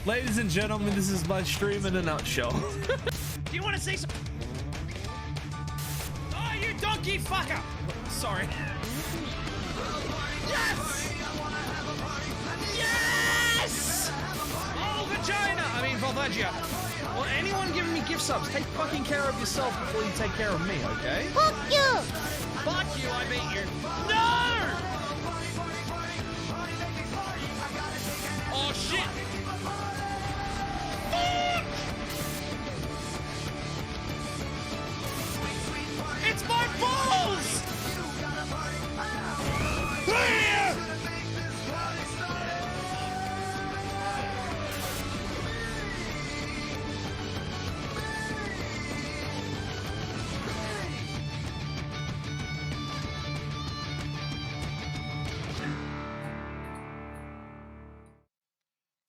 Ladies and gentlemen, this is my stream in a nutshell. Do you want to see some? Oh, you donkey fucker! Sorry. Yes! Yes! Oh, vagina! I mean, Volvagia. Well, anyone giving me gift subs, take fucking care of yourself before you take care of me, okay? Fuck you! Fuck you, I beat you. No! Oh, shit! It's my balls!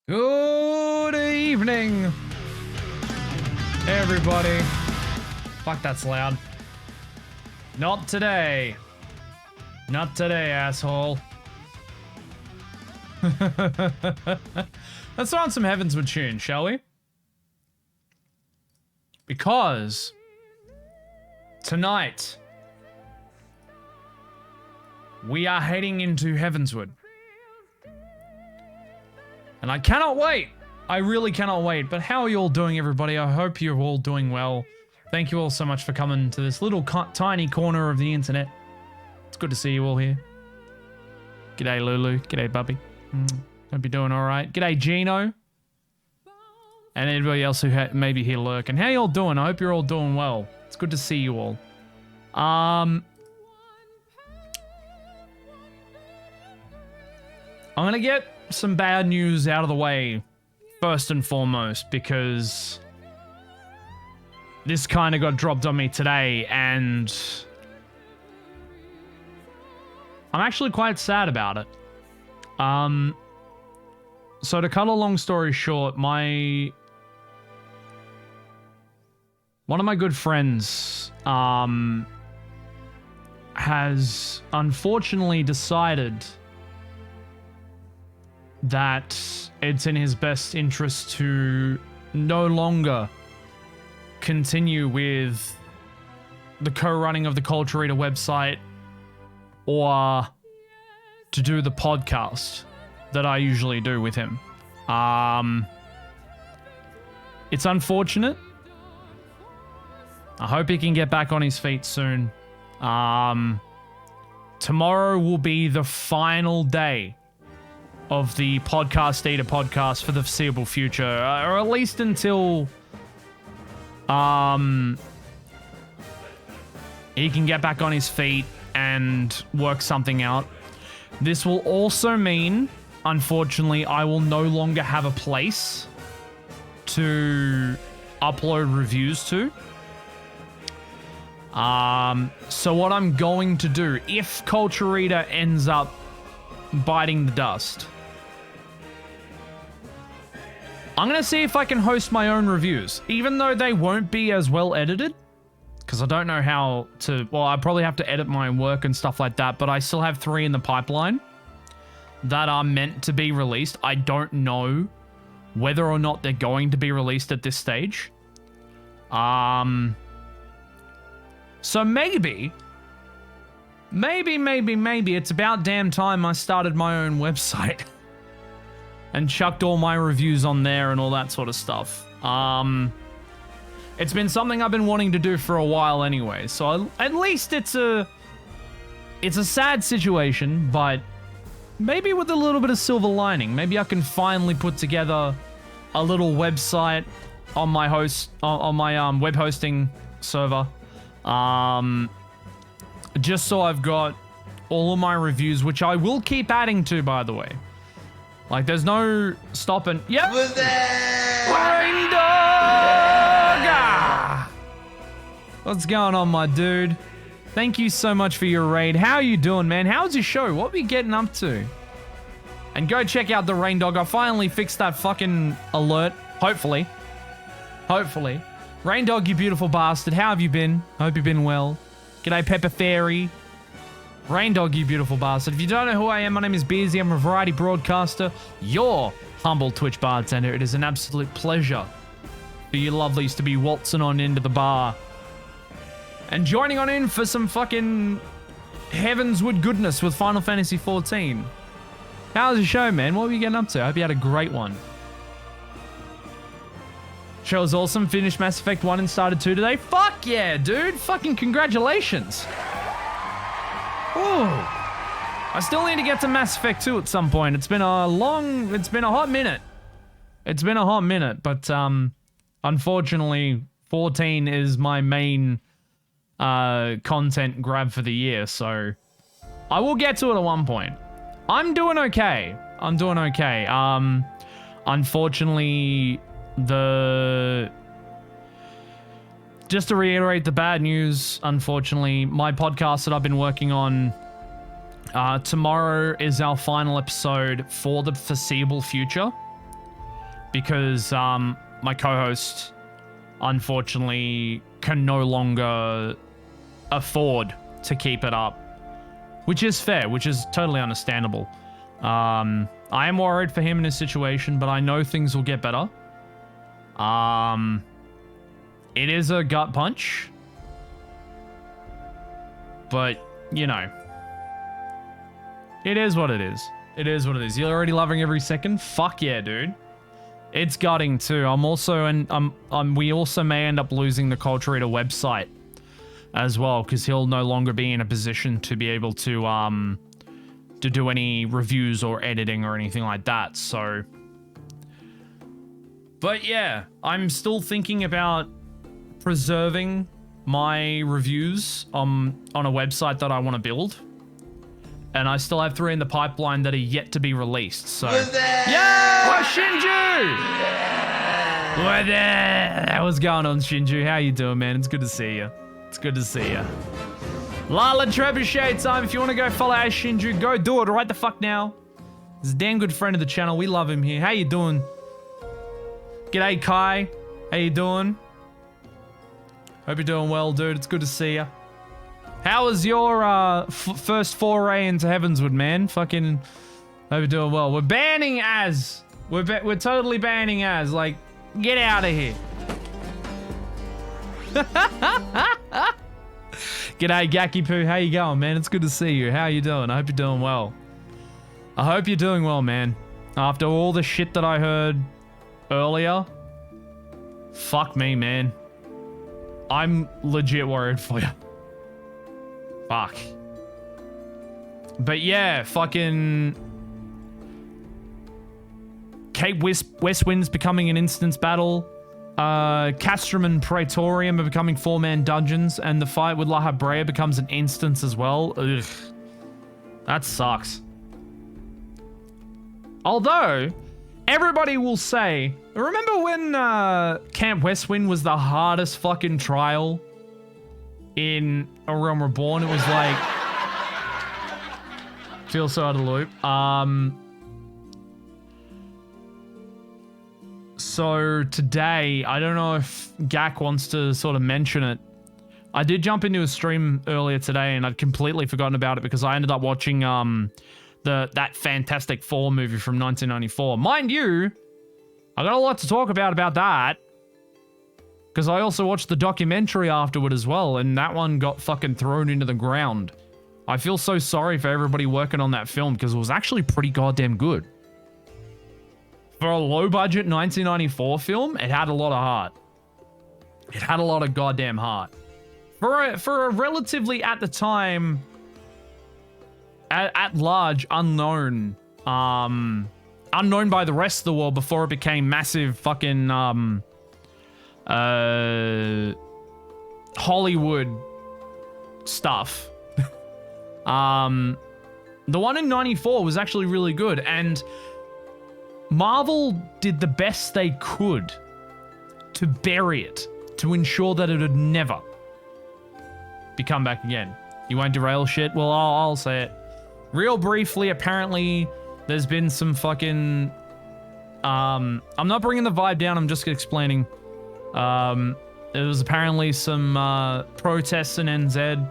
Good evening, everybody. Fuck, that's loud. Not today. Not today, asshole. Let's throw on some Heavensward tune, shall we? Because tonight we are heading into Heavensward. And I cannot wait. I really cannot wait. But how are you all doing, everybody? I hope you're all doing well. Thank you all so much for coming to this little tiny corner of the internet. It's good to see you all here. G'day, Lulu. G'day, Bubby. Hope you're doing all right. G'day, Gino. And everybody else who may be here lurking. How you all doing? I hope you're all doing well. It's good to see you all. I'm going to get some bad news out of the way first and foremost, because this kind of got dropped on me today and I'm actually quite sad about it. So to cut a long story short, one of my good friends has unfortunately decided that it's in his best interest to no longer continue with the co-running of the Culture Reader website or to do the podcast that I usually do with him. It's unfortunate. I hope he can get back on his feet soon. Tomorrow will be the final day of the Podcast Eater podcast for the foreseeable future, or at least until he can get back on his feet and work something out. This will also mean, unfortunately, I will no longer have a place to upload reviews to. So what I'm going to do, if Culture Reader ends up biting the dust, I'm going to see if I can host my own reviews, even though they won't be as well edited, because I don't know how to, well, I probably have to edit my work and stuff like that, but I still have 3 in the pipeline that are meant to be released. I don't know whether or not they're going to be released at this stage. So maybe it's about damn time I started my own website and chucked all my reviews on there and all that sort of stuff. It's been something I've been wanting to do for a while anyway, so at least it's a sad situation, but maybe with a little bit of silver lining. Maybe I can finally put together a little website on my web hosting server. Just so I've got all of my reviews, which I will keep adding to, by the way. Like, there's no stopping. Yep. Was that? What's going on, my dude? Thank you so much for your raid. How you doing, man? How's your show? What we getting up to? And go check out the Rain Dog. I finally fixed that fucking alert. Hopefully. Rain Dog, you beautiful bastard. How have you been? Hope you've been well. G'day, Pepper Fairy. Rain Dog, you beautiful bastard. If you don't know who I am, my name is Beersy. I'm a variety broadcaster, your humble Twitch bartender. It is an absolute pleasure for you lovelies to be waltzing on into the bar and joining on in for some fucking Heavensward goodness with Final Fantasy XIV. How's the show, man? What were you getting up to? I hope you had a great one. Show was awesome. Finished Mass Effect 1 and started 2 today. Fuck yeah, dude. Fucking congratulations. Ooh. I still need to get to Mass Effect 2 at some point. It's been a hot minute. It's been a hot minute, but unfortunately, 14 is my main content grab for the year, so I will get to it at one point. I'm doing okay. Unfortunately, just to reiterate the bad news, unfortunately, my podcast that I've been working on, tomorrow is our final episode for the foreseeable future, because my co-host, unfortunately, can no longer afford to keep it up, which is fair, which is totally understandable. I am worried for him in his situation, but I know things will get better. It is a gut punch, but you know, it is what it is. It is what it is. You're already loving every second. Fuck yeah, dude. It's gutting too. I'm also, and we also may end up losing the Culture Eater website as well, because he'll no longer be in a position to be able to do any reviews or editing or anything like that. So, but yeah, I'm still thinking about preserving my reviews on a website that I want to build, and I still have 3 in the pipeline that are yet to be released. So, yeah, Shinju. What the? What's going on, Shinju? How you doing, man? It's good to see you. It's good to see you. Lala Trebuchet time. If you want to go follow Ash Shinju, go do it right the fuck now. He's a damn good friend of the channel. We love him here. How you doing? G'day, Kai. How you doing? Hope you're doing well, dude. It's good to see you. How was your first foray into Heavensward, man? Fucking hope you're doing well. We're banning Az. We're totally banning Az. Like, get out of here. G'day, Gaki Poo. How you going, man? It's good to see you. How you doing? I hope you're doing well. I hope you're doing well, man. After all the shit that I heard earlier, fuck me, man. I'm legit worried for you. Fuck. But yeah, fucking Cape West Wind's becoming an instance battle. Castrum and Praetorium are becoming 4-man dungeons, and the fight with La Habrea becomes an instance as well. Ugh. That sucks. Although, everybody will say, remember when Camp Westwind was the hardest fucking trial in A Realm Reborn? It was like, feel so out of the loop. So today, I don't know if Gak wants to sort of mention it. I did jump into a stream earlier today, and I'd completely forgotten about it because I ended up watching that Fantastic Four movie from 1994. Mind you, I got a lot to talk about that, because I also watched the documentary afterward as well, and that one got fucking thrown into the ground. I feel so sorry for everybody working on that film, because it was actually pretty goddamn good. For a low-budget 1994 film, it had a lot of heart. It had a lot of goddamn heart. For a relatively, at the time, at large, unknown by the rest of the world before it became massive fucking Hollywood stuff. The one in 94 was actually really good, and Marvel did the best they could to bury it, to ensure that it would never become back again. You won't derail shit? Well, I'll say it. Real briefly, apparently, there's been some fucking... I'm not bringing the vibe down, I'm just explaining. There was apparently some protests in NZ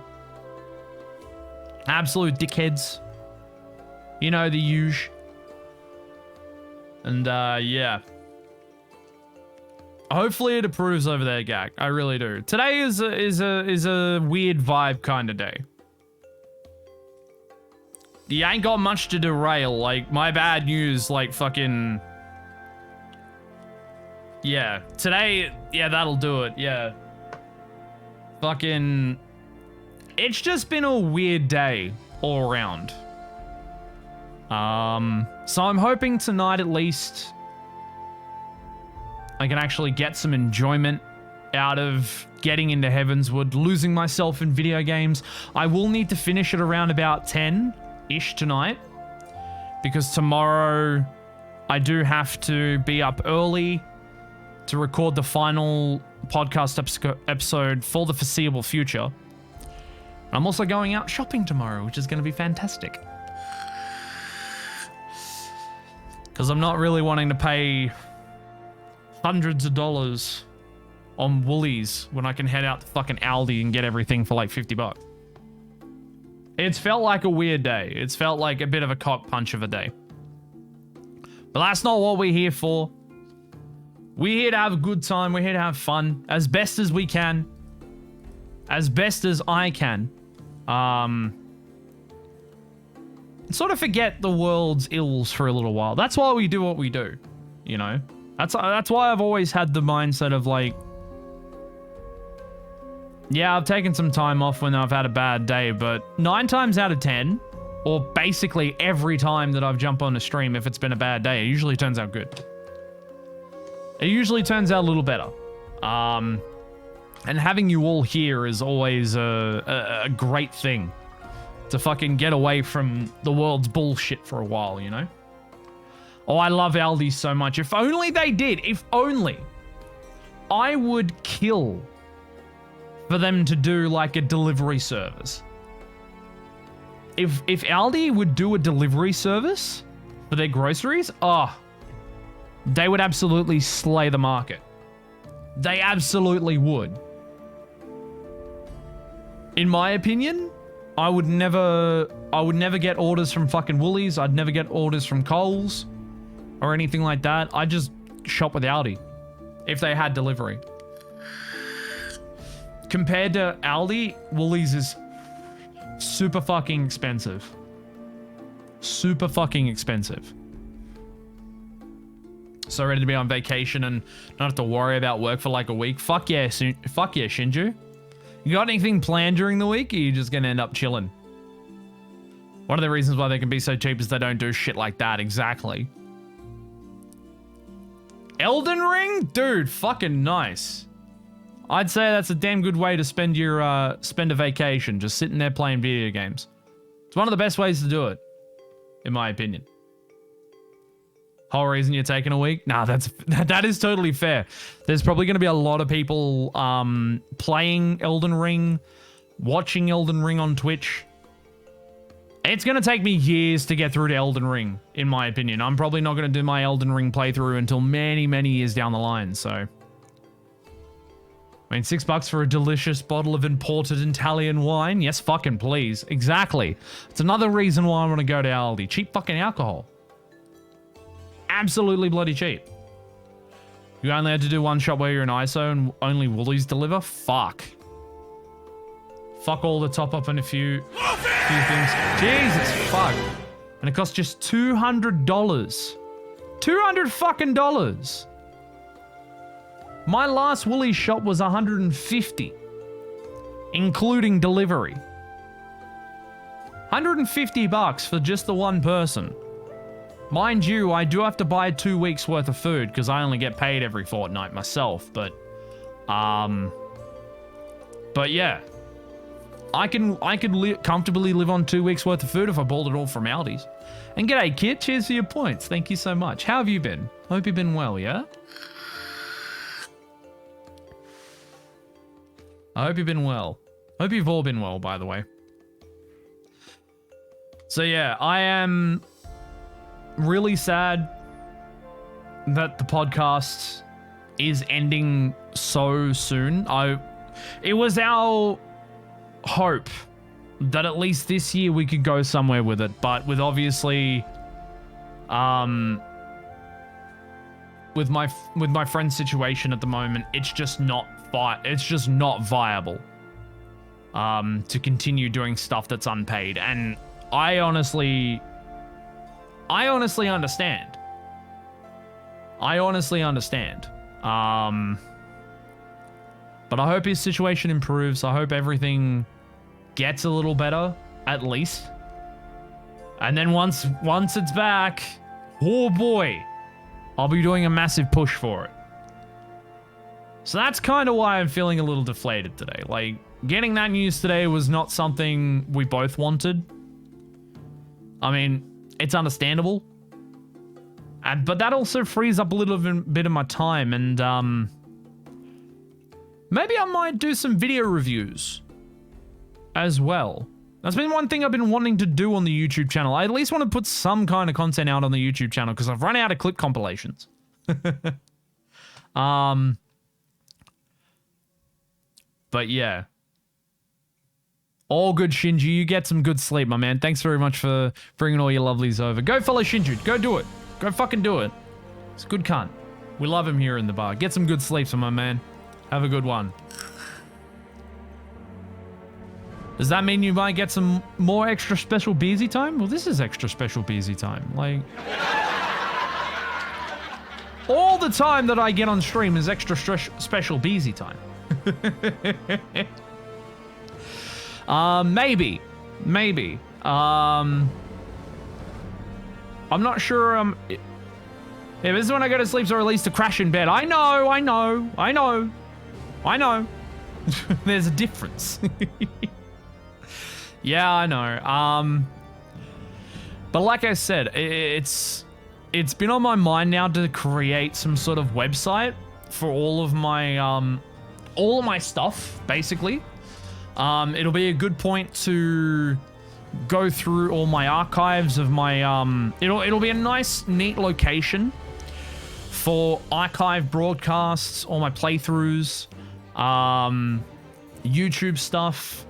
Absolute dickheads. You know, the usual. And, yeah. Hopefully it approves over there, Gag. I really do. Today is a weird vibe kind of day. You ain't got much to derail. Like, my bad news, like, fucking... Yeah. Today, yeah, that'll do it. Yeah. Fucking... It's just been a weird day all around. So I'm hoping tonight at least I can actually get some enjoyment out of getting into Heavensward, losing myself in video games. I will need to finish it around about 10-ish tonight because tomorrow I do have to be up early to record the final podcast episode for the foreseeable future. I'm also going out shopping tomorrow, which is going to be fantastic. Because I'm not really wanting to pay hundreds of dollars on Woolies when I can head out to fucking Aldi and get everything for like $50. It's felt like a weird day. It's felt like a bit of a cock punch of a day. But that's not what we're here for. We're here to have a good time. We're here to have fun as best as we can. As best as I can. Sort of forget the world's ills for a little while. That's why we do what we do, you know? That's why I've always had the mindset of like, yeah, I've taken some time off when I've had a bad day, but 9 times out of 10, or basically every time that I've jumped on a stream, if it's been a bad day, it usually turns out good. It usually turns out a little better. And having you all here is always a great thing. To fucking get away from the world's bullshit for a while, you know? Oh, I love Aldi so much. If only they did. If only. I would kill for them to do like a delivery service. If Aldi would do a delivery service for their groceries, they would absolutely slay the market. They absolutely would. In my opinion, I would never get orders from fucking Woolies. I'd never get orders from Coles or anything like that. I just shop with Aldi if they had delivery. Compared to Aldi, Woolies is super fucking expensive. Super fucking expensive. So ready to be on vacation and not have to worry about work for like a week. Fuck yeah, Shinju. You got anything planned during the week, or are you just gonna end up chilling? One of the reasons why they can be so cheap is they don't do shit like that. Exactly. Elden Ring? Dude, fucking nice. I'd say that's a damn good way to spend your spend a vacation, just sitting there playing video games. It's one of the best ways to do it, in my opinion. Whole reason you're taking a week? Nah, that is totally fair. There's probably going to be a lot of people playing Elden Ring, watching Elden Ring on Twitch. It's going to take me years to get through to Elden Ring, in my opinion. I'm probably not going to do my Elden Ring playthrough until many, many years down the line, so... I mean, $6 for a delicious bottle of imported Italian wine? Yes, fucking please. Exactly. It's another reason why I want to go to Aldi. Cheap fucking alcohol. Absolutely bloody cheap. You only had to do one shop where you're an ISO and only Woolies deliver? Fuck. Fuck all the top up and a few things. Jesus fuck. And it costs just $200. $200 fucking dollars. My last Woolies shop was $150, including delivery. $150 for just the one person. Mind you, I do have to buy 2 weeks worth of food because I only get paid every fortnight myself, but yeah. I could comfortably live on 2 weeks worth of food if I bought it all from Aldi's. And g'day, kid. Cheers for your points. Thank you so much. How have you been? Hope you've been well, yeah? I hope you've been well. Hope you've all been well, by the way. So yeah, I am really sad that the podcast is ending so soon. It was our hope that at least this year we could go somewhere with it. But with obviously, with my friend's situation at the moment, it's just not viable. To continue doing stuff that's unpaid, and I honestly understand. But I hope his situation improves. I hope everything gets a little better, at least. And then once it's back, oh boy, I'll be doing a massive push for it. So that's kind of why I'm feeling a little deflated today. Like, getting that news today was not something we both wanted. I mean, it's understandable. But that also frees up a little bit of my time, and maybe I might do some video reviews as well. That's been one thing I've been wanting to do on the YouTube channel. I at least want to put some kind of content out on the YouTube channel because I've run out of clip compilations. But yeah. All good, Shinji. You get some good sleep, my man. Thanks very much for bringing all your lovelies over. Go follow Shinji. Go do it. Go fucking do it. It's a good cunt. We love him here in the bar. Get some good sleep, my man. Have a good one. Does that mean you might get some more extra special Beezy time? Well, this is extra special Beezy time. Like, all the time that I get on stream is extra special Beezy time. Maybe. I'm not sure. Yeah, this is when I go to sleep, so at least to crash in bed. I know. There's a difference. Yeah, I know. But like I said, it's been on my mind now to create some sort of website for all of my stuff, basically. It'll be a good point to go through all my archives of my it'll be a nice, neat location for archive broadcasts, all my playthroughs, YouTube stuff,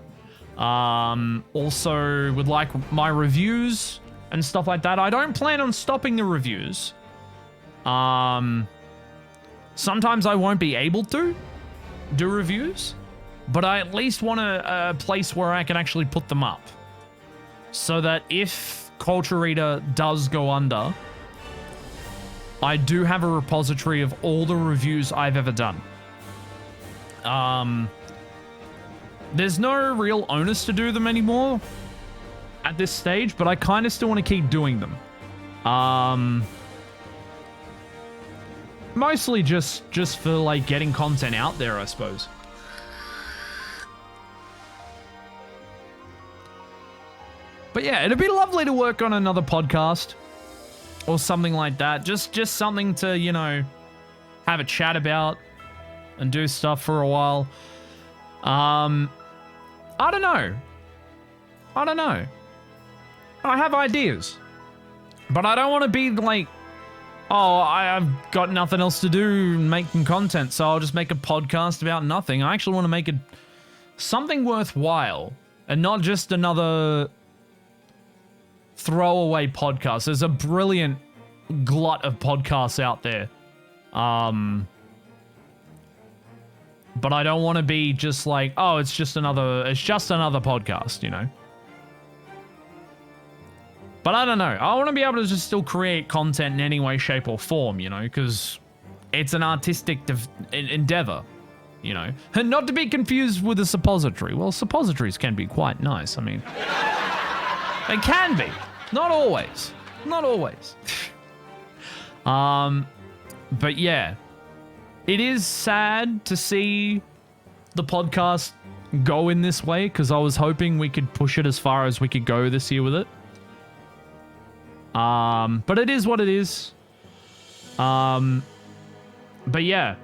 also with like my reviews and stuff like that. I don't plan on stopping the reviews. Sometimes I won't be able to do reviews, but I at least want a place where I can actually put them up, so that if Culture Reader does go under, I do have a repository of all the reviews I've ever done. There's no real onus to do them anymore at this stage, but I kind of still want to keep doing them. Mostly just for like getting content out there, I suppose. But yeah, it'd be lovely to work on another podcast or something like that. Just something to, you know, have a chat about and do stuff for a while. I don't know. I have ideas, but I don't want to be like, oh, I've got nothing else to do making content, so I'll just make a podcast about nothing. I actually want to make it something worthwhile and not just another throwaway podcast. There's a brilliant glut of podcasts out there. But I don't want to be just like, oh, it's just another podcast, you know? But I don't know. I want to be able to just still create content in any way, shape, or form, you know? Because it's an artistic endeavor, you know? And not to be confused with a suppository. Well, suppositories can be quite nice. I mean, they can be. Not always. But yeah. It is sad to see the podcast go in this way, because I was hoping we could push it as far as we could go this year with it. But it is what it is. But yeah,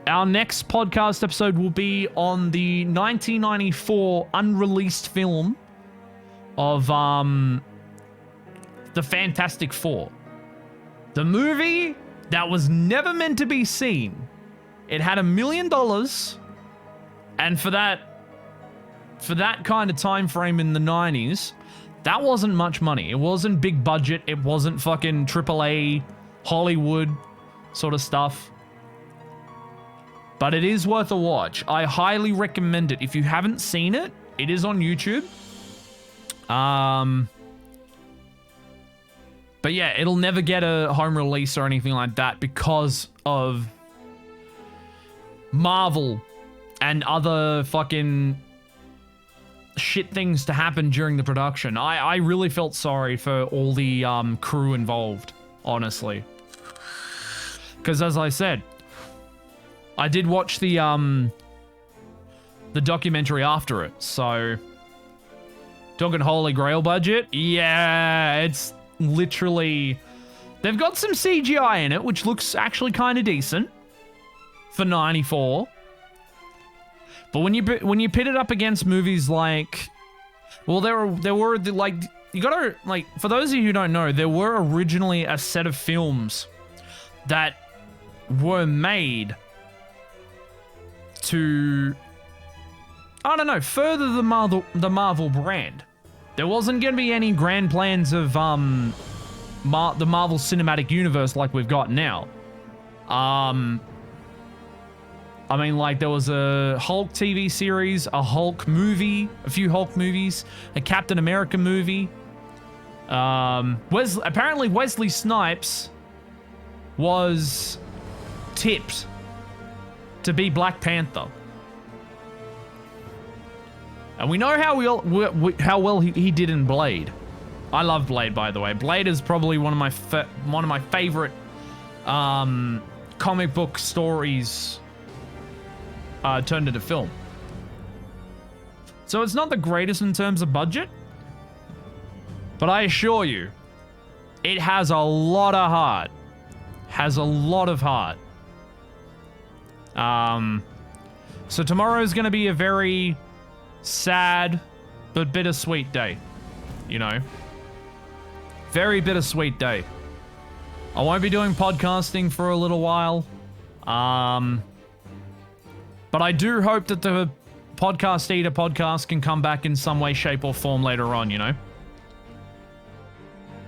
our next podcast episode will be on the 1994 unreleased film of the Fantastic Four. The movie that was never meant to be seen. It had $1 million, and for that, for that kind of time frame in the 90s, that wasn't much money. It wasn't big budget. It wasn't fucking AAA Hollywood sort of stuff. But it is worth a watch. I highly recommend it. If you haven't seen it, it is on YouTube. But yeah, it'll never get a home release or anything like that because of Marvel and other fucking shit things to happen during the production. I really felt sorry for all the crew involved, honestly. Because as I said, I did watch the documentary after it, so... Talking Holy Grail budget? Yeah, it's literally... They've got some CGI in it, which looks actually kind of decent for 94. But when you pit it up against movies like... Well, there were like... You gotta, like, for those of you who don't know, there were originally a set of films that were made to... I don't know, further the Marvel brand. There wasn't going to be any grand plans of the Marvel Cinematic Universe like we've got now. I mean, like, there was a Hulk TV series, a Hulk movie, a few Hulk movies, a Captain America movie. Apparently Wesley Snipes was tipped to be Black Panther. And we know how well he did in Blade. I love Blade, by the way. Blade is probably one of my favorite comic book stories turned into film. So it's not the greatest in terms of budget, but I assure you, it has a lot of heart. Has a lot of heart. So tomorrow's going to be a very sad but bittersweet day, you know. Very bittersweet day. I won't be doing podcasting for a little while. But I do hope that the Podcast Eater podcast can come back in some way, shape, or form later on, you know.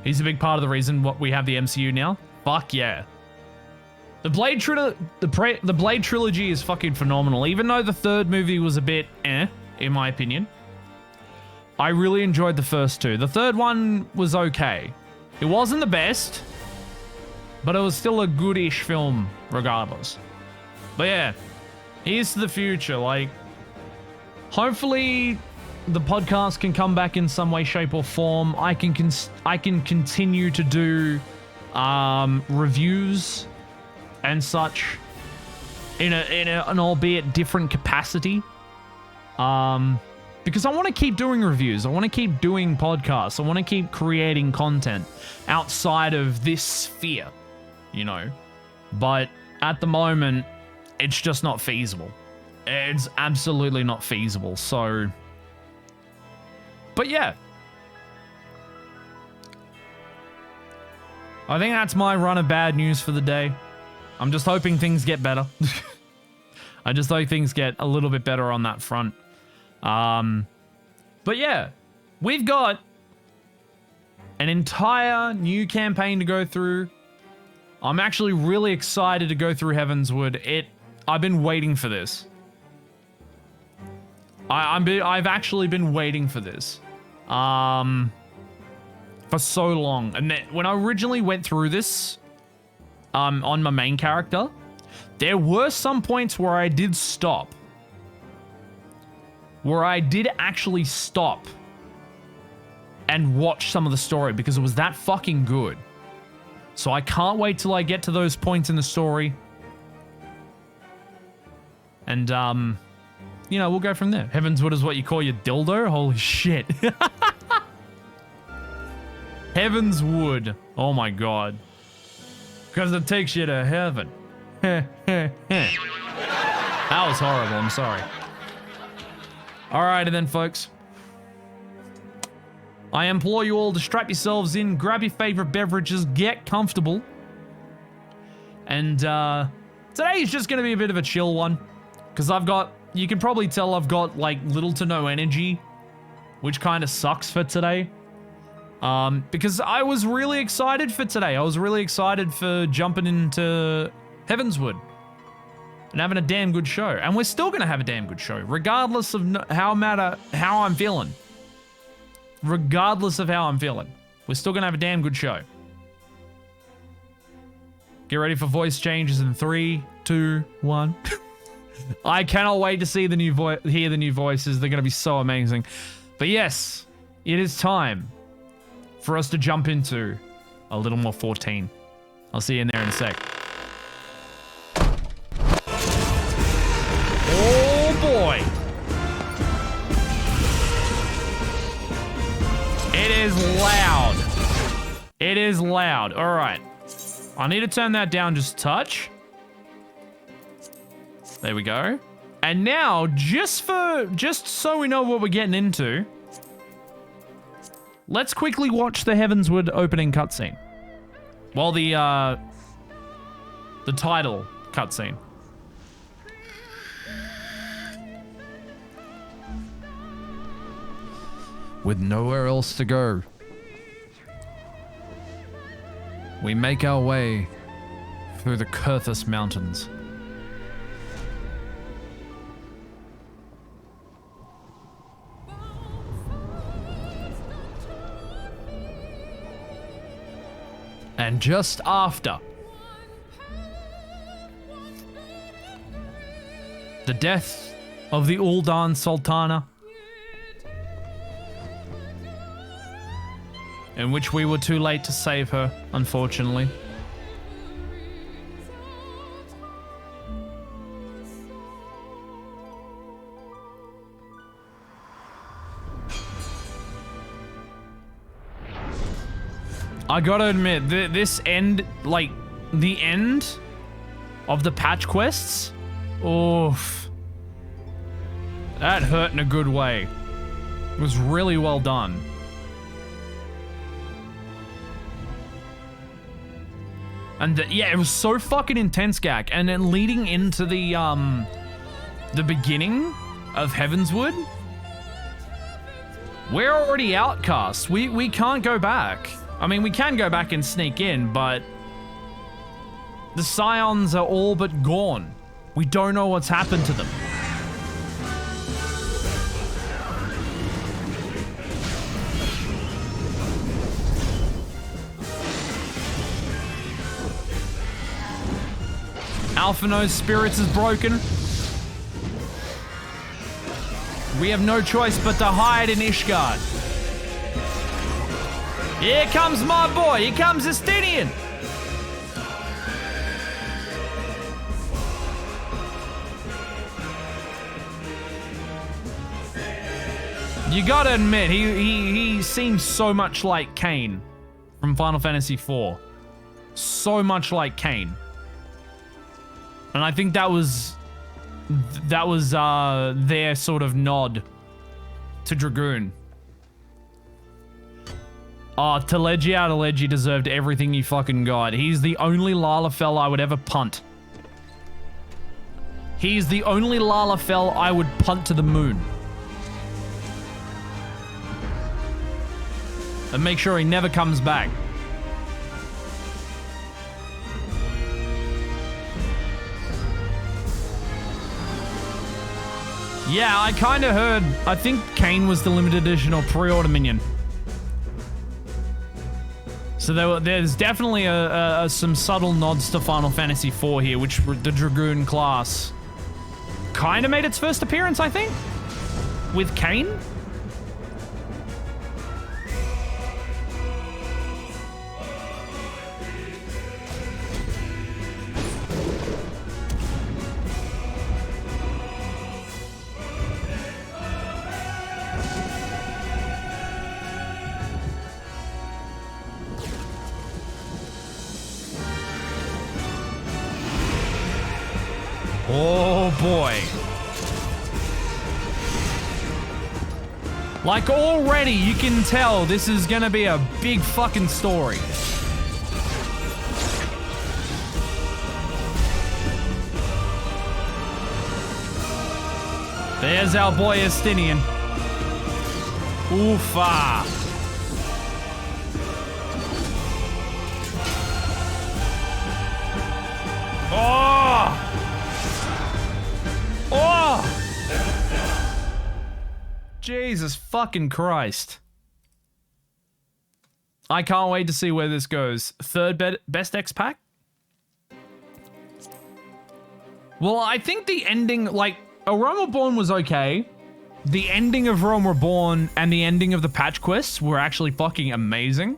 He's a big part of the reason what we have the MCU now. Fuck yeah. The Blade trilogy is fucking phenomenal. Even though the third movie was a bit in my opinion, I really enjoyed the first two. The third one was okay. It wasn't the best, but it was still a goodish film regardless. But yeah, here's to the future. Like, hopefully the podcast can come back in some way, shape, or form. I can continue to do reviews and such in an albeit different capacity. Because I want to keep doing reviews. I want to keep doing podcasts. I want to keep creating content outside of this sphere, you know. But at the moment, it's just not feasible. It's absolutely not feasible. So, but yeah. I think that's my run of bad news for the day. I'm just hoping things get better. I just hope things get a little bit better on that front. But yeah, we've got an entire new campaign to go through. I'm actually really excited to go through Heavensward. I've been waiting for this. I've actually been waiting for this. For so long. And when I originally went through this, on my main character, there were some points where I did stop. Where I did actually stop and watch some of the story because it was that fucking good. So I can't wait till I get to those points in the story. And, you know, we'll go from there. Heavensward is what you call your dildo? Holy shit. Heavensward. Oh my god. Because it takes you to heaven. That was horrible, I'm sorry. Alrighty then, folks. I implore you all to strap yourselves in, grab your favorite beverages, get comfortable. And today is just going to be a bit of a chill one. Because I've got you can probably tell I've got like little to no energy, which kind of sucks for today. Because I was really excited for today. I was really excited for jumping into Heavensward and having a damn good show. And we're still going to have a damn good show, regardless of how I'm feeling. Regardless of how I'm feeling. We're still going to have a damn good show. Get ready for voice changes in 3, 2, 1. I cannot wait to see the new hear the new voices. They're going to be so amazing. But yes, it is time for us to jump into a little more 14. I'll see you in there in a sec. Oh boy. It is loud. It is loud. All right. I need to turn that down just a touch. There we go. And now, just so we know what we're getting into, let's quickly watch the Heavensward opening cutscene. Well, the title cutscene. With nowhere else to go, we make our way through the Kurthus Mountains. And just after the death of the Uldan Sultana, in which we were too late to save her, unfortunately. I gotta admit, this end, like, the end of the patch quests, oof, that hurt in a good way. It was really well done. And yeah, it was so fucking intense, Gak. And then leading into the beginning of Heavensward, we're already outcast. We can't go back. I mean, we can go back and sneak in, but the Scions are all but gone. We don't know what's happened to them. Alphino's spirits is broken. We have no choice but to hide in Ishgard. Here comes my boy. Here comes Estinian. You gotta admit, he seems so much like Kain from Final Fantasy IV. So much like Kain. And I think that was their sort of nod to Dragoon. Oh, Taleji deserved everything he fucking got. He's the only Lalafell I would ever punt. He's the only Lalafell I would punt to the moon. And make sure he never comes back. Yeah, I kind of heard, I think Kain was the limited edition or pre-order minion. So there's definitely some subtle nods to Final Fantasy IV here, which the Dragoon class kind of made its first appearance, I think, with Kain. Oh boy. Like already you can tell this is gonna be a big fucking story. There's our boy Estinian. Oofa. Oh! Oh! Jesus fucking Christ. I can't wait to see where this goes. Third best X pack? Well, I think the ending, like, A Realm Reborn was okay. The ending of Realm Reborn and the ending of the patch quests were actually fucking amazing.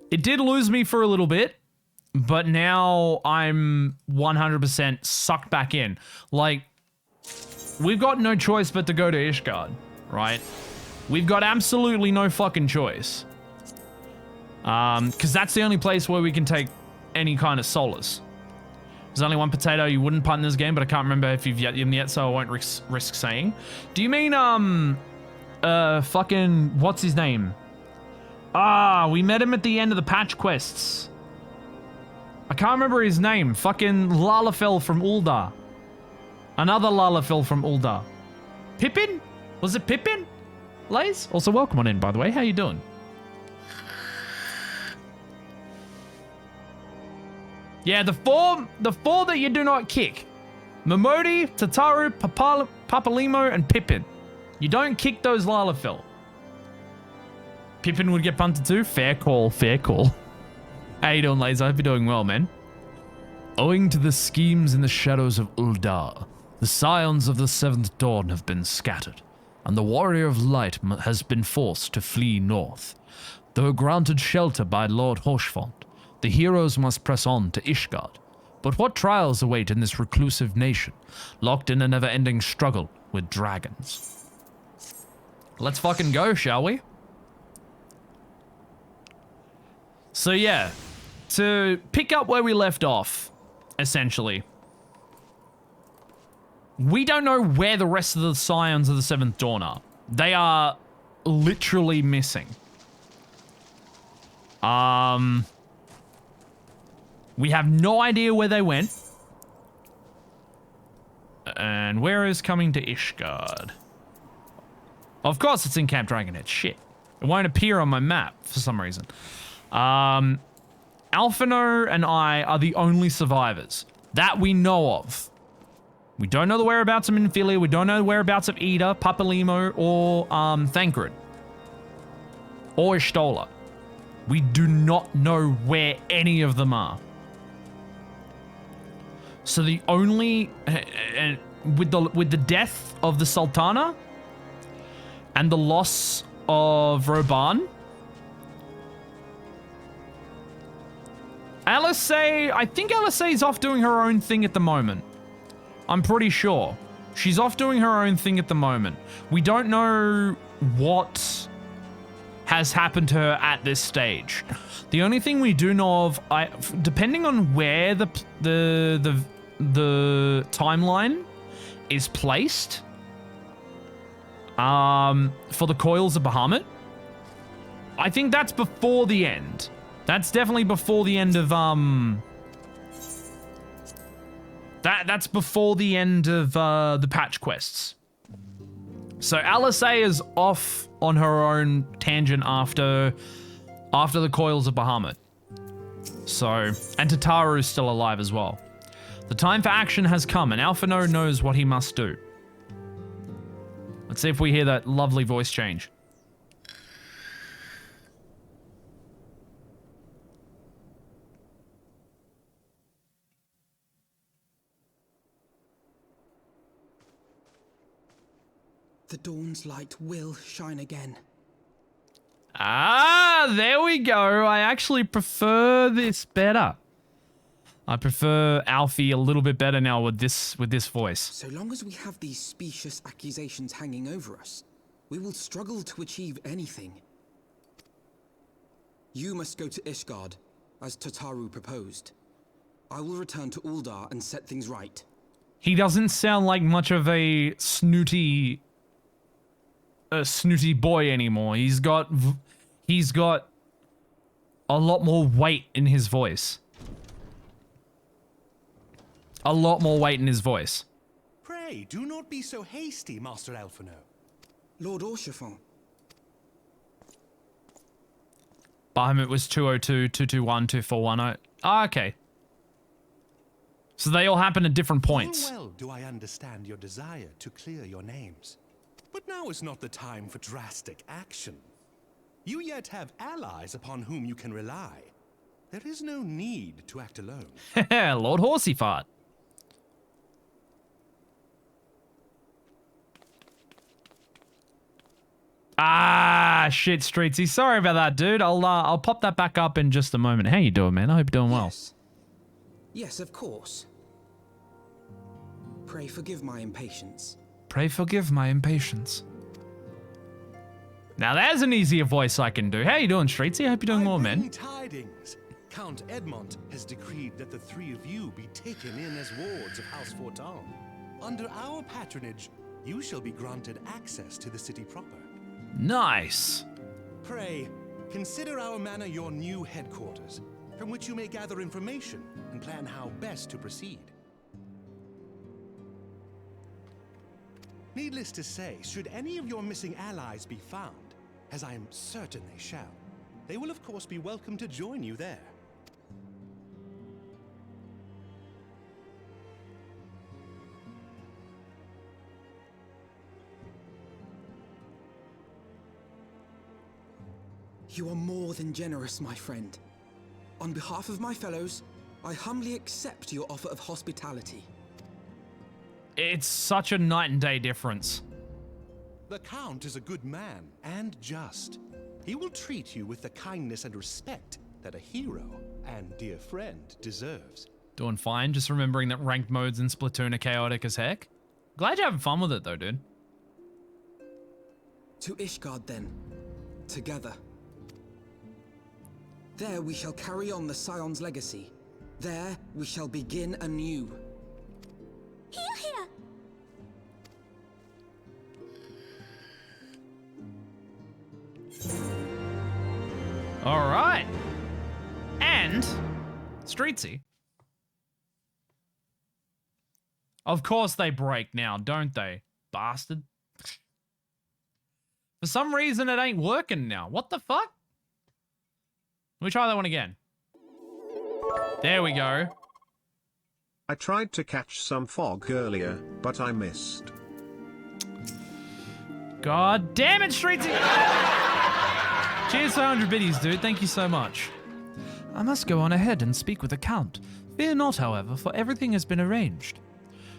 It did lose me for a little bit, but now I'm 100% sucked back in. Like, we've got no choice but to go to Ishgard, right? We've got absolutely no fucking choice. Because that's the only place where we can take any kind of solace. There's only one potato you wouldn't punt in this game, but I can't remember if you've yet, so I won't risk saying. Do you mean, fucking, what's his name? Ah, we met him at the end of the patch quests. I can't remember his name. Fucking Lalafell from Uldar. Another Lalafell from Uldar. Pippin? Was it Pippin? Lays? Also, welcome on in, by the way. How you doing? Yeah, the four that you do not kick. Momodi, Tataru, Papalimo, and Pippin. You don't kick those Lalafell. Pippin would get punted too? Fair call, fair call. How you doing, Lays? I hope you're doing well, man. Owing to the schemes in the shadows of Uldar, the scions of the Seventh Dawn have been scattered, and the Warrior of Light has been forced to flee north. Though granted shelter by Lord Hoshfond, the heroes must press on to Ishgard. But what trials await in this reclusive nation, locked in a never-ending struggle with dragons? Let's fucking go, shall we? So yeah, to pick up where we left off, essentially, we don't know where the rest of the Scions of the Seventh Dawn are. They are literally missing. We have no idea where they went. And where is coming to Ishgard? Of course it's in Camp Dragonhead. Shit. It won't appear on my map for some reason. Alphino and I are the only survivors that we know of. We don't know the whereabouts of Minfilia. We don't know the whereabouts of Ida, Papalimo, or Thancred. Or Ishtola. We do not know where any of them are. So the only with the death of the Sultana and the loss of Roban, I think Alisei is off doing her own thing at the moment. I'm pretty sure. She's off doing her own thing at the moment. We don't know what has happened to her at this stage. The only thing we do know of, depending on where the timeline is placed, for the Coils of Bahamut, I think that's before the end. That's definitely before the end of that's before the end of the patch quests. So Alisei is off on her own tangent after the Coils of Bahamut. So, and Tataru is still alive as well. The time for action has come, and Alphino knows what he must do. Let's see if we hear that lovely voice change. The dawn's light will shine again. Ah, there we go. I actually prefer this better. I prefer Alfie a little bit better now with this voice. So long as we have these specious accusations hanging over us, we will struggle to achieve anything. You must go to Ishgard, as Tataru proposed. I will return to Uldar and set things right. He doesn't sound like much of a snooty boy anymore. He's got a lot more weight in his voice. A lot more weight in his voice. Pray, do not be so hasty, Master Alphino. Lord Orchiffon. Bahamut was 202, 221, 2410. Ah, okay. So they all happen at different points. Full well do I understand your desire to clear your names. But now is not the time for drastic action. You yet have allies upon whom you can rely. There is no need to act alone. Lord Horsey Fart. Ah, shit, Streetsy. Sorry about that, dude. I'll pop that back up in just a moment. How you doing, man? I hope you're doing well. Yes. Yes, of course. Pray forgive my impatience. Pray forgive my impatience. Now there's an easier voice I can do. How you doing, Streetsy? I hope you're doing well, man. Tidings. Count Edmont has decreed that the three of you be taken in as wards of House Fortin. Under our patronage, you shall be granted access to the city proper. Nice. Pray, consider our manor your new headquarters, from which you may gather information and plan how best to proceed. Needless to say, should any of your missing allies be found, as I am certain they shall, they will of course be welcome to join you there. You are more than generous, my friend. On behalf of my fellows, I humbly accept your offer of hospitality. It's such a night and day difference. The Count is a good man and just. He will treat you with the kindness and respect that a hero and dear friend deserves. Doing fine, just remembering that ranked modes in Splatoon are chaotic as heck. Glad you're having fun with it though, dude. To Ishgard then, together. There we shall carry on the Scion's legacy. There we shall begin anew. Here, here. All right. And Streetsy. Of course they break now, don't they? Bastard. For some reason it ain't working now. What the fuck? Let me try that one again. There we go. I tried to catch some fog earlier, but I missed. God damn it, Streetsy! Cheers for 100 biddies, dude. Thank you so much. I must go on ahead and speak with the Count. Fear not, however, for everything has been arranged.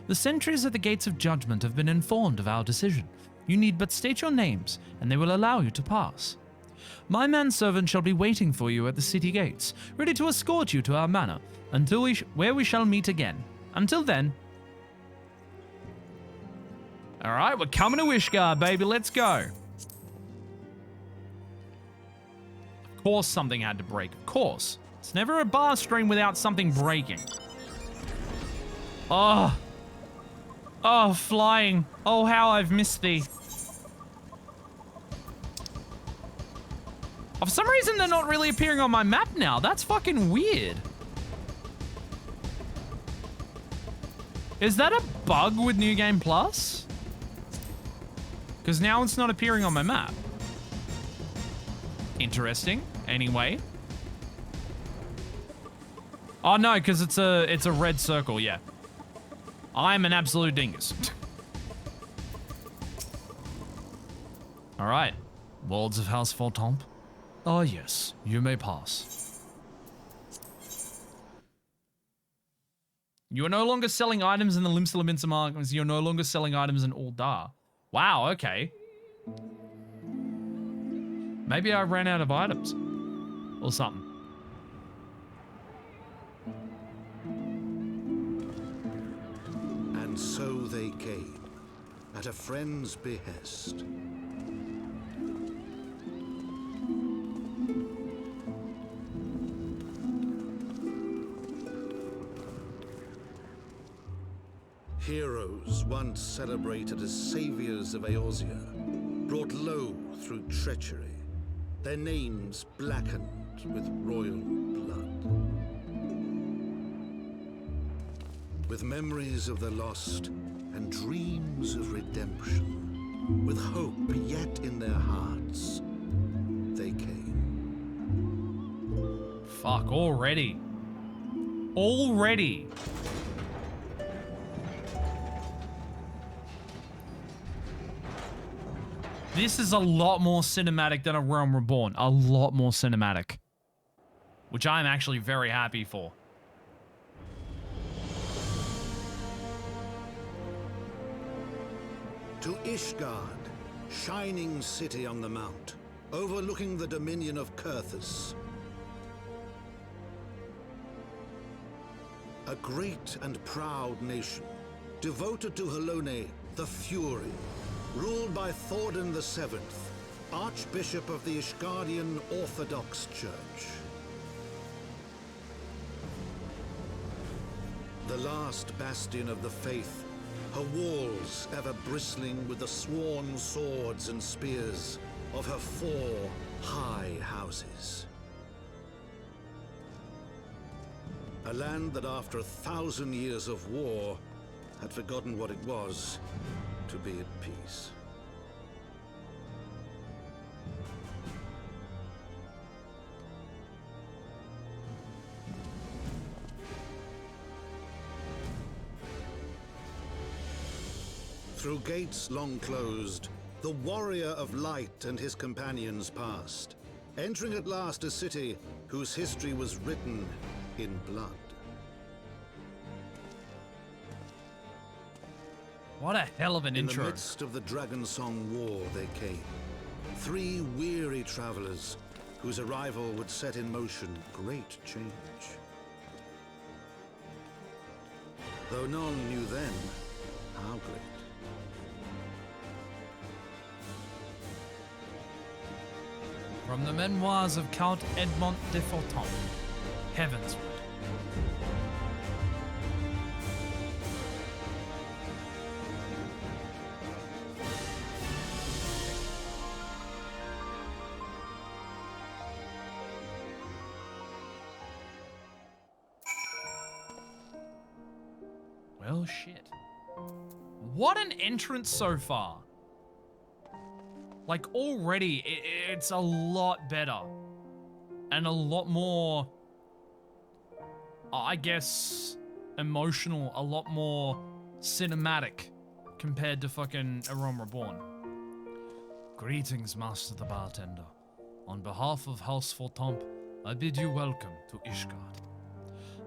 The sentries at the gates of judgment have been informed of our decision. You need but state your names, and they will allow you to pass. My manservant shall be waiting for you at the city gates, ready to escort you to our manor, until where we shall meet again. Until then. Alright, we're coming to Ishgard, baby. Let's go. Of course something had to break. Of course. It's never a bar stream without something breaking. Oh. Oh, flying. Oh, how I've missed thee. Oh, for some reason, they're not really appearing on my map now. That's fucking weird. Is that a bug with New Game Plus? Because now it's not appearing on my map. Interesting. Anyway. Oh, no, because it's a red circle, yeah. I'm an absolute dingus. All right. Wards of House Fortemps. Ah, yes, you may pass. You are no longer selling items in the Limsa. You're no longer selling items in Uldar. Wow, okay. Maybe I ran out of items. Or something. And so they came, at a friend's behest. Heroes once celebrated as saviors of Eorzea, brought low through treachery, their names blackened with royal blood. With memories of the lost, and dreams of redemption, with hope yet in their hearts, they came. Fuck, already. Already. This is a lot more cinematic than A Realm Reborn. A lot more cinematic. Which I'm actually very happy for. To Ishgard, shining city on the mount, overlooking the dominion of Kurthus. A great and proud nation, devoted to Halone, the Fury, ruled by Thordan VII, Archbishop of the Ishgardian Orthodox Church. The last bastion of the faith, her walls ever bristling with the sworn swords and spears of her 4 high houses. A land that after 1,000 years of war had forgotten what it was to be at peace. Through gates long closed, the warrior of light and his companions passed, entering at last a city whose history was written in blood. What a hell of an intro. In the midst of the Dragon Song War they came. 3 weary travelers whose arrival would set in motion great change. Though none knew then how great. From the memoirs of Count Edmond de Forton, Heavensward. Well, shit. What an entrance so far. Like, already, it's a lot better. And a lot more, I guess, emotional, a lot more cinematic compared to fucking A Realm Reborn. Greetings, Master the Bartender. On behalf of House Fortomp, I bid you welcome to Ishgard.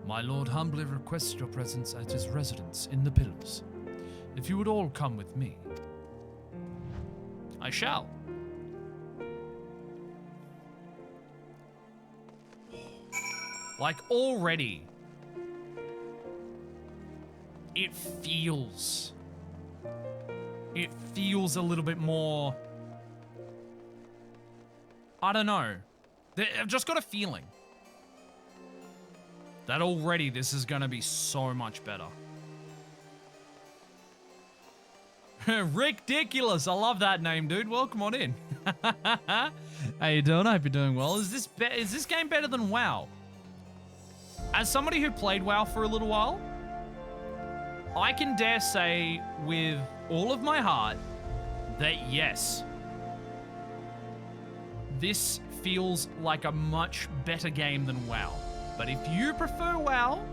My lord humbly requests your presence at his residence in the Pillars. If you would all come with me, I shall. Like, already, it feels a little bit more, I don't know. I've just got a feeling that already this is gonna be so much better. Ridiculous. I love that name, dude. Welcome on in. How you doing? I hope you're doing well. Is this game better than WoW? As somebody who played WoW for a little while, I can dare say with all of my heart that yes, this feels like a much better game than WoW. But if you prefer WoW,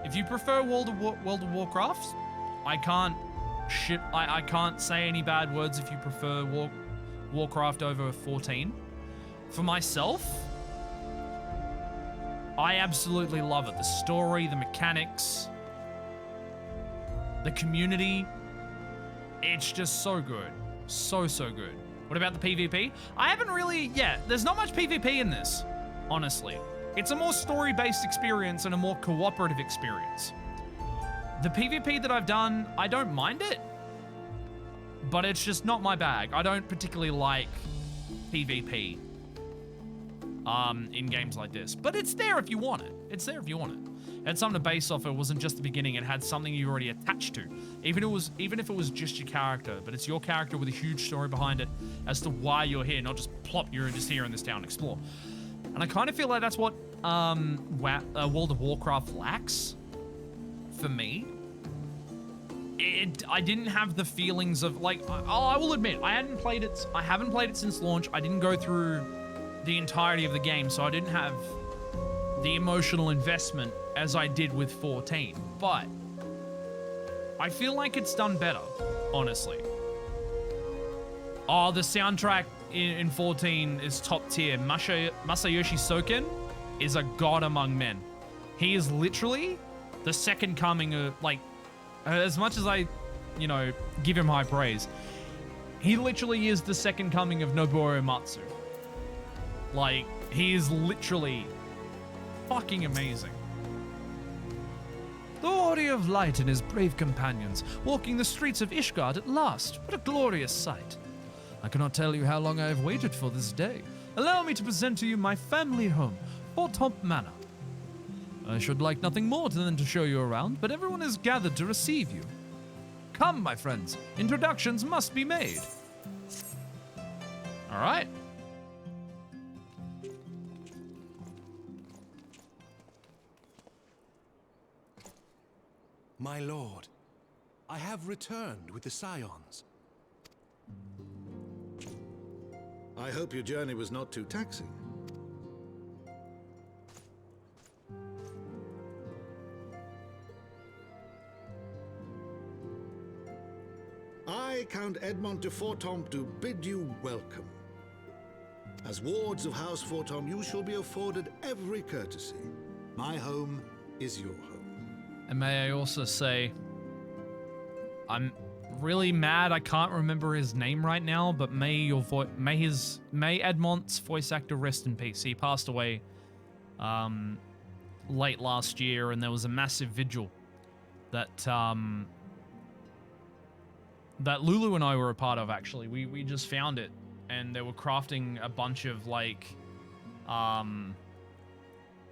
if you prefer World of Warcraft, I can't say any bad words if you prefer Warcraft over 14. For myself, I absolutely love it. The story, the mechanics, the community. It's just so good. So good. What about the PvP? I haven't really, there's not much PvP in this, honestly. It's a more story-based experience and a more cooperative experience. The PvP that I've done, I don't mind it, but it's just not my bag. I don't particularly like PvP in games like this, but it's there if you want it. It's there if you want it. It had something to base off. It wasn't just the beginning. It had something you already attached to, even if it was just your character. But it's your character with a huge story behind it as to why you're here, not just plop, you're just here in this town and explore. And I kind of feel like that's what World of Warcraft lacks for me. I didn't have the feelings of like, I will admit, I haven't played it since launch. I didn't go through the entirety of the game, so I didn't have the emotional investment as I did with 14. But I feel like it's done better, honestly. Oh, the soundtrack in 14 is top tier. Masayoshi Soken is a god among men. He is literally the second coming of, like, as much as I, you know, give him high praise, he literally is the second coming of Nobuo Uematsu. Like, he is literally fucking amazing. The warrior of light and his brave companions, walking the streets of Ishgard at last. What a glorious sight. I cannot tell you how long I have waited for this day. Allow me to present to you my family home, Fortomp Manor. I should like nothing more than to show you around, but everyone is gathered to receive you. Come, my friends, introductions must be made. All right. My lord, I have returned with the Scions. I hope your journey was not too taxing. I, Count Edmond de Fortomp, do bid you welcome. As wards of House Fortomp, you shall be afforded every courtesy. My home is your home. And may I also say, I'm really mad I can't remember his name right now, but may Edmont's voice actor rest in peace. He passed away late last year, and there was a massive vigil that that Lulu and I were a part of, actually. We just found it, and they were crafting a bunch of, like,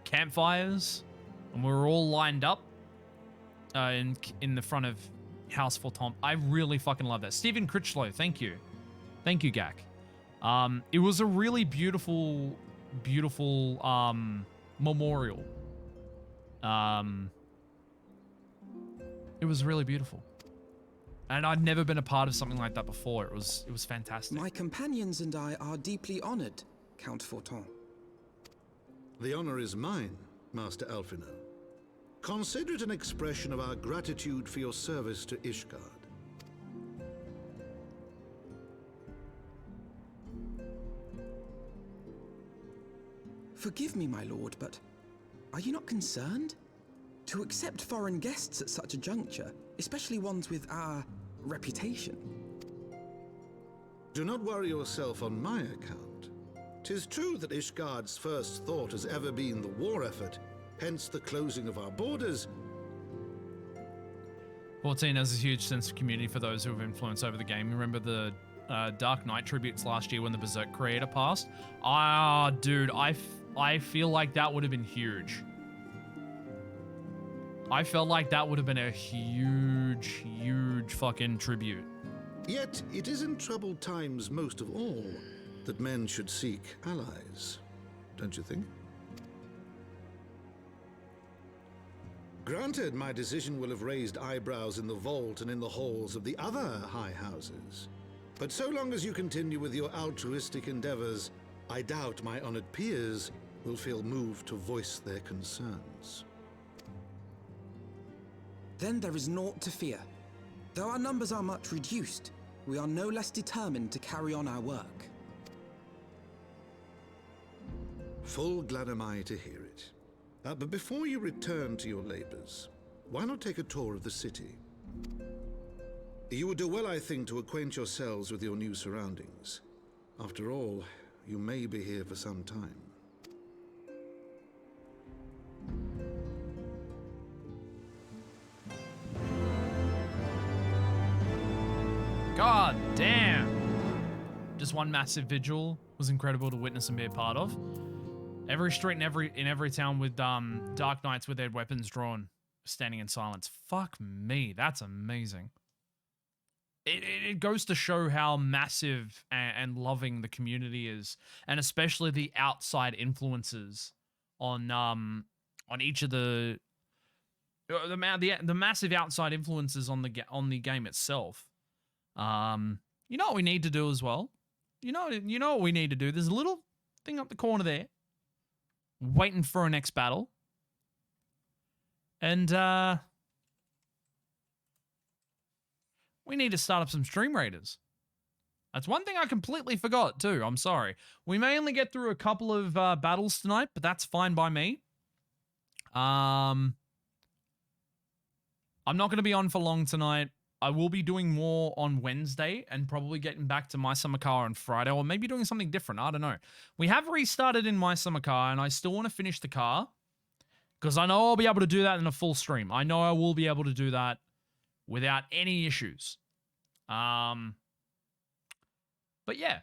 campfires, and we were all lined up in the front of House Fortomp. I really fucking love that. Stephen Critchlow, thank you. Thank you, Gak. It was a really beautiful, beautiful memorial. It was really beautiful. And I'd never been a part of something like that before. It was fantastic. My companions and I are deeply honored, Count Fortomp. The honor is mine, Master Alfino. Consider it an expression of our gratitude for your service to Ishgard. Forgive me, my lord, but are you not concerned? To accept foreign guests at such a juncture, especially ones with our reputation. Do not worry yourself on my account. 'Tis true that Ishgard's first thought has ever been the war effort, hence the closing of our borders. 14 has a huge sense of community for those who have influence over the game. Remember the Dark Knight tributes last year when the Berserk creator passed? Ah, dude, I feel like that would have been huge. I felt like that would have been a huge, huge fucking tribute. Yet it is in troubled times most of all that men should seek allies, don't you think? Granted, my decision will have raised eyebrows in the vault and in the halls of the other high houses. But so long as you continue with your altruistic endeavors, I doubt my honored peers will feel moved to voice their concerns. Then there is naught to fear. Though our numbers are much reduced, we are no less determined to carry on our work. Full glad am I to hear it. But before you return to your labors, why not take a tour of the city? You would do well, I think, to acquaint yourselves with your new surroundings. After all, you may be here for some time. God damn. Just one massive vigil was incredible to witness and be a part of. Every street in every town with Dark Knights with their weapons drawn, standing in silence. Fuck me, that's amazing. It goes to show how massive and loving the community is, and especially the outside influences on each of the the massive outside influences on the game itself. You know what we need to do as well? You know what we need to do? There's a little thing up the corner there, waiting for a next battle. And we need to start up some stream raiders. That's one thing I completely forgot too. I'm sorry. We may only get through a couple of battles tonight, but that's fine by me. I'm not going to be on for long tonight. I will be doing more on Wednesday and probably getting back to My Summer Car on Friday, or maybe doing something different. I don't know. We have restarted in My Summer Car, and I still want to finish the car because I know I'll be able to do that in a full stream. I know I will be able to do that without any issues. But yeah,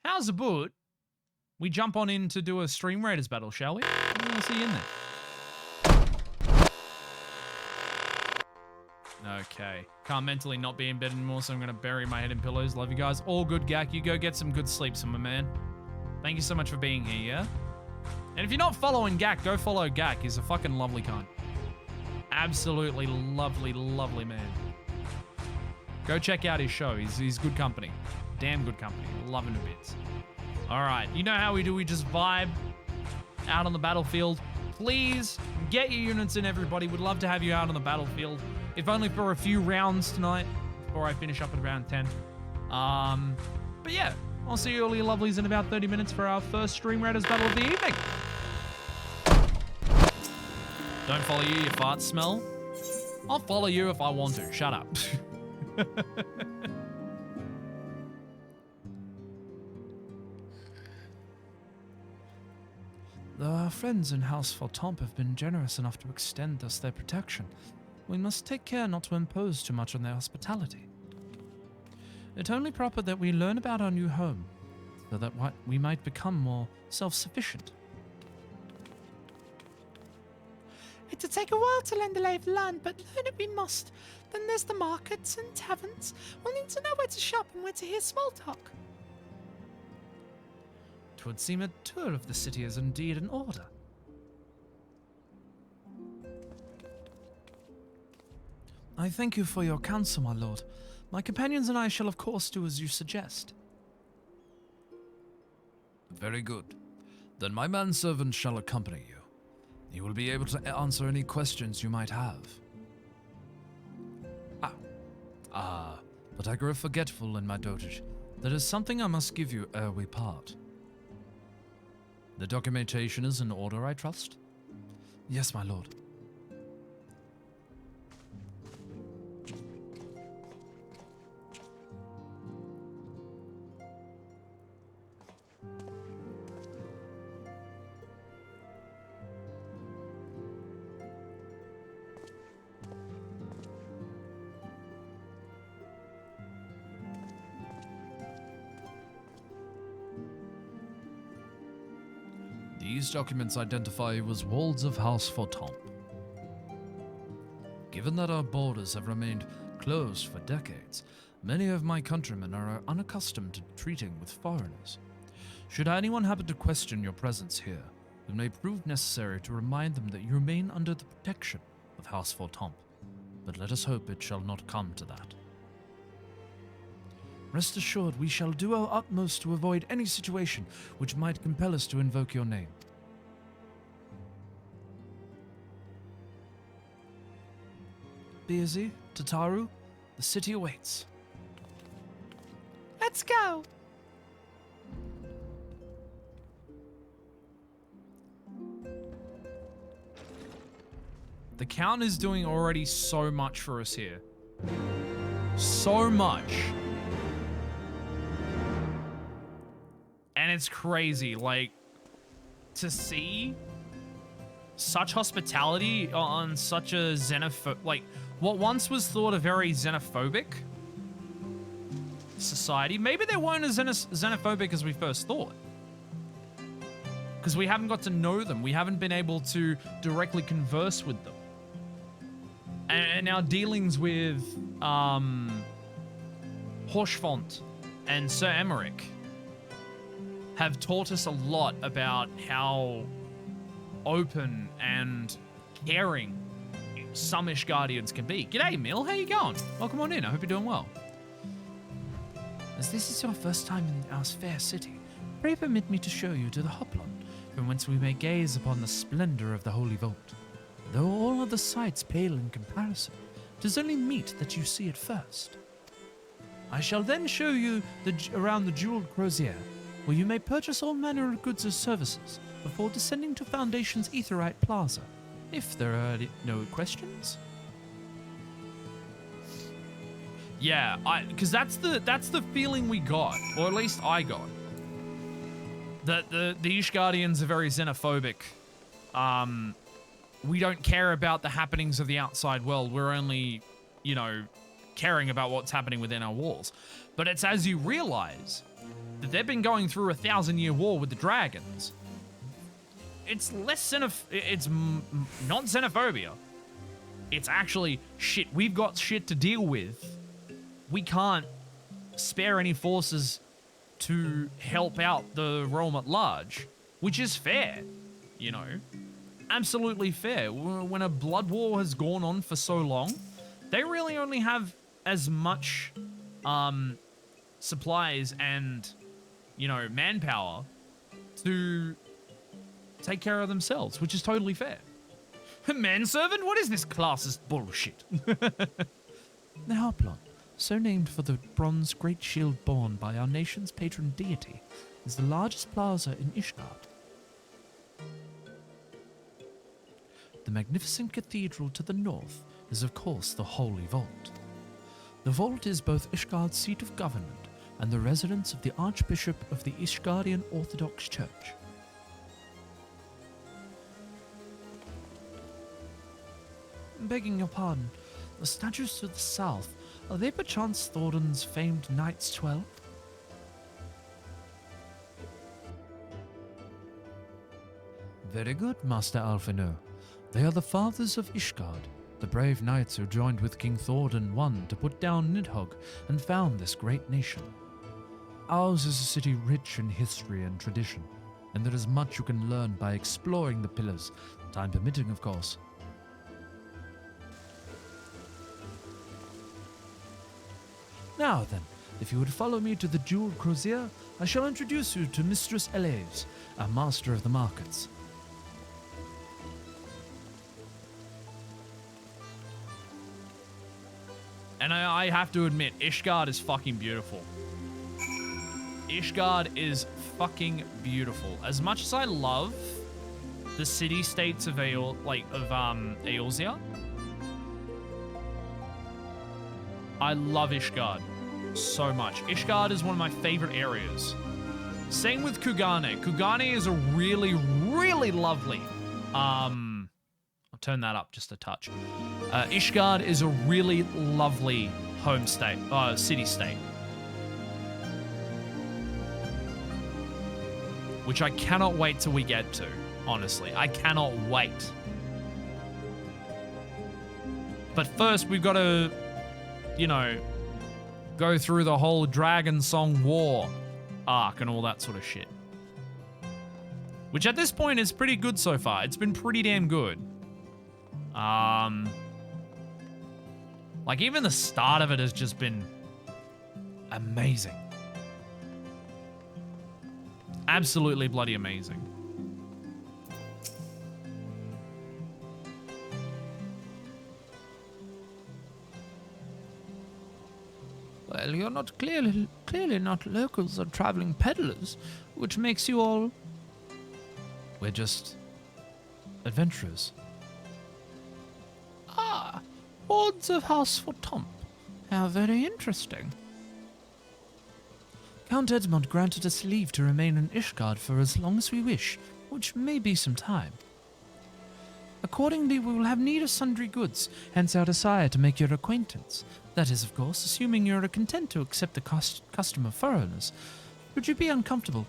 how's about we jump on in to do a Stream Raiders battle, shall we? I'll see you in there. Okay. Can't mentally not be in bed anymore, so I'm going to bury my head in pillows. Love you guys. All good, Gak. You go get some good sleep, my man. Thank you so much for being here, yeah? And if you're not following Gak, go follow Gak. He's a fucking lovely cunt. Absolutely lovely, lovely man. Go check out his show. He's good company. Damn good company. Love him to bits. All right. You know how we do. We just vibe out on the battlefield. Please get your units in, everybody. We'd love to have you out on the battlefield. If only for a few rounds tonight before I finish up at around 10. But yeah, I'll see you all you lovelies in about 30 minutes for our first Stream Raiders battle of the evening. Don't follow you fart smell. I'll follow you if I want to. Shut up. Though our friends in House Fortomp have been generous enough to extend us their protection, we must take care not to impose too much on their hospitality. It's only proper that we learn about our new home, so that we might become more self-sufficient. It'll take a while to learn the lay of the land, but learn it we must. Then there's the markets and taverns. We'll need to know where to shop and where to hear small talk. 'Twould seem a tour of the city is indeed in order. I thank you for your counsel, my lord. My companions and I shall of course do as you suggest. Very good. Then my manservant shall accompany you. He will be able to answer any questions you might have. But I grow forgetful in my dotage. There is something I must give you ere we part. The documentation is in order, I trust? Yes, my lord. These documents identify you as wards of House Fortomp. Given that our borders have remained closed for decades, many of my countrymen are unaccustomed to treating with foreigners. Should anyone happen to question your presence here, it may prove necessary to remind them that you remain under the protection of House Fortomp, but let us hope it shall not come to that. Rest assured, we shall do our utmost to avoid any situation which might compel us to invoke your name. Bearzy, Tataru, the city awaits. Let's go! The Count is doing already so much for us here. So much. And it's crazy, like, to see such hospitality on such a like, what once was thought a very xenophobic society. Maybe they weren't as xenophobic as we first thought. Because we haven't got to know them. We haven't been able to directly converse with them. And our dealings with Horschfont and Sir Emmerich have taught us a lot about how open and caring some Ishgardians can be. G'day, Mill. How you going? Welcome on in. I hope you're doing well. As this is your first time in our fair city, pray permit me to show you to the Hoplon, from whence we may gaze upon the splendor of the Holy Vault. Though all other sights pale in comparison, 'tis only meet that you see it first. I shall then show you around the jeweled crozier, where you may purchase all manner of goods or services before descending to Foundation's Aetheryte Plaza, if there are no questions. Yeah, because that's the feeling we got, or at least I got. That the Ishgardians are very xenophobic. We don't care about the happenings of the outside world. We're only, caring about what's happening within our walls. But it's as you realize that they've been going through a 1,000-year war with the dragons. It's less it's not xenophobia. It's actually shit. We've got shit to deal with. We can't spare any forces to help out the realm at large, which is fair, absolutely fair. When a blood war has gone on for so long, they really only have as much supplies and, manpower to take care of themselves, which is totally fair. Manservant? What is this classist bullshit? The Hoplon, so named for the bronze great shield borne by our nation's patron deity, is the largest plaza in Ishgard. The magnificent cathedral to the north is, of course, the Holy Vault. The vault is both Ishgard's seat of government and the residence of the Archbishop of the Ishgardian Orthodox Church. Begging your pardon, the statues to the south, are they perchance Thornton's famed Knights 12? Very good, Master Alphino. They are the fathers of Ishgard, the brave knights who joined with King Thornton I to put down Nidhogg and found this great nation. Ours is a city rich in history and tradition, and there is much you can learn by exploring the pillars, time permitting, of course. Now then, if you would follow me to the jeweled crozier, I shall introduce you to Mistress Eleves, our master of the markets. And I have to admit, Ishgard is fucking beautiful. Ishgard is fucking beautiful. As much as I love the city-states of Eorzea, I love Ishgard so much. Ishgard is one of my favorite areas. Same with Kugane. Kugane is a really, really lovely. I'll turn that up just a touch. Ishgard is a really lovely home state, city-state. Which I cannot wait till we get to, honestly. I cannot wait. But first, we've got to, go through the whole Dragon Song War arc and all that sort of shit. Which at this point is pretty good so far. It's been pretty damn good. Even the start of it has just been amazing. Absolutely bloody amazing. Well, you're not clearly not locals or traveling peddlers, which makes you all... We're just adventurers. Ah, hordes of House Fortomp. How very interesting. Count Edmund granted us leave to remain in Ishgard for as long as we wish, which may be some time. Accordingly, we will have need of sundry goods, hence our desire to make your acquaintance. That is, of course, assuming you are content to accept the custom of foreigners. Would you be uncomfortable?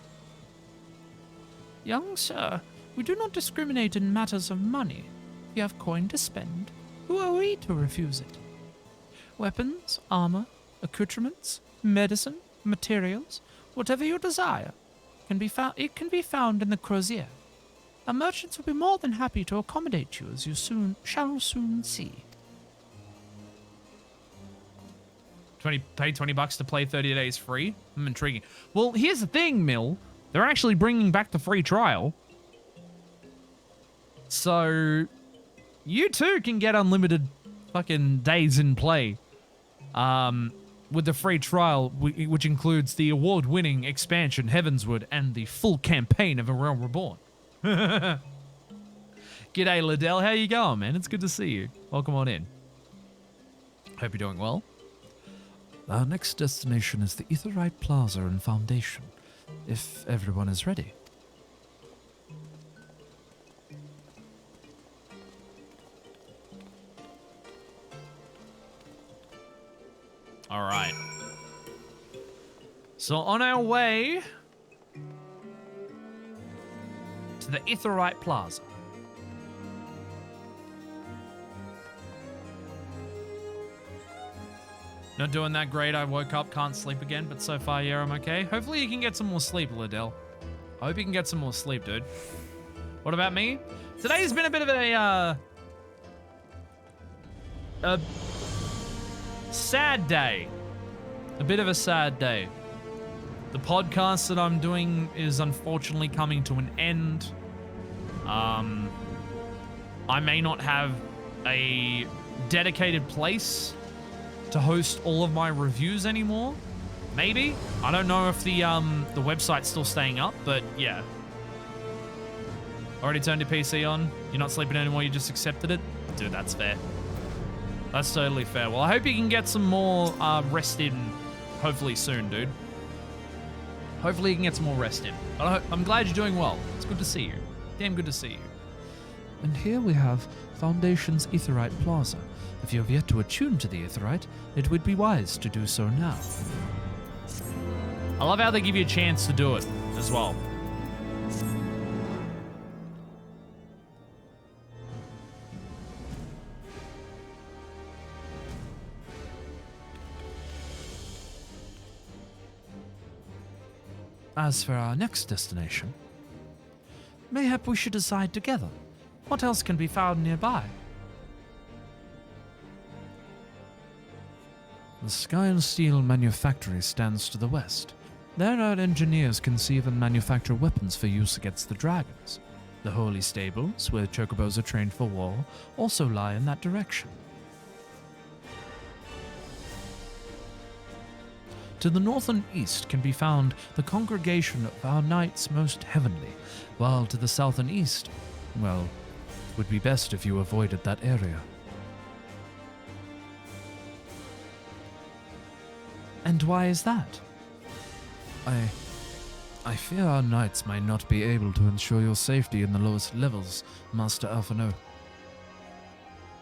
Young sir, we do not discriminate in matters of money. If you have coin to spend, who are we to refuse it? Weapons, armor, accoutrements, medicine, materials, whatever you desire, can be found in the crozier. Our merchants will be more than happy to accommodate you, as you shall soon see. Pay $20 to play 30 days free? I'm intriguing. Well, here's the thing, Mill. They're actually bringing back the free trial. So, you too can get unlimited fucking days in play. With the free trial, which includes the award-winning expansion Heavensward and the full campaign of A Realm Reborn. G'day, Liddell. How you going, man? It's good to see you. Welcome on in. Hope you're doing well. Our next destination is the Aetheryte Plaza and Foundation, if everyone is ready. All right. So on our way to the Aetheryte Plaza. Not doing that great. I woke up, can't sleep again, but so far, yeah, I'm okay. Hopefully you can get some more sleep, Liddell. I hope you can get some more sleep, dude. What about me? Today's been a bit of a sad day. A bit of a sad day. The podcast that I'm doing is unfortunately coming to an end. I may not have a dedicated place to host all of my reviews anymore. Maybe. I don't know if the website's still staying up, but yeah. Already turned your PC on? You're not sleeping anymore, you just accepted it? Dude, that's fair. That's totally fair. Well, I hope you can get some more rest in hopefully soon, dude. Hopefully you can get some more rest in. But I'm glad you're doing well. It's good to see you. Damn good to see you. And here we have Foundation's Aetheryte Plaza. If you have yet to attune to the Aetherite, it would be wise to do so now. I love how they give you a chance to do it as well. As for our next destination, mayhap we should decide together. What else can be found nearby? The Sky and Steel Manufactory stands to the west. There our engineers conceive and manufacture weapons for use against the dragons. The Holy Stables, where chocobos are trained for war, also lie in that direction. To the north and east can be found the congregation of our knights most heavenly, while to the south and east, well, it would be best if you avoided that area. And why is that? I fear our knights may not be able to ensure your safety in the lowest levels, Master Alphino.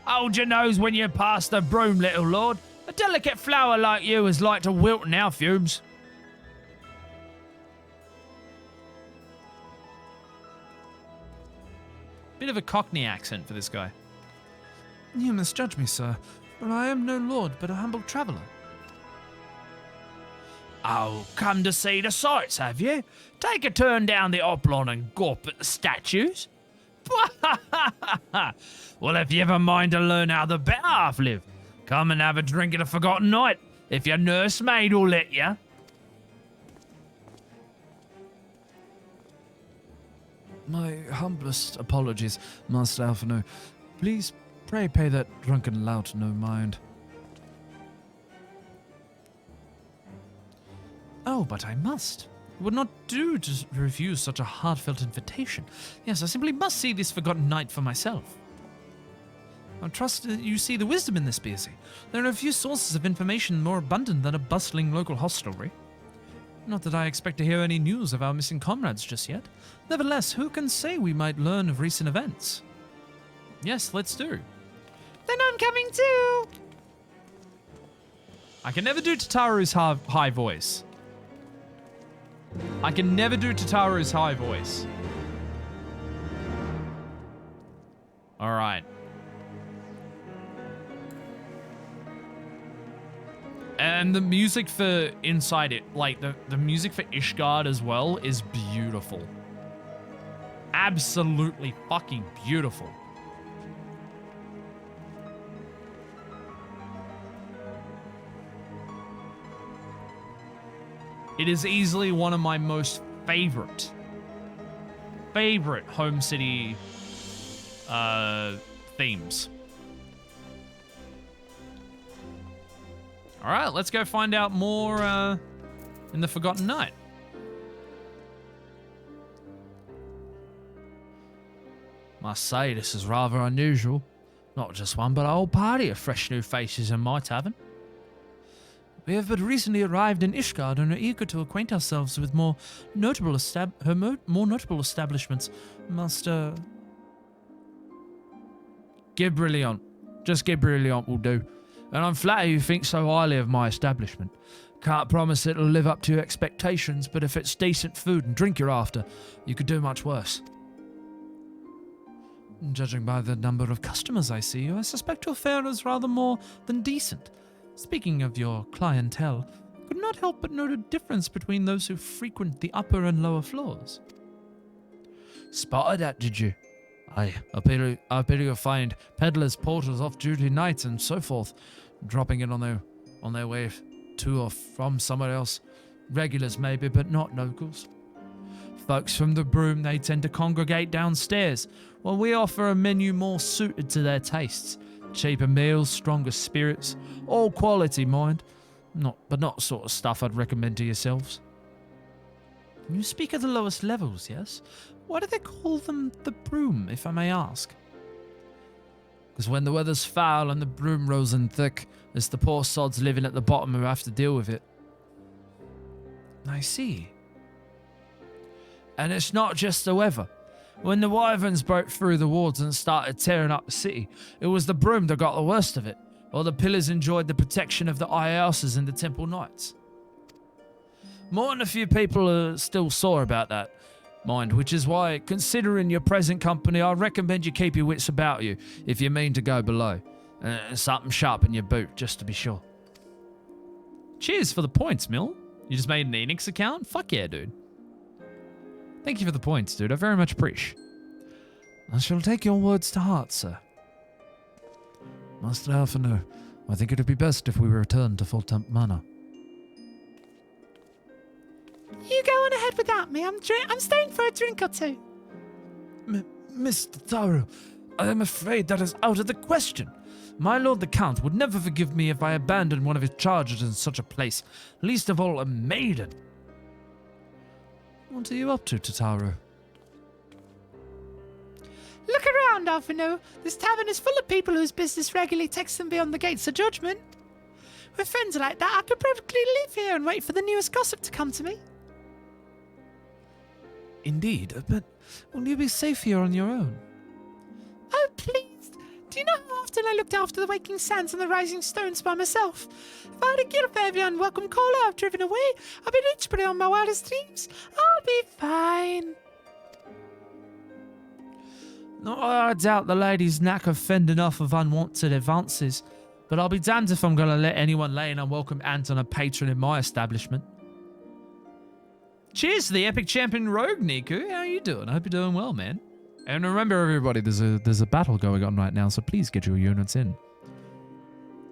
Hold your nose when you pass the broom, little lord. A delicate flower like you is like to wilt in our fumes. Bit of a Cockney accent for this guy. You misjudge me, sir, for I am no lord but a humble traveller. Oh, come to see the sights, have you? Take a turn down the Oblong and gawp at the statues. Well, if you ever mind to learn how the better half live, come and have a drink at a forgotten night, if your nursemaid will let you. My humblest apologies, Master Alphino. Please, pray pay that drunken lout no mind. Oh, but I must. It would not do to refuse such a heartfelt invitation. Yes, I simply must see this forgotten knight for myself. I trust that you see the wisdom in this, Beersy. There are a few sources of information more abundant than a bustling local hostelry. Not that I expect to hear any news of our missing comrades just yet. Nevertheless, who can say we might learn of recent events? Yes, let's do. Then I'm coming too! I can never do Tataru's high voice. I can never do Tataru's high voice. Alright. And the music for inside it, like the music for Ishgard as well is beautiful. absolutely fucking beautiful. It is easily one of my most favorite home city themes. All right, let's go find out more in the Forgotten Night. Must say, this is rather unusual. Not just one, but a whole party of fresh new faces in my tavern. We have but recently arrived in Ishgard and are eager to acquaint ourselves with more notable establishments. Master Gabrielion. Just Gabrielion will do. And I'm flattered you think so highly of my establishment. Can't promise it'll live up to your expectations, but if it's decent food and drink you're after, you could do much worse. Judging by the number of customers I see, I suspect your fare is rather more than decent. Speaking of your clientele, I could not help but note a difference between those who frequent the upper and lower floors. Spotted that, did you? I bet you'll find peddlers, porters, off-duty nights, and so forth, dropping in on their way to or from somewhere else. Regulars maybe, but not locals. Folks from the Broom, they tend to congregate downstairs, while we offer a menu more suited to their tastes. Cheaper meals, stronger spirits, all quality, mind. But not sort of stuff I'd recommend to yourselves. You speak of the lowest levels, yes? Why do they call them the Broom, if I may ask? Because when the weather's foul and the broom rolls in thick, it's the poor sods living at the bottom who have to deal with it. I see. And it's not just the weather. When the wyverns broke through the wards and started tearing up the city, it was the Broom that got the worst of it, while the pillars enjoyed the protection of the high houses and the temple knights. More than a few people are still sore about that, mind, which is why, considering your present company, I recommend you keep your wits about you if you mean to go below. Something sharp in your boot, just to be sure. Cheers for the points, Mill. You just made an Enix account? Fuck yeah, dude. Thank you for the points, dude. I very much appreciate. I shall take your words to heart, sir. Master Alphino, I think it would be best if we return to Fulltemp Manor. You go on ahead without me. I'm staying for a drink or two. Mr. Taro, I am afraid that is out of the question. My lord the Count would never forgive me if I abandoned one of his charges in such a place, least of all a maiden. What are you up to, Totaro? Look around, Alphino. This tavern is full of people whose business regularly takes them beyond the gates of judgment. With friends like that, I could practically live here and wait for the newest gossip to come to me. Indeed, but will you be safe here on your own? Oh, please. Do you know how often I looked after the waking sands and the rising stones by myself? If I had a guilt for every unwelcome caller I've driven away, I'll be literally on my wildest dreams. I'll be fine. No, I doubt the lady's knack of fending off of unwanted advances, but I'll be damned if I'm going to let anyone lay an unwelcome ant on a patron in my establishment. Cheers to the epic champion rogue, Niku. How are you doing? I hope you're doing well, man. And remember, everybody, there's a battle going on right now, so please get your units in.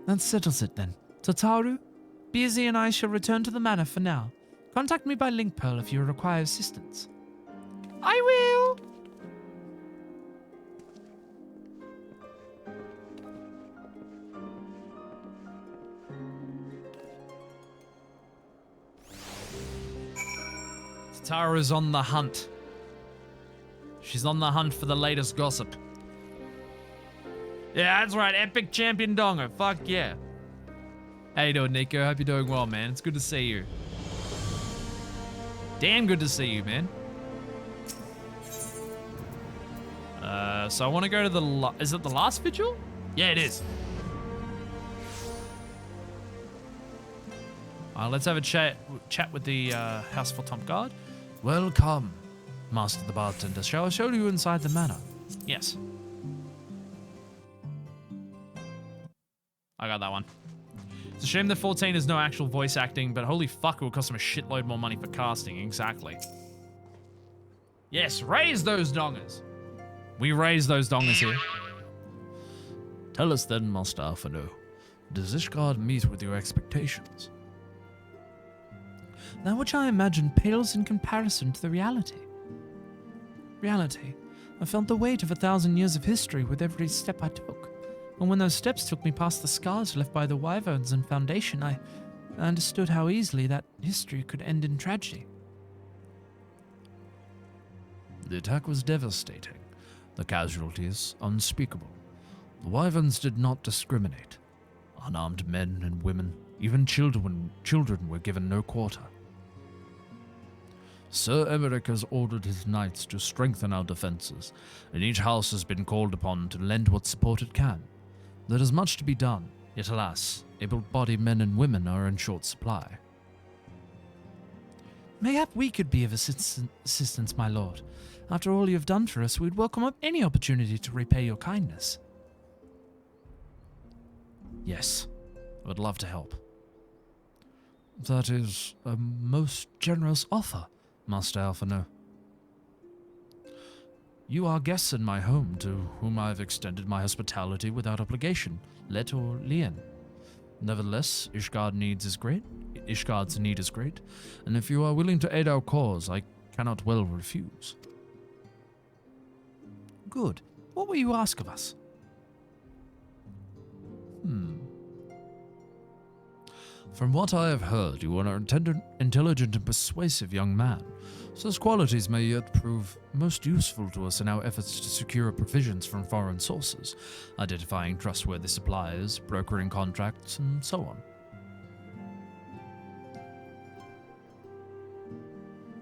That settles it then. Totaro, Beezy and I shall return to the manor for now. Contact me by link pearl if you require assistance. I will. Tara's on the hunt. She's on the hunt for the latest gossip. Yeah, that's right. Epic champion Dongo. Fuck yeah. How you doing, Nico? Hope you're doing well, man. It's good to see you. Damn good to see you, man. So I want to go to the... Is it the last vigil? Yeah, it is. Let's have a chat with the House for Tom Guard. Welcome, Master the Bartender. Shall I show you inside the manor? Yes. I got that one. It's a shame that 14 is no actual voice acting, but holy fuck, it will cost him a shitload more money for casting. Exactly. Yes, raise those dongers. We raise those dongers here. Tell us then, Master Alphino, does Ishgard meet with your expectations? That which I imagine pales in comparison to the reality. I felt the weight of 1,000 years of history with every step I took. And when those steps took me past the scars left by the wyverns and Foundation, I understood how easily that history could end in tragedy. The attack was devastating. The casualties unspeakable. The wyverns did not discriminate. Unarmed men and women, even children were given no quarter. Sir Emmerich has ordered his knights to strengthen our defences, and each house has been called upon to lend what support it can. There is much to be done, yet alas, able-bodied men and women are in short supply. Mayhap we could be of assistance, my lord. After all you have done for us, we'd welcome up any opportunity to repay your kindness. Yes, I would love to help. That is a most generous offer, Master Alphino. You are guests in my home, to whom I have extended my hospitality without obligation, let or lien. Nevertheless, Ishgard's need is great, and if you are willing to aid our cause, I cannot well refuse. Good. What will you ask of us? From what I have heard, you are an intelligent and persuasive young man. Such qualities may yet prove most useful to us in our efforts to secure provisions from foreign sources, identifying trustworthy suppliers, brokering contracts, and so on.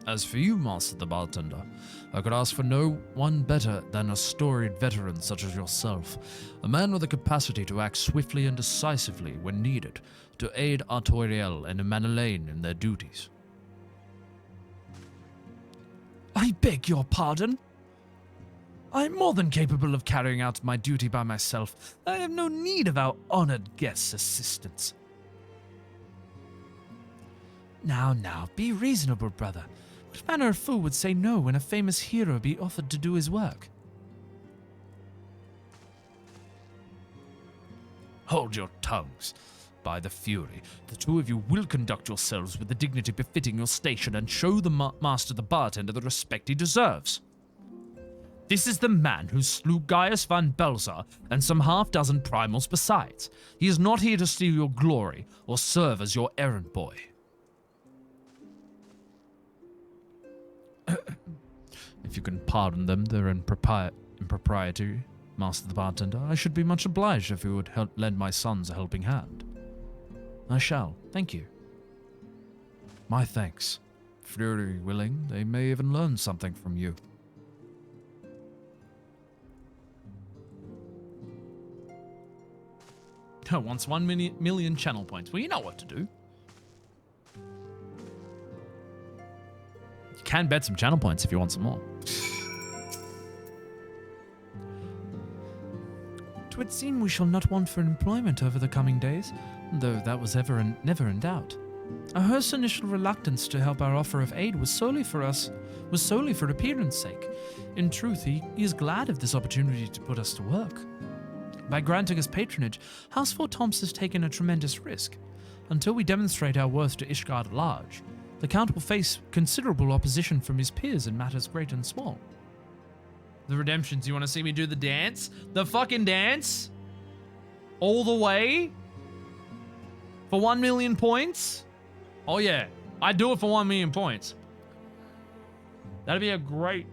As for you, Master the Bartender, I could ask for no one better than a storied veteran such as yourself, a man with the capacity to act swiftly and decisively when needed, to aid Artoriel and Manelaine in their duties. I beg your pardon? I am more than capable of carrying out my duty by myself. I have no need of our honored guest's assistance. Now, be reasonable, brother. What manner of fool would say no when a famous hero be offered to do his work? Hold your tongues. By the Fury, the two of you will conduct yourselves with the dignity befitting your station and show the Master the Bartender the respect he deserves. This is the man who slew Gaius van Belzar and some half-dozen primals besides. He is not here to steal your glory or serve as your errand boy. If you can pardon them their impropriety, Master the Bartender, I should be much obliged if you would lend my sons a helping hand. I shall, thank you. My thanks. Fury willing, they may even learn something from you. Wants 1 million channel points. Well, you know what to do. You can bet some channel points if you want some more. Twould seem we shall not want for employment over the coming days, though that was never in doubt. Our host's initial reluctance to help our offer of aid was solely for appearance sake. In truth, he is glad of this opportunity to put us to work. By granting us patronage, House Fort Tomps has taken a tremendous risk. Until we demonstrate our worth to Ishgard at large, the Count will face considerable opposition from his peers in matters great and small. The redemptions, you want to see me do the dance? The fucking dance? All the way? For 1 million points? Oh yeah, I'd do it for 1 million points. That'd be a great...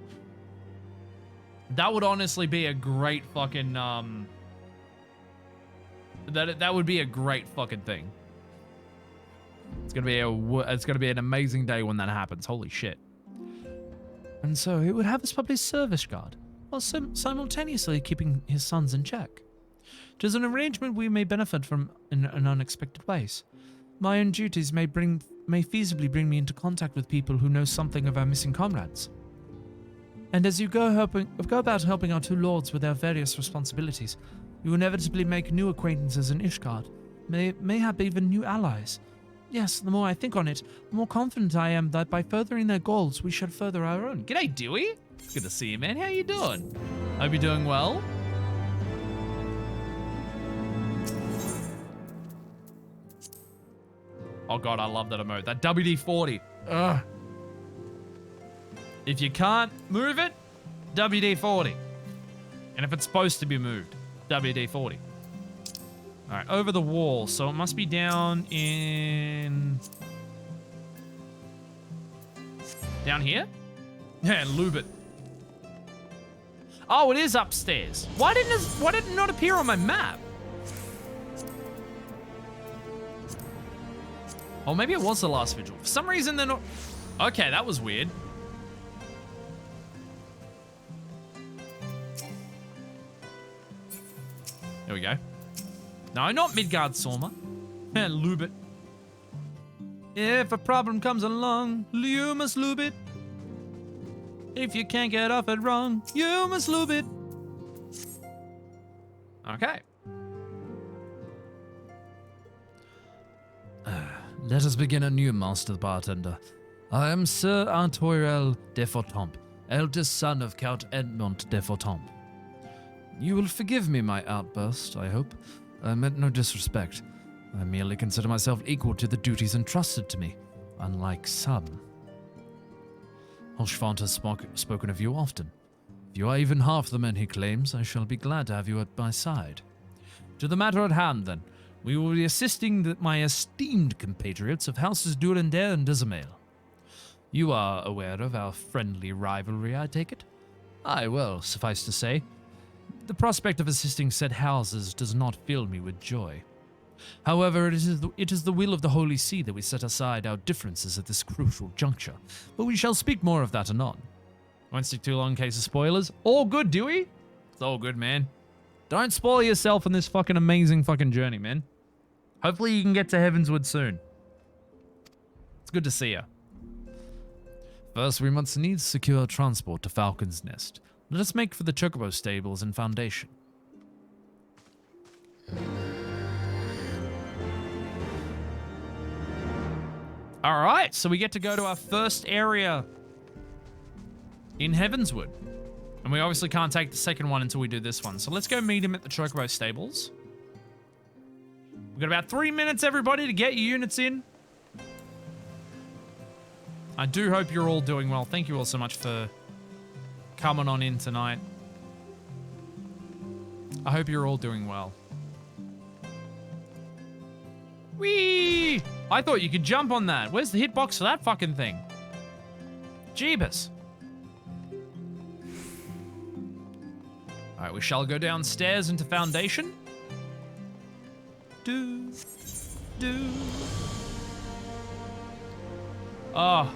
That would honestly be a great fucking, That would be a great fucking thing. It's gonna be an amazing day when that happens. Holy shit. And so it would have us probably serve Ishgard, while simultaneously keeping his sons in check. 'Tis an arrangement we may benefit from in unexpected ways. My own duties may feasibly bring me into contact with people who know something of our missing comrades. And as you go about helping our two lords with their various responsibilities, you inevitably make new acquaintances in Ishgard, mayhap even new allies. Yes, the more I think on it, the more confident I am that by furthering their goals, we should further our own. G'day, Dewey. Good to see you, man. How you doing? Hope you're doing well. Oh god, I love that emote. That WD-40. Ugh. If you can't move it, WD-40. And if it's supposed to be moved, WD-40. Alright, over the wall. So it must be down in... Down here? Yeah, lube it. Oh, it is upstairs. Why did it not appear on my map? Oh, maybe it was the last vigil. For some reason, they're not... Okay, that was weird. There we go. No, not Midgard Sorma. Lube it. If a problem comes along, you must lube it. If you can't get off it wrong, you must lube it. Okay. Let us begin anew, Master Bartender. I am Sir Artoriel de Fortomp, eldest son of Count Edmond de Fortomp. You will forgive me my outburst, I hope. I meant no disrespect. I merely consider myself equal to the duties entrusted to me, unlike some. Hochfant has spoken of you often. If you are even half the men he claims, I shall be glad to have you at my side. To the matter at hand, then. We will be assisting my esteemed compatriots of Houses Durandare and Dizemail. You are aware of our friendly rivalry, I take it? Aye, well, suffice to say, the prospect of assisting said houses does not fill me with joy. However, it is the will of the Holy See that we set aside our differences at this crucial juncture, but we shall speak more of that anon. Won't stick too long in case of spoilers. All good, Dewey? It's all good, man. Don't spoil yourself on this fucking amazing fucking journey, man. Hopefully you can get to Heavensward soon. It's good to see you. First, we must needs secure transport to Falcon's Nest. Let us make for the Chocobo stables and foundation. Alright, so we get to go to our first area in Heavensward. And we obviously can't take the second one until we do this one. So let's go meet him at the Chocobo stables. We've got about 3 minutes, everybody, to get your units in. I do hope you're all doing well. Thank you all so much for coming on in tonight. I hope you're all doing well. Whee! I thought you could jump on that. Where's the hitbox for that fucking thing? Jeebus. Alright, we shall go downstairs into Foundation. Do. Oh,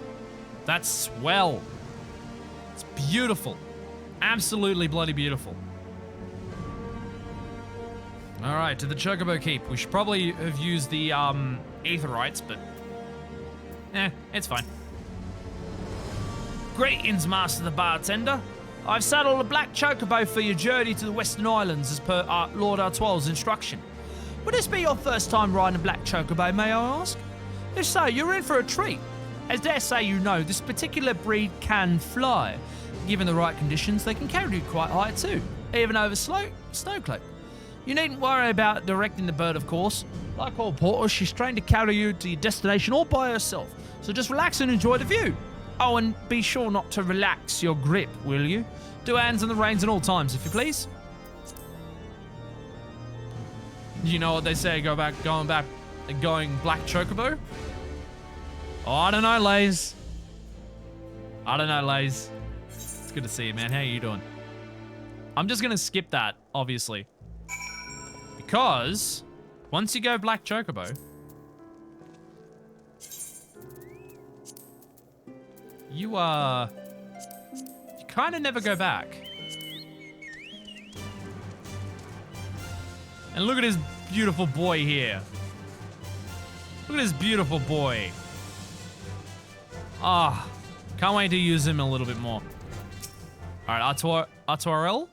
that's swell. It's beautiful. Absolutely bloody beautiful. Alright, to the Chocobo Keep. We should probably have used the Aetherites, but it's fine. Greetings, Master the Bartender. I've saddled a black Chocobo for your journey to the Western Islands as per Lord Artoile's instruction. Would this be your first time riding a black Chocobo, may I ask? If so, you're in for a treat. As dare say you know, this particular breed can fly. Given the right conditions, they can carry you quite high too, even over snowcloak. You needn't worry about directing the bird, of course. Like all porters, she's trained to carry you to your destination all by herself, so just relax and enjoy the view. Oh, and be sure not to relax your grip, will you? Do hands on the reins at all times, if you please. You know what they say, going black Chocobo? Oh, I don't know, Lays. It's good to see you, man. How you doing? I'm just going to skip that, obviously. Because once you go black Chocobo, you kind of never go back. And look at this beautiful boy here. Look at this beautiful boy. Ah, can't wait to use him a little bit more. All right, Artoriel.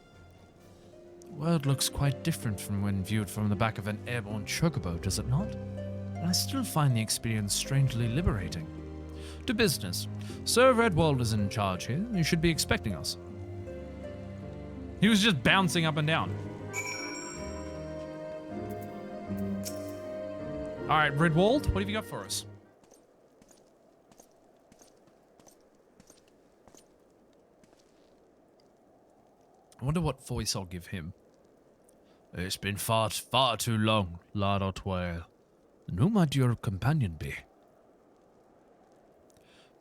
The world looks quite different from when viewed from the back of an airborne chocobo, does it not? I still find the experience strangely liberating. To business. Sir Redwald is in charge here. You should be expecting us. He was just bouncing up and down. All right, Redwald, what have you got for us? I wonder what voice I'll give him. It's been far too long, Lord Otwell. And who might your companion be?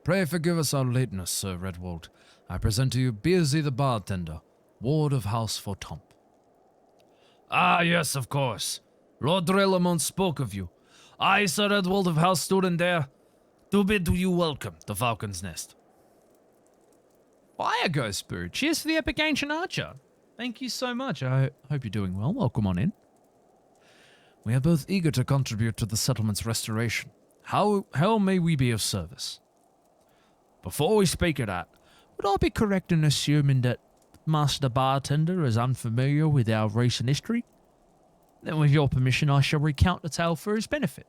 Pray forgive us our lateness, Sir Redwald. I present to you Beersy the bartender, ward of House Fortomp. Ah, yes, of course. Lord Relamont spoke of you. I, Sir Redwald of House Studendare, do bid you welcome to Falcon's Nest. Fire Ghost Spirit. Cheers for the epic ancient archer. Thank you so much. I hope you're doing well. Welcome on in. We are both eager to contribute to the settlement's restoration. How may we be of service? Before we speak of that, would I be correct in assuming that Master Bartender is unfamiliar with our recent history? Then with your permission, I shall recount the tale for his benefit.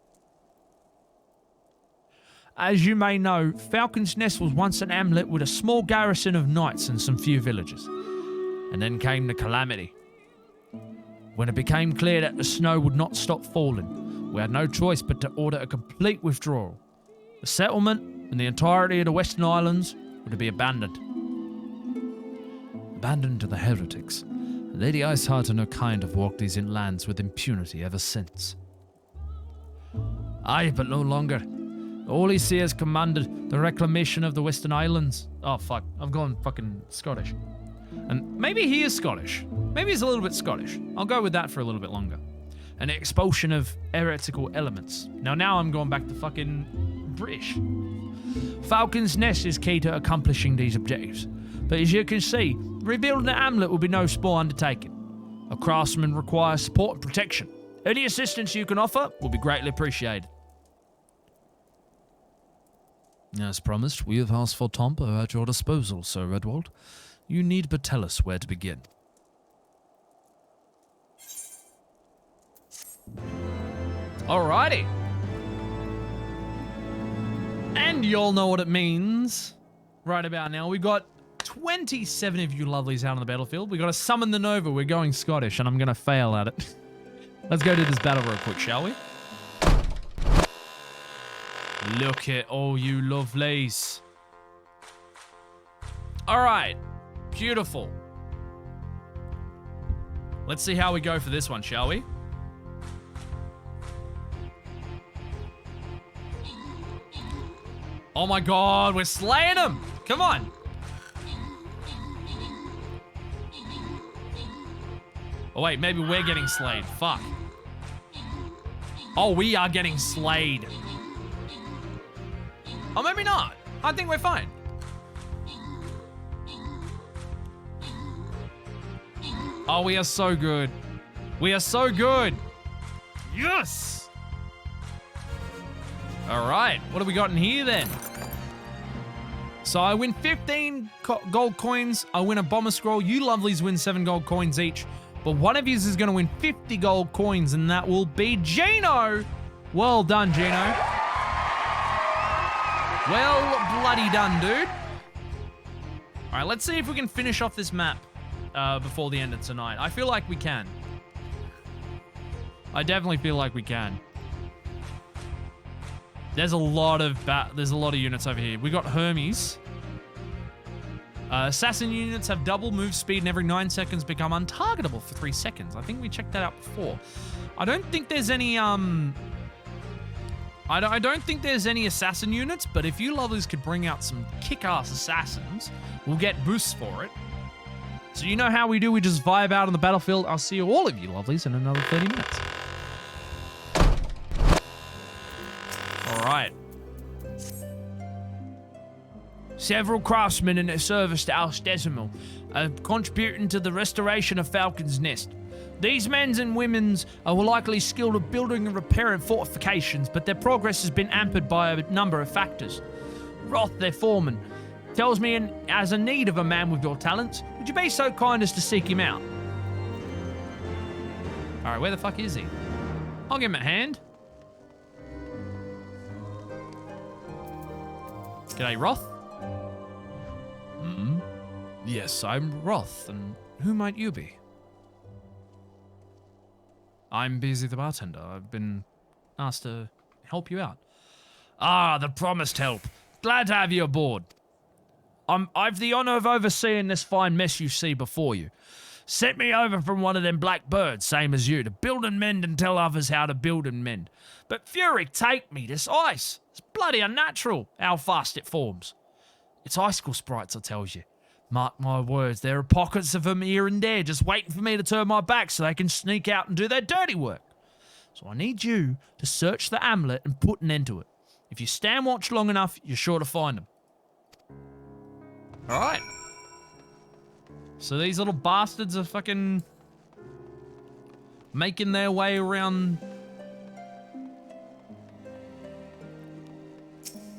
As you may know, Falcon's Nest was once an hamlet with a small garrison of knights and some few villagers. And then came the calamity. When it became clear that the snow would not stop falling, we had no choice but to order a complete withdrawal. The settlement and the entirety of the Western Islands were to be abandoned. Abandoned to the heretics. Lady Iceheart and her kind have walked these lands with impunity ever since. Aye, but no longer. The Holy See has commanded the reclamation of the Western Islands. Oh, fuck. I've gone fucking Scottish. And maybe he is Scottish. Maybe he's a little bit Scottish. I'll go with that for a little bit longer. An expulsion of heretical elements. Now I'm going back to fucking British. Falcon's Nest is key to accomplishing these objectives. But as you can see, rebuilding the hamlet will be no small undertaking. A craftsman requires support and protection. Any assistance you can offer will be greatly appreciated. As promised, we of House Fortomp are at your disposal, Sir Redwald. You need but tell us where to begin. Alrighty. And you all know what it means right about now. We got 27 of you lovelies out on the battlefield. We got to summon the Nova. We're going Scottish, and I'm going to fail at it. Let's go do this battle real quick, shall we? Look at all you lovelies. All right. Beautiful. Let's see how we go for this one, shall we? Oh my god, we're slaying them! Come on! Oh wait, maybe we're getting slayed. Fuck. Oh, we are getting slayed. Oh, maybe not. I think we're fine. Oh, we are so good. We are so good. Yes! All right, what have we got in here then? So I win 15 gold coins. I win a bomber scroll. You lovelies win 7 gold coins each. But one of you is going to win 50 gold coins, and that will be Gino. Well done, Gino. Well bloody done, dude. All right, let's see if we can finish off this map before the end of tonight. I feel like we can. I definitely feel like we can. There's a lot of units over here. We got Hermes. Assassin units have double move speed and every 9 seconds become untargetable for 3 seconds. I think we checked that out before. I don't think there's any I don't think there's any assassin units, but if you lovers could bring out some kick-ass assassins, we'll get boosts for it. So you know how we do, we just vibe out on the battlefield. I'll see all of you lovelies in another 30 minutes. All right. Several craftsmen in their service to House Decimal are contributing to the restoration of Falcon's Nest. These men and women are likely skilled at building and repairing fortifications, but their progress has been hampered by a number of factors. Roth, their foreman, tells me as a need of a man with your talents. Would you be so kind as to seek him out? All right, where the fuck is he? I'll give him a hand. G'day, Roth. Hmm? Yes, I'm Roth, and who might you be? I'm Busy the bartender. I've been asked to help you out. Ah, the promised help. Glad to have you aboard. I've the honor of overseeing this fine mess you see before you. Sent me over from one of them black birds, same as you, to build and mend and tell others how to build and mend. But Fury, take me, this ice. It's bloody unnatural how fast it forms. It's icicle sprites, I tells you. Mark my words, there are pockets of them here and there just waiting for me to turn my back so they can sneak out and do their dirty work. So I need you to search the amulet and put an end to it. If you stand watch long enough, you're sure to find them. All right. So these little bastards are fucking making their way around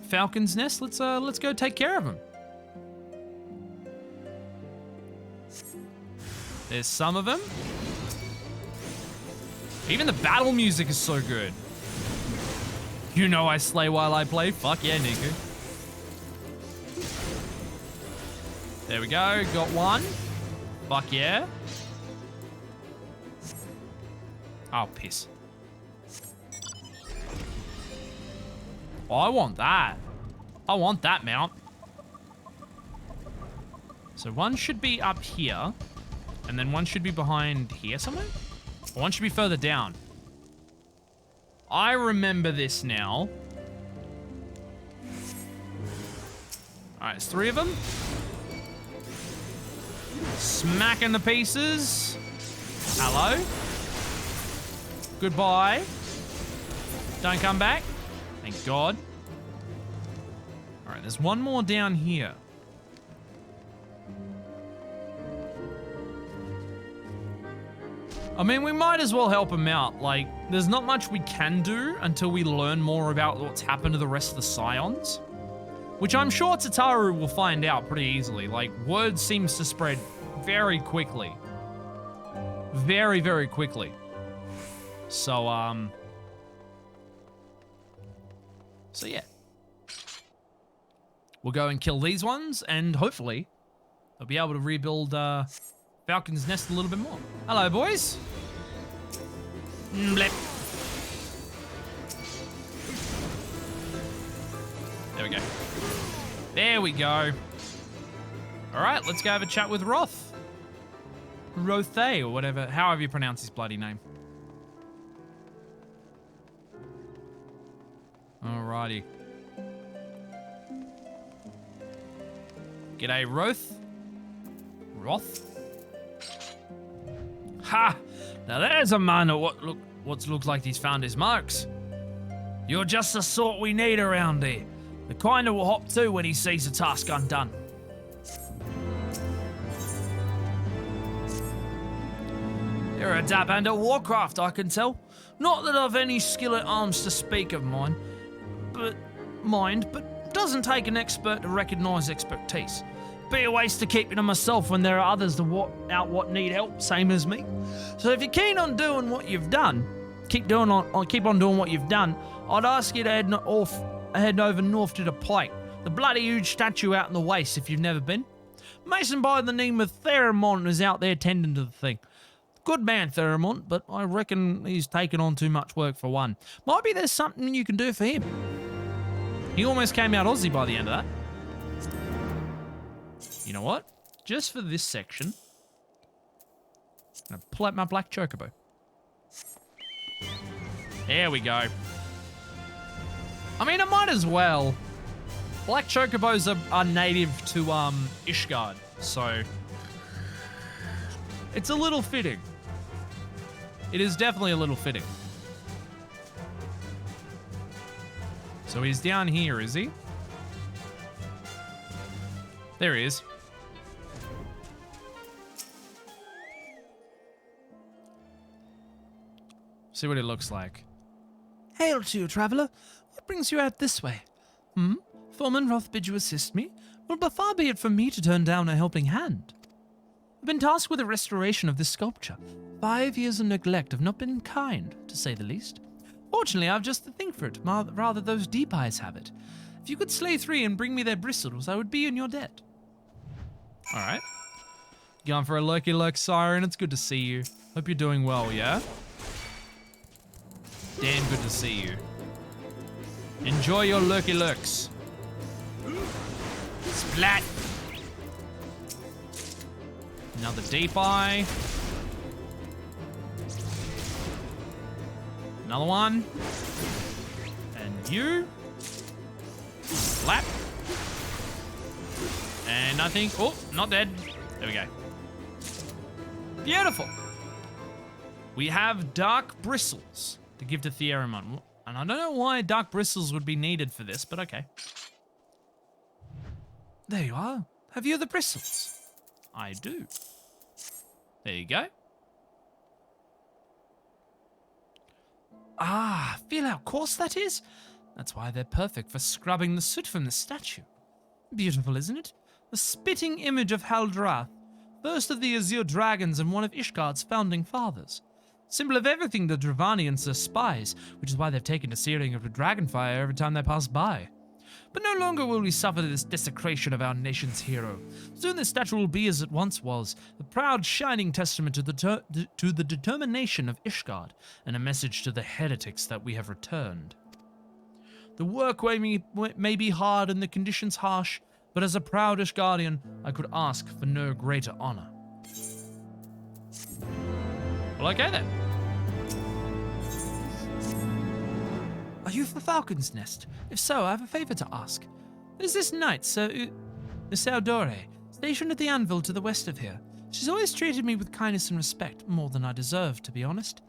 Falcon's Nest. Let's go take care of them. There's some of them. Even the battle music is so good. You know I slay while I play. Fuck yeah, Niku. There we go. Got one. Fuck yeah. Oh, piss. Oh, I want that. I want that mount. So one should be up here. And then one should be behind here somewhere? Or one should be further down. I remember this now. Alright, it's 3 of them. Smacking the pieces. Hello. Goodbye. Don't come back. Thank God. Alright, there's one more down here. I mean, we might as well help him out. Like, there's not much we can do until we learn more about what's happened to the rest of the Scions. Which I'm sure Tataru will find out pretty easily. Like, word seems to spread very quickly. Very, very quickly. So, So, yeah. We'll go and kill these ones, and hopefully, they'll be able to rebuild, Falcon's Nest a little bit more. Hello, boys. Blip. There we go. There we go. All right, let's go have a chat with Roth. Rothe, or whatever, however you pronounce his bloody name. Alrighty. G'day, Roth. Roth? Ha! Now there's a man that what looks like he's found his marks. You're just the sort we need around here. The kind who will hop to when he sees the task undone. You're a dab hand at warcraft, I can tell. Not that I've any skill at arms to speak of but doesn't take an expert to recognise expertise. Be a waste to keep it to myself when there are others what need help, same as me. So if you're keen on doing what you've done, keep on doing what you've done, I'd ask you to head over north to the Pike, the bloody huge statue out in the waste if you've never been. Mason by the name of Theramont is out there tending to the thing. Good man, Theramont, but I reckon he's taken on too much work for one. Might be there's something you can do for him. He almost came out Aussie by the end of that. You know what? Just for this section, I'm gonna pull out my black chocobo. There we go. I mean, I might as well. Black chocobos are native to Ishgard, so it's a little fitting. It is definitely a little fitting. So he's down here, is he? There he is. See what it looks like. Hail to you, traveller. What brings you out this way? Foreman Roth bid you assist me? Well, but far be it from me to turn down a helping hand. I've been tasked with the restoration of this sculpture. 5 years of neglect have not been kind, to say the least. Fortunately, I've just the thing for it, rather those deep eyes have it. If you could slay 3 and bring me their bristles, I would be in your debt. Alright. Going for a lurky lurk, Siren. It's good to see you. Hope you're doing well, yeah? Damn good to see you. Enjoy your lurky lurks. Splat. Another deep eye. Another one. And you. Slap. And I think, oh, not dead. There we go. Beautiful. We have dark bristles to give to Thearamon. And I don't know why dark bristles would be needed for this, but okay. There you are. Have you the bristles? I do. There you go. Ah, feel how coarse that is? That's why they're perfect for scrubbing the soot from the statue. Beautiful, isn't it? The spitting image of Haldrath, first of the Azure Dragons and one of Ishgard's founding fathers. Symbol of everything the Dravanians despise, which is why they've taken to searing of the dragonfire every time they pass by. But no longer will we suffer this desecration of our nation's hero. Soon this statue will be as it once was, a proud, shining testament to the determination of Ishgard, and a message to the heretics that we have returned. The work may be hard and the conditions harsh, but as a proud Ishgardian, I could ask for no greater honor. Well, okay then. Are you for Falcon's Nest? If so, I have a favor to ask. There's this knight, Sir Saudore, stationed at the anvil to the west of here. She's always treated me with kindness and respect, more than I deserve, to be honest.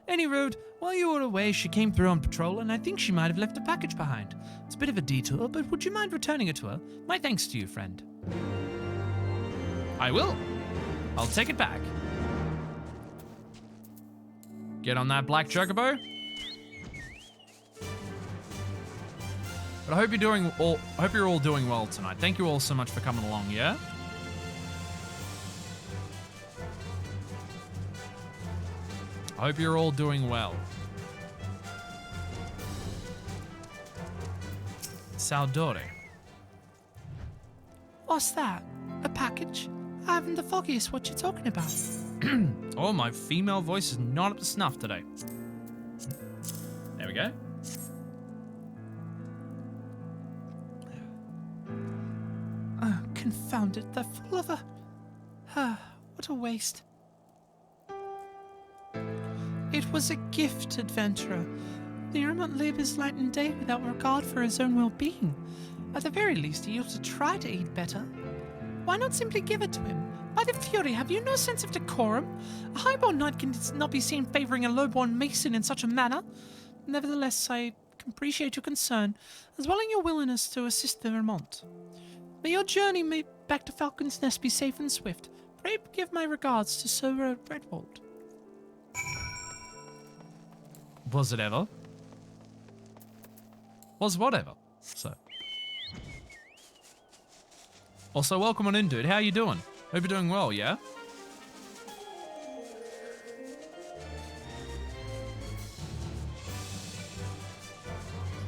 Any road, while you were away, she came through on patrol, and I think she might have left a package behind. It's a bit of a detour, but would you mind returning it to her? My thanks to you, friend. I will. I'll take it back. Get on that black chocobo. But I hope you're all doing well tonight. Thank you all so much for coming along, yeah? I hope you're all doing well. Saudore. What's that? A package? I haven't the foggiest what you're talking about. Oh, my female voice is not up to snuff today. There we go. Oh, confound it, they're full of a... what a waste. It was a gift, adventurer. The Eremont labors night and day without regard for his own well-being. At the very least, he ought to try to eat better. Why not simply give it to him? By the Fury, have you no sense of decorum? A highborn knight can not be seen favouring a lowborn mason in such a manner. Nevertheless, I appreciate your concern, as well as your willingness to assist the Eremont. May your journey back to Falcon's Nest be safe and swift. Pray give my regards to Sir Redwald. Was it ever? Was whatever. So. Also, welcome on in, dude. How you doing? Hope you're doing well, yeah?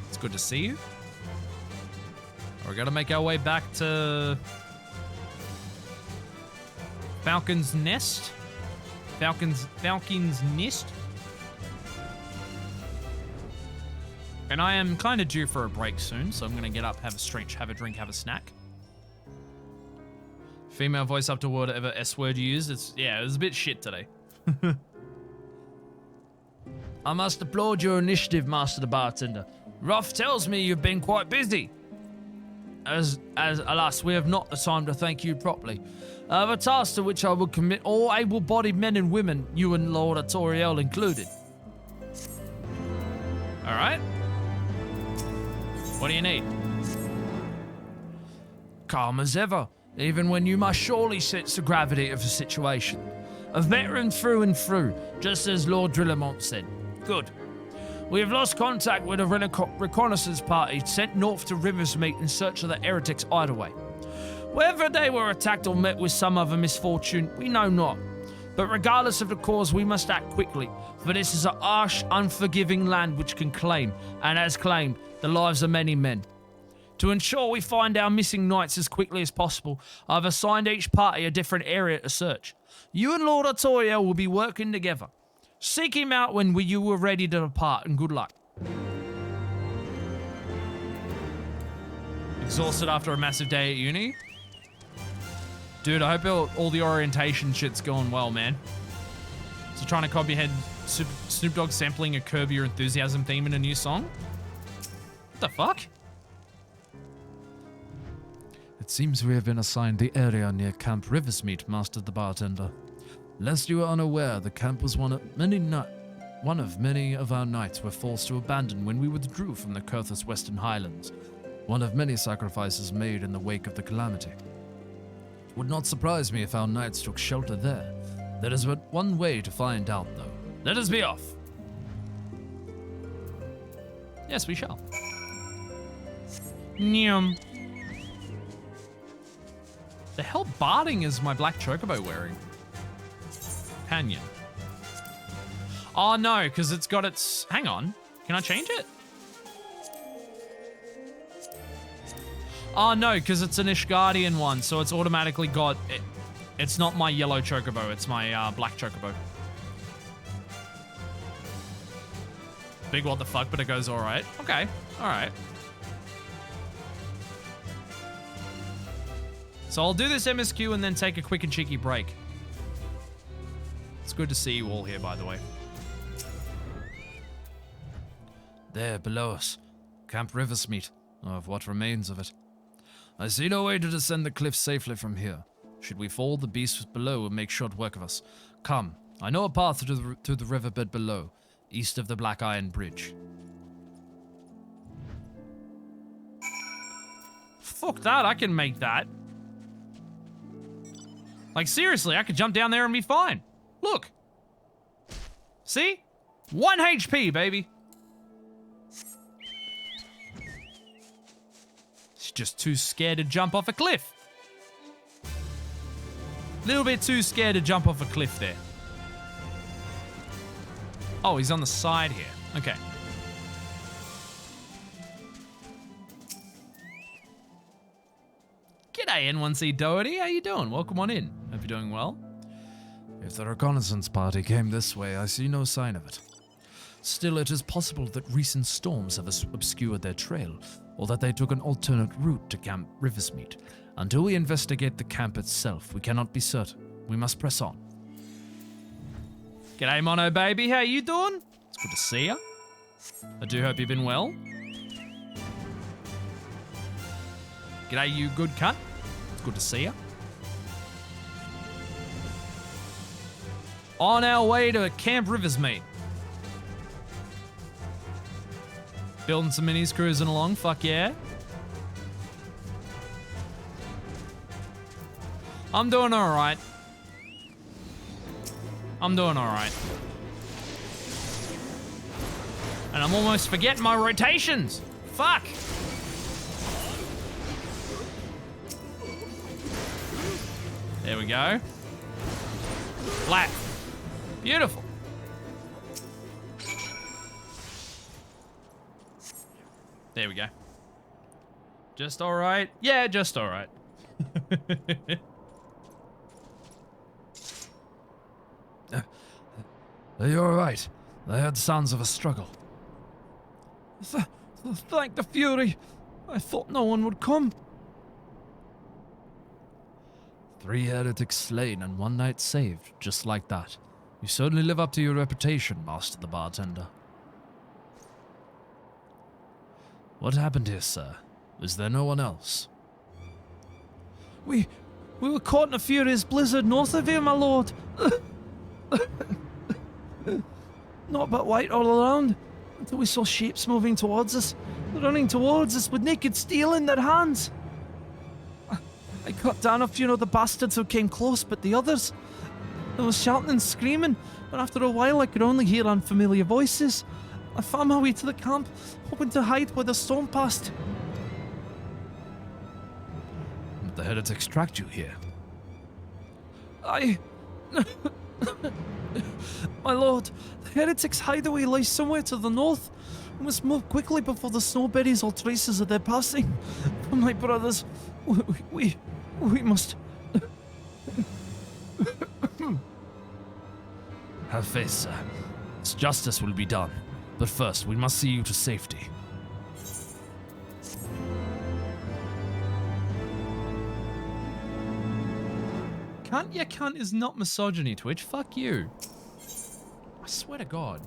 It's good to see you. We're gonna make our way back to Falcon's Nest. Falcon's Nest. And I am kind of due for a break soon, so I'm gonna get up, have a stretch, have a drink, have a snack. Female voice up to whatever S word you used. It was a bit shit today. I must applaud your initiative, Master the Bartender. Ruff tells me you've been quite busy. As alas, we have not the time to thank you properly. I have a task to which I will commit all able-bodied men and women, you and Lord Artoriel included. Alright. What do you need? Calm as ever, even when you must surely sense the gravity of the situation. A veteran through and through, just as Lord Drillamont said. Good. We have lost contact with a reconnaissance party sent north to Riversmeet in search of the heretics' hideaway. Whether they were attacked or met with some other misfortune, we know not. But regardless of the cause, we must act quickly, for this is a harsh, unforgiving land which can claim, and has claimed, the lives of many men. To ensure we find our missing knights as quickly as possible, I've assigned each party a different area to search. You and Lord Artoriel will be working together. Seek him out when you are ready to depart, and good luck. Exhausted after a massive day at uni? Dude, I hope all the orientation shit's going well, man. So trying to comprehend Snoop Dogg sampling a Curb Your Enthusiasm theme in a new song? What the fuck? It seems we have been assigned the area near Camp Riversmeet, Master the Bartender. Lest you are unaware, the camp was one of many of our knights were forced to abandon when we withdrew from the Kurthus Western Highlands. One of many sacrifices made in the wake of the calamity. It would not surprise me if our knights took shelter there. There is but one way to find out, though. Let us be off. Yes, we shall. Nyum. The hell barding is my black chocobo wearing? Companion. Oh no, because it's got its... Hang on. Can I change it? Oh no, because it's an Ishgardian one, so it's automatically got... It's not my yellow chocobo, it's my black chocobo. Big what the fuck, but it goes alright. Okay, alright. So I'll do this MSQ and then take a quick and cheeky break. It's good to see you all here, by the way. There, below us. Camp Riversmeet, or of what remains of it. I see no way to descend the cliff safely from here. Should we fall, the beasts below will make short work of us. Come, I know a path to the riverbed below, east of the Black Iron Bridge. Fuck that, I can make that. Like, seriously, I could jump down there and be fine. Look. See? 1 HP, baby. She's just too scared to jump off a cliff. Little bit too scared to jump off a cliff there. Oh, he's on the side here. Okay. G'day, N1C Doherty. How you doing? Welcome on in. Hope you're doing well. If the reconnaissance party came this way, I see no sign of it. Still, it is possible that recent storms have obscured their trail, or that they took an alternate route to Camp Riversmeet. Until we investigate the camp itself, we cannot be certain. We must press on. G'day, Mono Baby. How you doing? It's good to see ya. I do hope you've been well. G'day, you good cunt. It's good to see ya. On our way to Camp Riversmeet. Building some minis, cruising along. Fuck yeah. I'm doing alright. I'm doing alright. And I'm almost forgetting my rotations. Fuck. There we go. Flat. Beautiful. There we go. Just alright? Yeah, just alright. Are you alright? I heard sounds of a struggle. Thank the Fury. I thought no one would come. 3 heretics slain and 1 knight saved, just like that. You certainly live up to your reputation, Master the Bartender. What happened here, sir? Was there no one else? We were caught in a furious blizzard north of here, my lord. Not but white all around, until we saw shapes moving towards us, running towards us with naked steel in their hands. I cut down a few of the bastards who came close, but the others, there was shouting and screaming, and after a while I could only hear unfamiliar voices. I found my way to the camp, hoping to hide where the storm passed. Did the heretics tracked you here? My lord, the heretics' hideaway lies somewhere to the north. We must move quickly before the snow berries or traces of their passing. For my brothers, we must... Have faith, sir. Justice will be done. But first, we must see you to safety. Cunt, yeah, cunt is not misogyny, Twitch. Fuck you. I swear to God.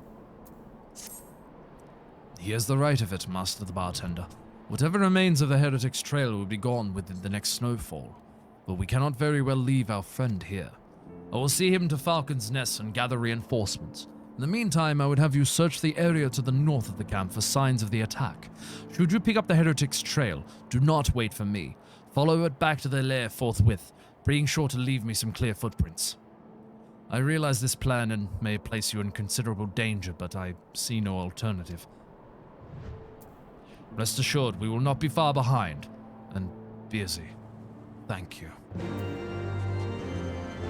He has the right of it, Master the Bartender. Whatever remains of the Heretic's trail will be gone within the next snowfall. But we cannot very well leave our friend here. I will see him to Falcon's Nest and gather reinforcements. In the meantime, I would have you search the area to the north of the camp for signs of the attack. Should you pick up the Heretic's trail, do not wait for me. Follow it back to their lair forthwith, being sure to leave me some clear footprints. I realize this plan and may place you in considerable danger, but I see no alternative. Rest assured, we will not be far behind, and busy. Thank you.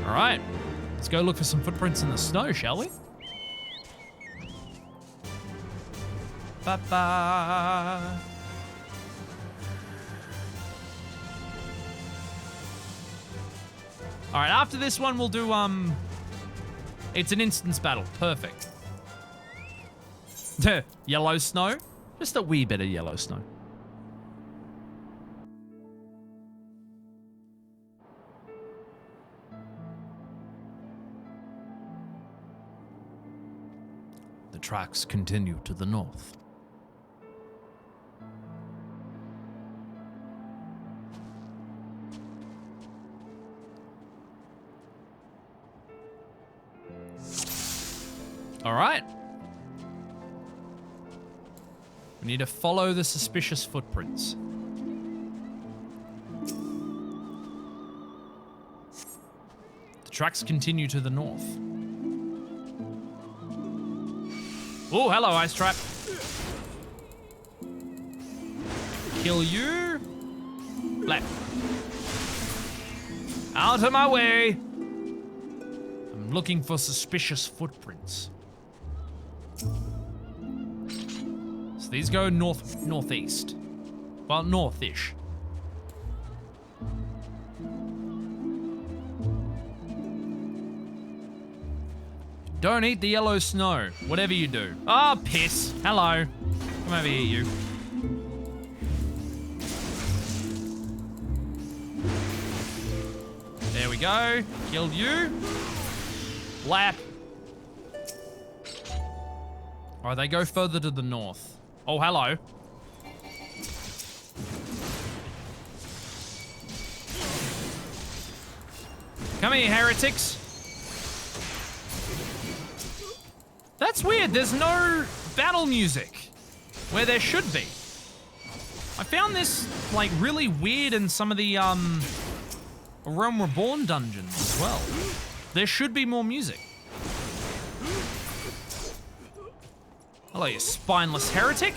Alright, let's go look for some footprints in the snow, shall we? Ba-ba. Alright, after this one, we'll do, it's an instance battle. Perfect. Yellow snow? Just a wee bit of yellow snow. The tracks continue to the north. All right. We need to follow the suspicious footprints. The tracks continue to the north. Oh, hello, Ice Trap. Kill you. Black. Out of my way. I'm looking for suspicious footprints. So these go northeast. Well, north-ish. Don't eat the yellow snow, whatever you do. Ah, oh, piss. Hello. Come over here, you. There we go. Killed you. Lap. Alright, they go further to the north. Oh, hello. Come here, heretics. That's weird. There's no battle music where there should be. I found this, like, really weird in some of the, Realm Reborn dungeons as well. There should be more music. Hello, you spineless heretic.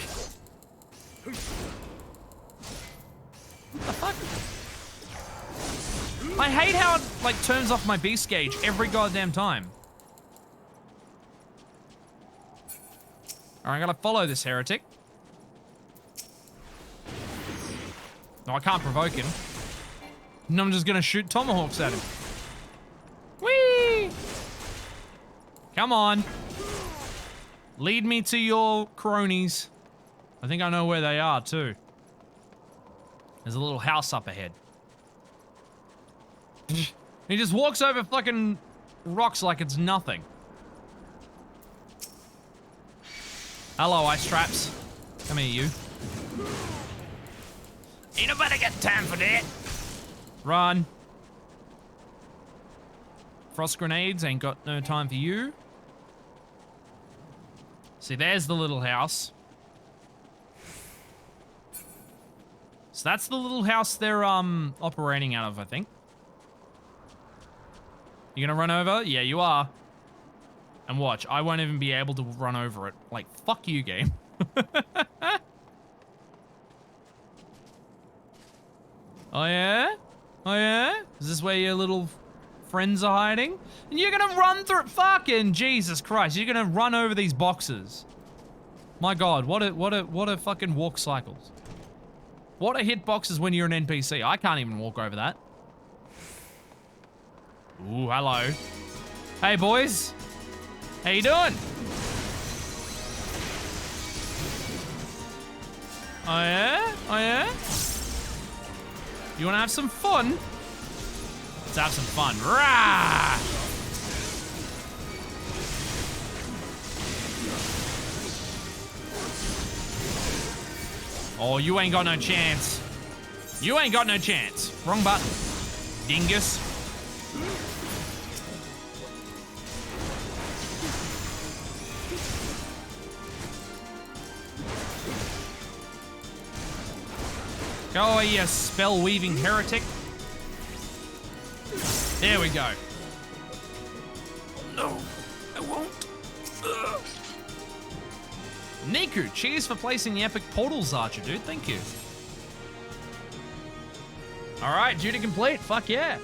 What the fuck? I hate how it, like, turns off my beast gauge every goddamn time. Alright, I gotta follow this heretic. No, I can't provoke him. And I'm just gonna shoot tomahawks at him. Whee! Come on. Lead me to your cronies. I think I know where they are, too. There's a little house up ahead. He just walks over fucking rocks like it's nothing. Hello, ice traps. Come here, you. Ain't nobody got time for that. Run. Frost grenades ain't got no time for you. See, there's the little house. So that's the little house they're operating out of, I think. You gonna run over? Yeah, you are. And watch, I won't even be able to run over it. Like, fuck you, game. Oh yeah? Oh yeah? Is this where your little friends are hiding? And you're gonna run through, fucking Jesus Christ, you're gonna run over these boxes. My god, what a fucking walk cycles. What are hitboxes when you're an NPC? I can't even walk over that. Ooh, hello. Hey, boys. How you doing? Oh, yeah? Oh, yeah? You want to have some fun? Let's have some fun. Rah! Oh, you ain't got no chance. You ain't got no chance. Wrong button. Dingus. Go away, you spell-weaving heretic. There we go. No, I won't. Ugh. Niku, cheers for placing the epic portals, Archer, dude. Thank you. All right, duty complete. Fuck yeah.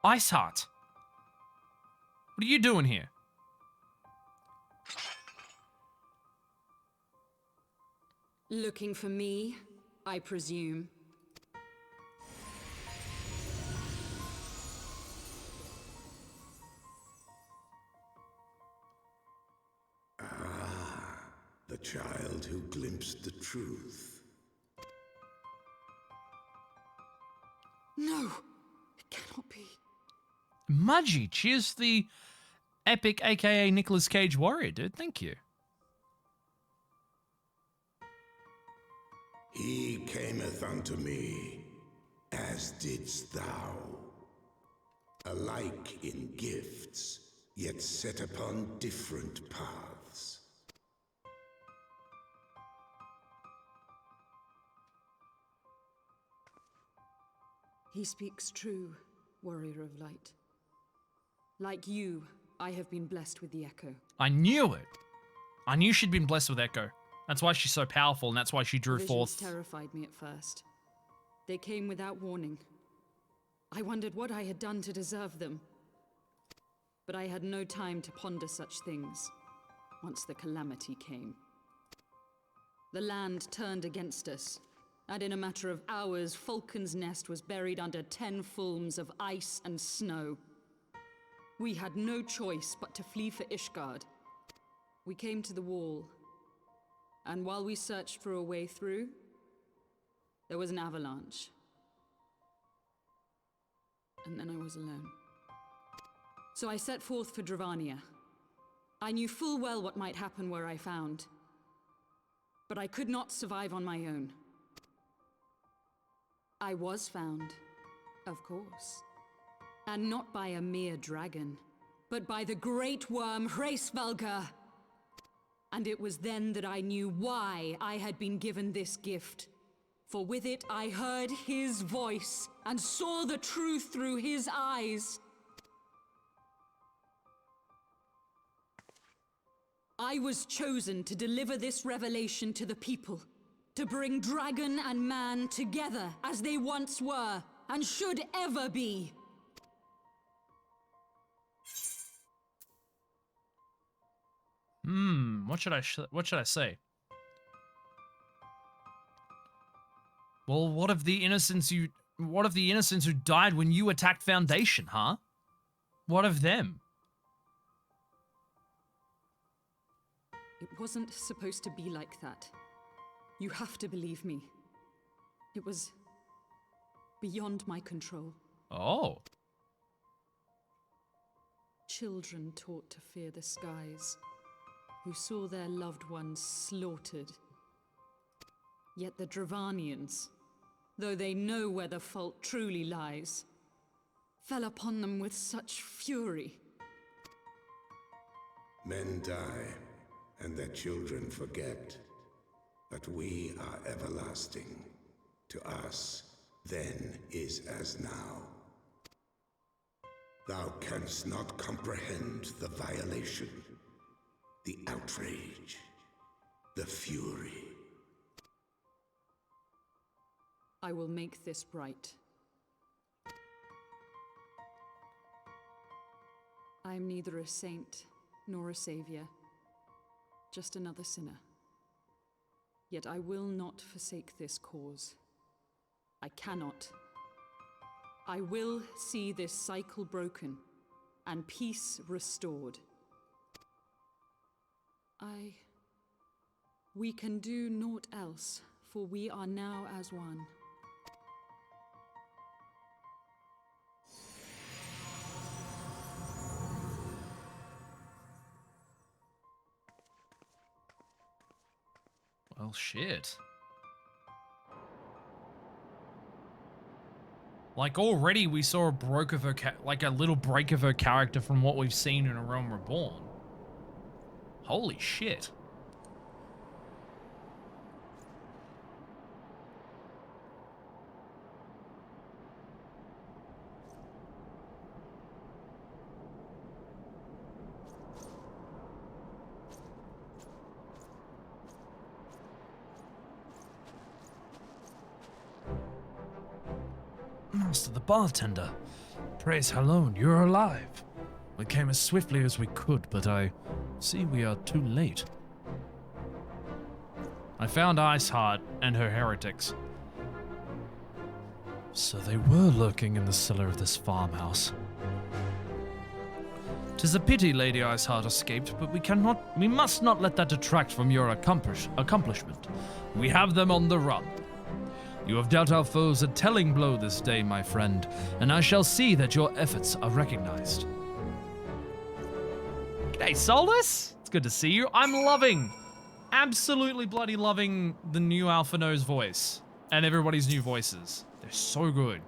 Iceheart. What are you doing here? Looking for me, I presume. The child who glimpsed the truth. No, it cannot be. Mudgy, cheers the epic aka Nicolas Cage warrior, dude. Thank you. He cameth unto me, as didst thou. Alike in gifts, yet set upon different paths. He speaks true, warrior of light. Like you, I have been blessed with the Echo. I knew it. I knew she'd been blessed with Echo. That's why she's so powerful, and that's why she drew Visions forth. terrified me at first. They came without warning. I wondered what I had done to deserve them. But I had no time to ponder such things once the calamity came. The land turned against us, and in a matter of hours, Falcon's Nest was buried under 10 fulms of ice and snow. We had no choice but to flee for Ishgard. We came to the wall, and while we searched for a way through, there was an avalanche. And then I was alone. So I set forth for Dravania. I knew full well what might happen where I found, but I could not survive on my own. I was found, of course. And not by a mere dragon, but by the great worm Hraesvelgr. And it was then that I knew why I had been given this gift. For with it I heard his voice and saw the truth through his eyes. I was chosen to deliver this revelation to the people, to bring dragon and man together as they once were and should ever be. What should I say? Well, what of the innocents who died when you attacked Foundation, huh? What of them? It wasn't supposed to be like that. You have to believe me. It was beyond my control. Oh. Children taught to fear the skies, who saw their loved ones slaughtered. Yet the Dravanians, though they know where the fault truly lies, fell upon them with such fury. Men die, and their children forget. But we are everlasting. To us, then is as now. Thou canst not comprehend the violation, the outrage, the fury. I will make this right. I am neither a saint nor a savior, just another sinner. Yet I will not forsake this cause. I cannot. I will see this cycle broken and peace restored. We can do naught else, for we are now as one. Well, shit. Like, already we saw a broke of her, like a little break of her character from what we've seen in A Realm Reborn. Holy shit. Master the bartender. Praise Halone, you're alive. We came as swiftly as we could, but I see we are too late. I found Iceheart and her heretics. So they were lurking in the cellar of this farmhouse. 'Tis a pity Lady Iceheart escaped, but we must not let that detract from your accomplishment. We have them on the run. You have dealt our foes a telling blow this day, my friend, and I shall see that your efforts are recognized. G'day, Solus! It's good to see you. I'm loving, absolutely bloody loving the new Alphino's voice and everybody's new voices. They're so good.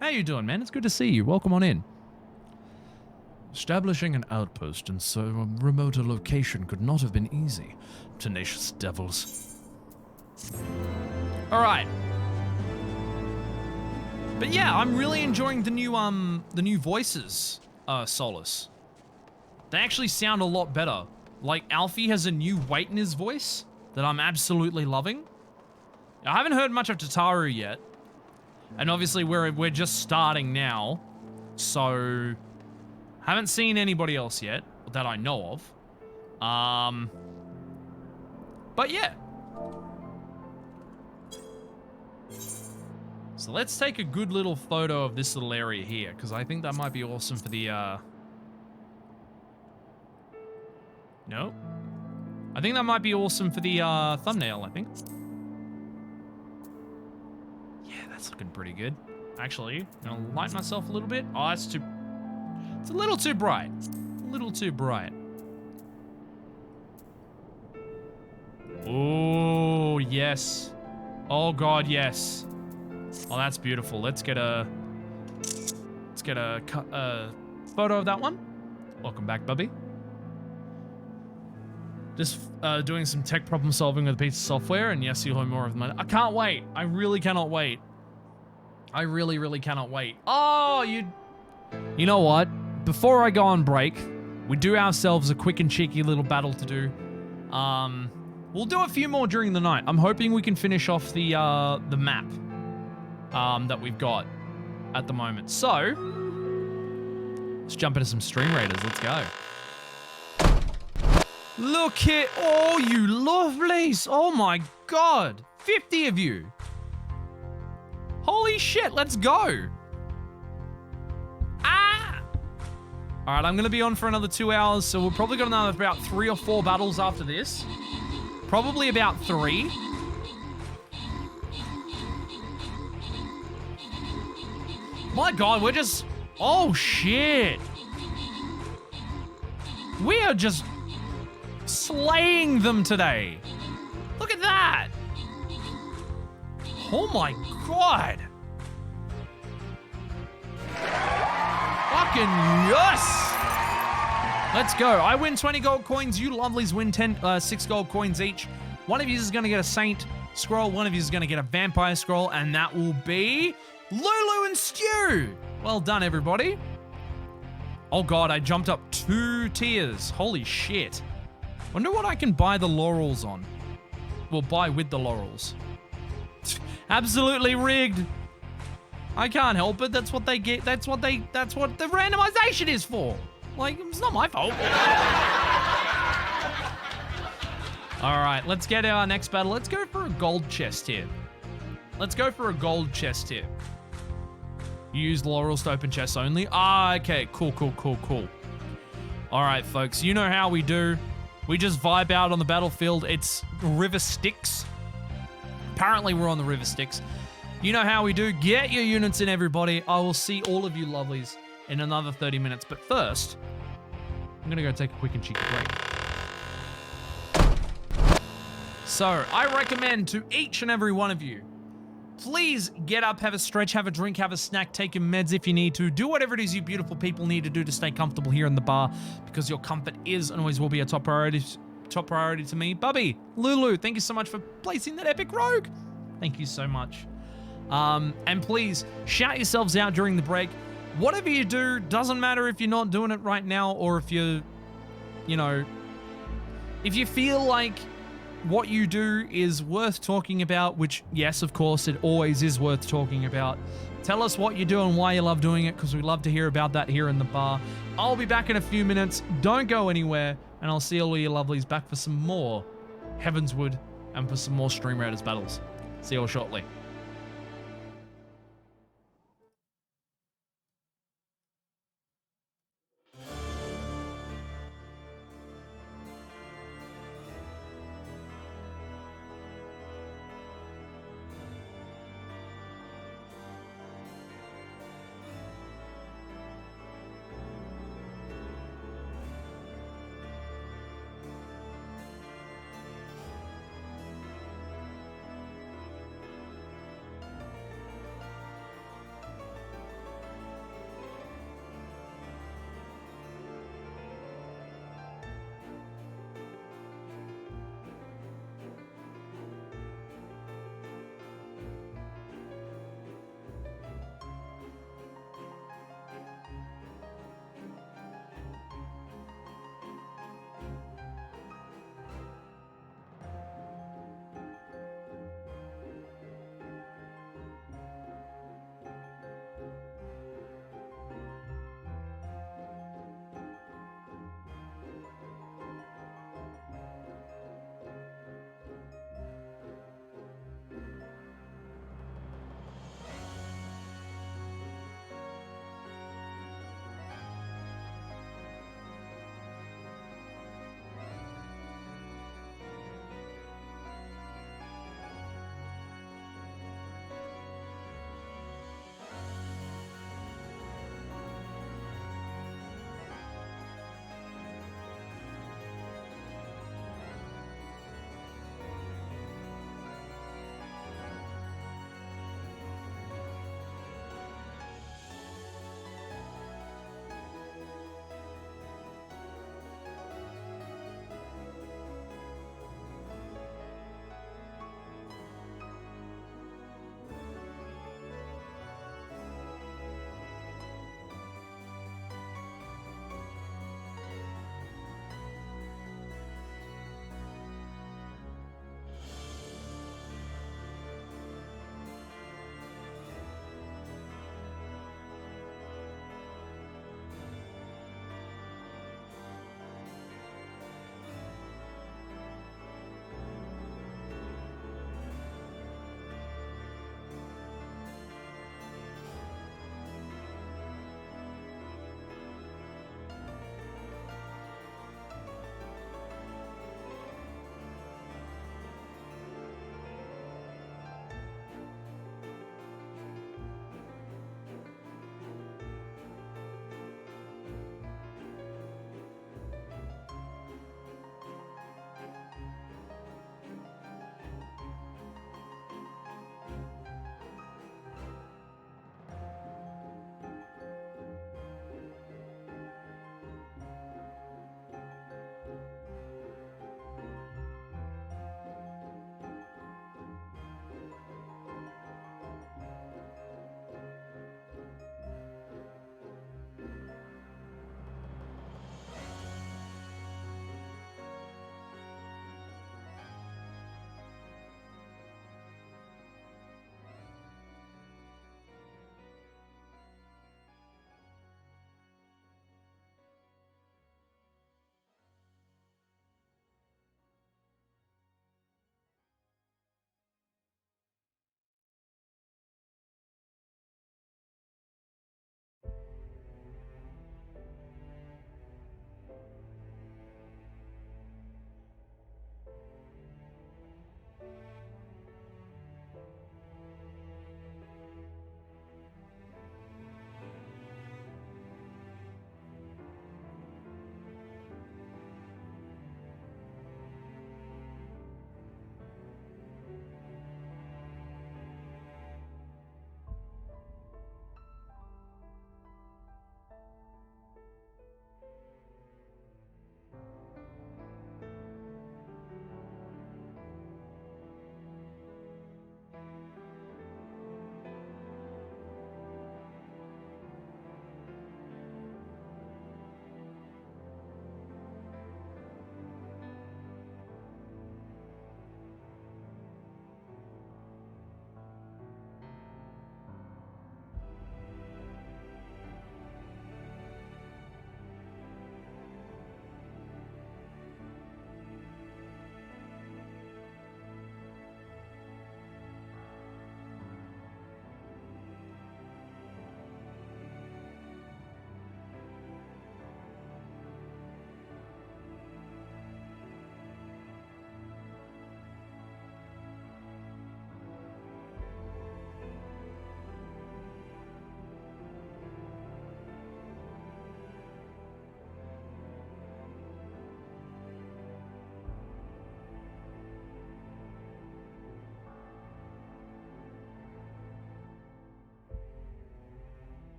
How you doing, man? It's good to see you. Welcome on in. Establishing an outpost in so remote a location could not have been easy. Tenacious devils. All right. But yeah, I'm really enjoying the new voices, Solus. They actually sound a lot better. Like, Alfie has a new weight in his voice that I'm absolutely loving. I haven't heard much of Tataru yet. And obviously we're just starting now. So, haven't seen anybody else yet that I know of. But yeah. So let's take a good little photo of this little area here, because I think that might be awesome for the, No? I think that might be awesome for the, thumbnail, I think. Yeah, that's looking pretty good. Actually, I'm gonna light myself a little bit. Oh, that's too... It's a little too bright. A little too bright. Oh, yes. Oh, God, yes. Oh, that's beautiful. Let's get a photo of that one. Welcome back, Bubby. Just doing some tech problem solving with a piece of software, and yes, you'll hear more of them. I can't wait. I really cannot wait. I really, really cannot wait. Oh, you know what? Before I go on break, we do ourselves a quick and cheeky little battle to do. We'll do a few more during the night. I'm hoping we can finish off the map that we've got at the moment. So, let's jump into some Stream Raiders. Let's go. Look at all you lovelies. Oh my God. 50 of you. Holy shit, let's go. Ah! All right, I'm going to be on for another 2 hours, so we'll probably got another about 3 or 4 battles after this. Probably about 3. My God, we're just... Oh, shit. We are just slaying them today. Look at that. Oh, my God. Fucking yes. Let's go. I win 20 gold coins. You lovelies win 6 gold coins each. One of you is going to get a Saint scroll. One of you is going to get a Vampire scroll. And that will be Lulu and Stu. Well done, everybody. Oh god, I jumped up 2 tiers. Holy shit. Wonder what I can buy the laurels on. Well, buy with the laurels. Absolutely rigged. I can't help it. That's what they get. That's what the randomization is for. Like, it's not my fault. All right, let's get our next battle. Let's go for a gold chest here. Let's go for a gold chest here. Use laurels to open chests only. Ah, okay. Cool. All right, folks. You know how we do. We just vibe out on the battlefield. It's River Styx. Apparently, we're on the River Styx. You know how we do. Get your units in, everybody. I will see all of you lovelies in another 30 minutes. But first, I'm going to go take a quick and cheeky break. So, I recommend to each and every one of you, please get up, have a stretch, have a drink, have a snack, take your meds if you need to. Do whatever it is you beautiful people need to do to stay comfortable here in the bar, because your comfort is and always will be a top priority to me. Bubby, Lulu, thank you so much for placing that epic rogue. Thank you so much. And please, shout yourselves out during the break. Whatever you do, doesn't matter if you're not doing it right now or if you're, if you feel like what you do is worth talking about, which, yes, of course, it always is worth talking about. Tell us what you do and why you love doing it, because we love to hear about that here in the bar. I'll be back in a few minutes. Don't go anywhere, and I'll see all of you lovelies back for some more Heavensward and for some more Stream Raiders battles. See you all shortly.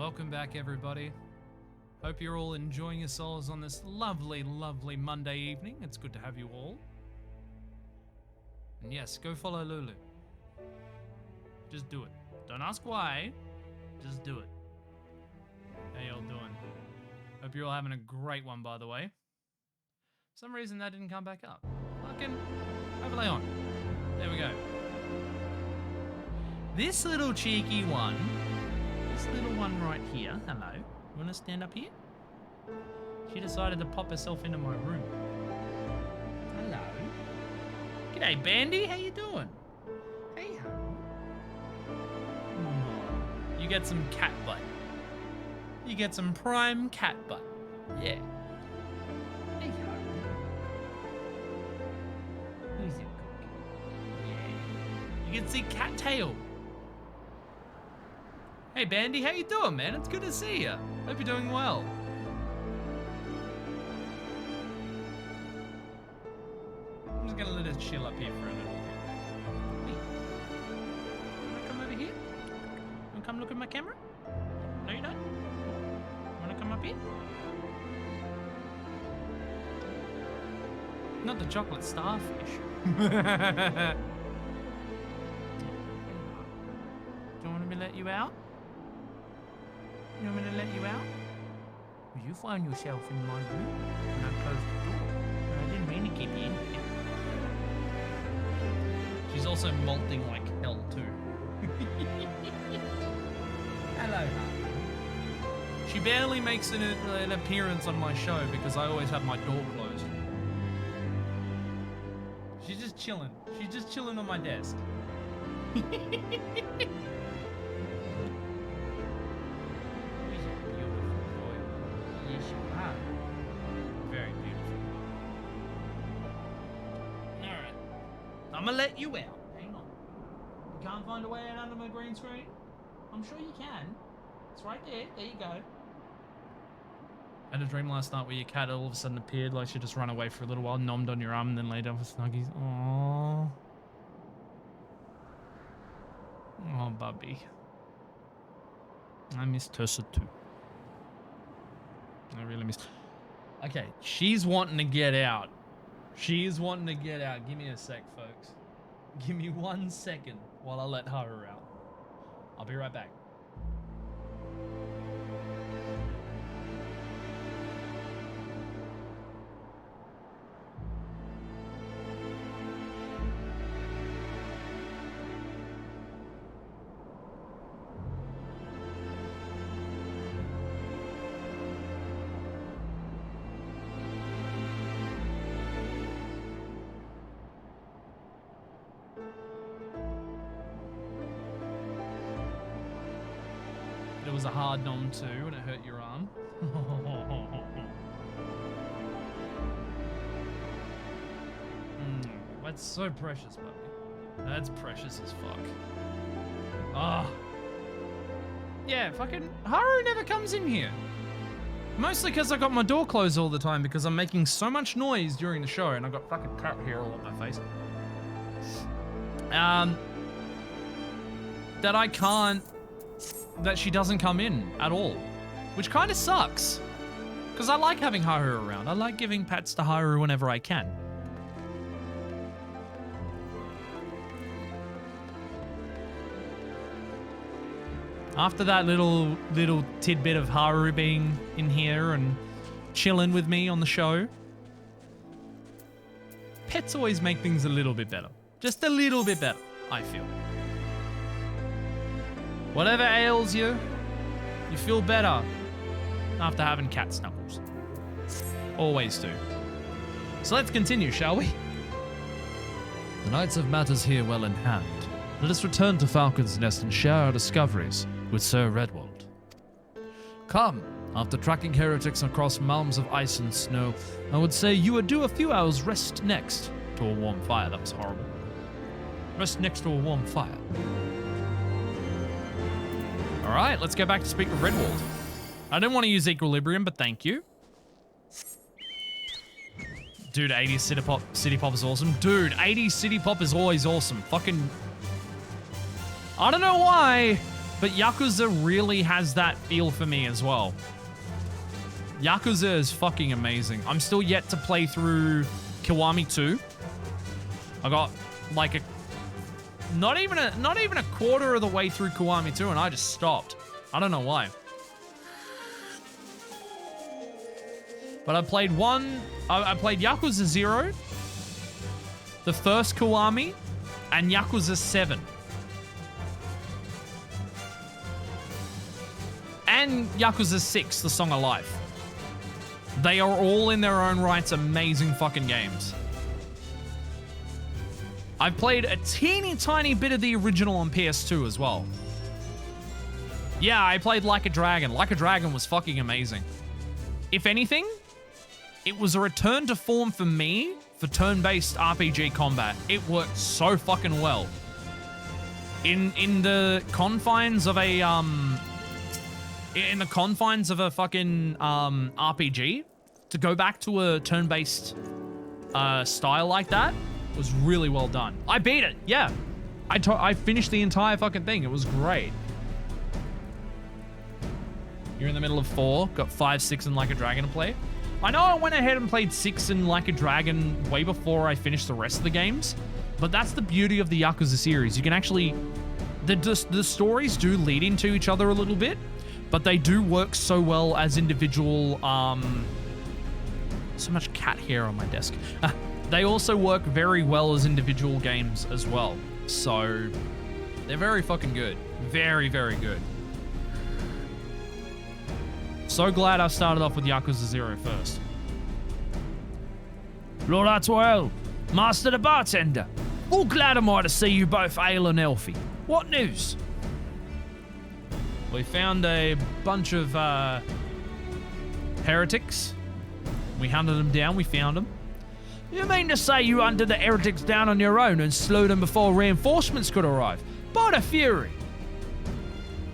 Welcome back, everybody. Hope you're all enjoying yourselves on this lovely, lovely Monday evening. It's good to have you all. And yes, go follow Lulu. Just do it. Don't ask why. Just do it. How y'all doing? Hope you're all having a great one, by the way. For some reason that didn't come back up. Fucking overlay on. There we go. This little cheeky one. This little one right here. Hello. You want to stand up here? She decided to pop herself into my room. Hello. G'day, Bandy. How you doing? Hey, ho. You get some cat butt. You get some prime cat butt. Yeah. Hey, ho. Who's your cook? Yeah. You can see cat tail. Hey, Bandy, how you doing, man? It's good to see you. Hope you're doing well. I'm just gonna let it chill up here for a little bit. Wait. Wanna come over here? Wanna come look at my camera? No, you don't? Wanna come up here? Not the chocolate starfish. Do you want me to let you out? You want me to let you out? Well, you find yourself in my room when I closed the door. And I didn't mean to keep you in here. She's also molting like hell too. Hello, honey. She barely makes an appearance on my show because I always have my door closed. She's just chilling. She's just chilling on my desk. Very beautiful. Alright. I'm gonna let you out. Hang on. You can't find a way out under my green screen? I'm sure you can. It's right there. There you go. I had a dream last night where your cat all of a sudden appeared like she just ran away for a little while, nommed on your arm, and then laid down for snuggies. Aww. Oh, Bubby. I missed Tursa too. I really missed. Okay, she's wanting to get out. She's wanting to get out. Give me a sec, folks. Give me 1 second while I let her out. I'll be right back. It was a hard nom too, and it hurt your arm. That's so precious, puppy. That's precious as fuck. Ah. Yeah, fucking Haru never comes in here. Mostly because I got my door closed all the time because I'm making so much noise during the show, and I got fucking cat hair all on my face. That I can't. That she doesn't come in at all, which kind of sucks because I like having Haru around. I like giving pats to Haru whenever I can. After that little tidbit of Haru being in here and chilling with me on the show, pets always make things a little bit better. Just a little bit better, I feel. Whatever ails you, you feel better after having cat snuggles. Always do. So let's continue, shall we? The Knights have matters here well in hand. Let us return to Falcon's Nest and share our discoveries with Sir Redwald. Come, after tracking heretics across realms of ice and snow, I would say you would do a few hours rest next to a warm fire. That was horrible. Rest next to a warm fire. All right, let's go back to speak with Redwald. I didn't want to use Equilibrium, but thank you. Dude, 80s City Pop is awesome. Dude, 80s City Pop is always awesome. Fucking... I don't know why, But Yakuza really has that feel for me as well. Yakuza is fucking amazing. I'm still yet to play through Kiwami 2. I got like not even a quarter of the way through Kiwami 2 and I just stopped. I don't know why. But I played Yakuza 0, the first Kiwami, and Yakuza 7. And Yakuza 6, The Song of Life. They are all in their own rights amazing fucking games. I've played a teeny tiny bit of the original on PS2 as well. Yeah, I played Like a Dragon. Like a Dragon was fucking amazing. If anything, it was a return to form for me for turn-based RPG combat. It worked so fucking well. In the confines of a fucking RPG, to go back to a turn-based style like that was really well done. I beat it, yeah. I finished the entire fucking thing. It was great. You're in the middle of 4, got 5, 6, and Like a Dragon to play. I know I went ahead and played 6 and Like a Dragon way before I finished the rest of the games, but that's the beauty of the Yakuza series. You can actually... The stories do lead into each other a little bit, but they do work so well as individual... So much cat hair on my desk. They also work very well as individual games as well. So, they're very fucking good. Very, very good. So glad I started off with Yakuza 0 first. Lord Artoel, Master the Bartender. All glad am I to see you both hale and healthy. What news? We found a bunch of heretics. We hunted them down, we found them. You mean to say you hunted the heretics down on your own and slew them before reinforcements could arrive? By the Fury!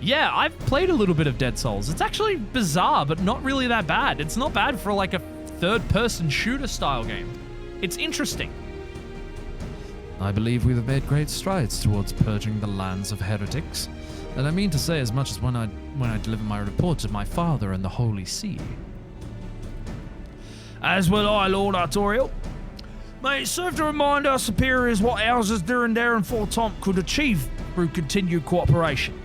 Yeah, I've played a little bit of Dead Souls. It's actually bizarre, but not really that bad. It's not bad for like a third-person shooter style game. It's interesting. I believe we have made great strides towards purging the lands of heretics. And I mean to say as much as when I deliver my report to my father in the Holy See. As will I, Lord Artorial. May it serve to remind our superiors what houses Durandare and Fort Tomp could achieve through continued cooperation.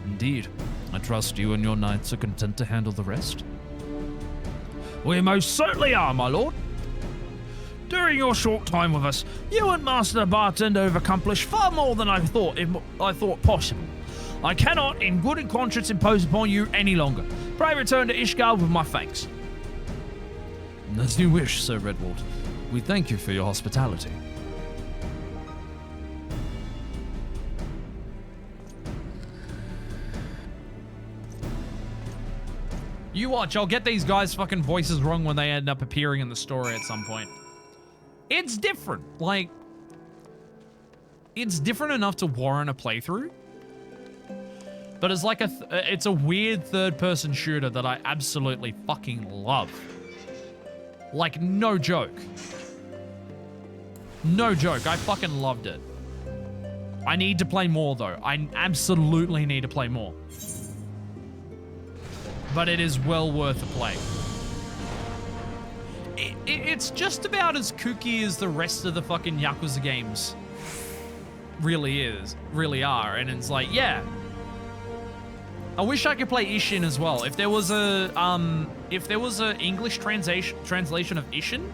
Indeed. I trust you and your knights are content to handle the rest? We most certainly are, my lord. During your short time with us, you and Master Bartender have accomplished far more than I thought possible. I cannot, in good conscience, impose upon you any longer. Pray return to Ishgard with my thanks. As you wish, Sir Redwald. We thank you for your hospitality. You watch, I'll get these guys' fucking voices wrong when they end up appearing in the story at some point. It's different. Like, it's different enough to warrant a playthrough. But it's like it's a weird third-person shooter that I absolutely fucking love. Like, no joke. No joke. I fucking loved it. I need to play more, though. I absolutely need to play more. But it is well worth a play. It's just about as kooky as the rest of the fucking Yakuza games really are. And it's like, yeah. I wish I could play Ishin as well. If there was a English translation of Ishin,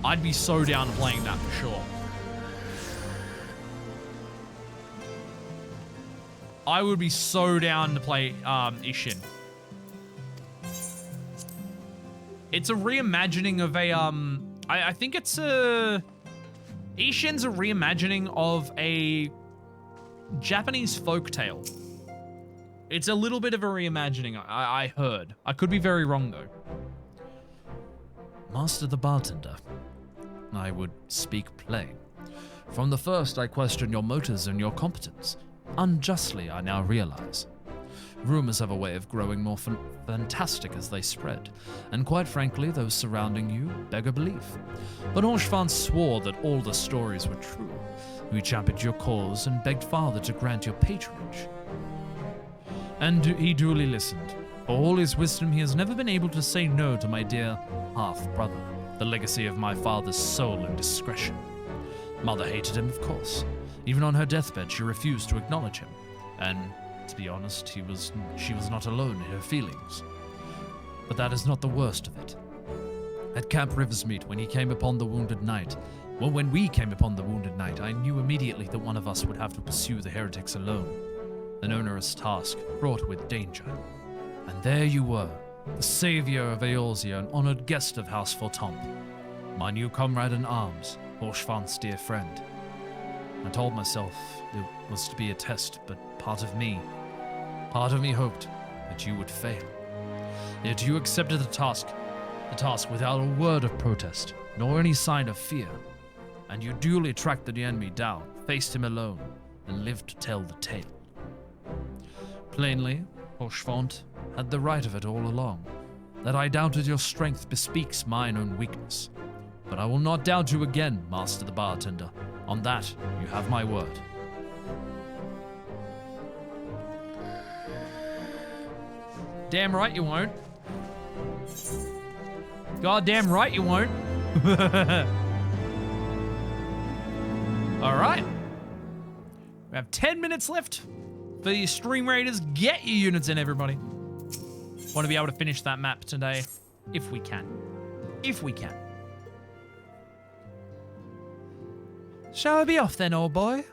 I'd be so down to playing that for sure. I would be so down to play Ishin. It's a reimagining of a I think it's a Ishin's a reimagining of a Japanese folktale. It's a little bit of a reimagining, I heard. I could be very wrong, though. Master the Bartender, I would speak plain. From the first, I questioned your motives and your competence. Unjustly, I now realize. Rumors have a way of growing more fantastic as they spread, and quite frankly, those surrounding you beggar belief. But Orshvan swore that all the stories were true. We championed your cause and begged Father to grant your patronage. And he duly listened. For all his wisdom, he has never been able to say no to my dear half-brother, the legacy of my father's soul and discretion. Mother hated him, of course. Even on her deathbed, she refused to acknowledge him. And, to be honest, she was not alone in her feelings. But that is not the worst of it. At Camp Riversmeet, when we came upon the Wounded Knight, I knew immediately that one of us would have to pursue the heretics alone. An onerous task, fraught with danger. And there you were, the savior of Eorzea, an honored guest of House Fortomp. My new comrade in arms, Orshvan's dear friend. I told myself it was to be a test, but part of me hoped that you would fail. Yet you accepted the task without a word of protest, nor any sign of fear. And you duly tracked the enemy down, faced him alone, and lived to tell the tale. Plainly, Orshvant had the right of it all along. That I doubted your strength bespeaks mine own weakness. But I will not doubt you again, Master the Bartender. On that, you have my word. Damn right you won't. Goddamn right you won't. All right. We have 10 minutes left for the Stream Raiders. Get your units in, everybody. Want to be able to finish that map today, if we can. If we can. Shall I be off then, old boy?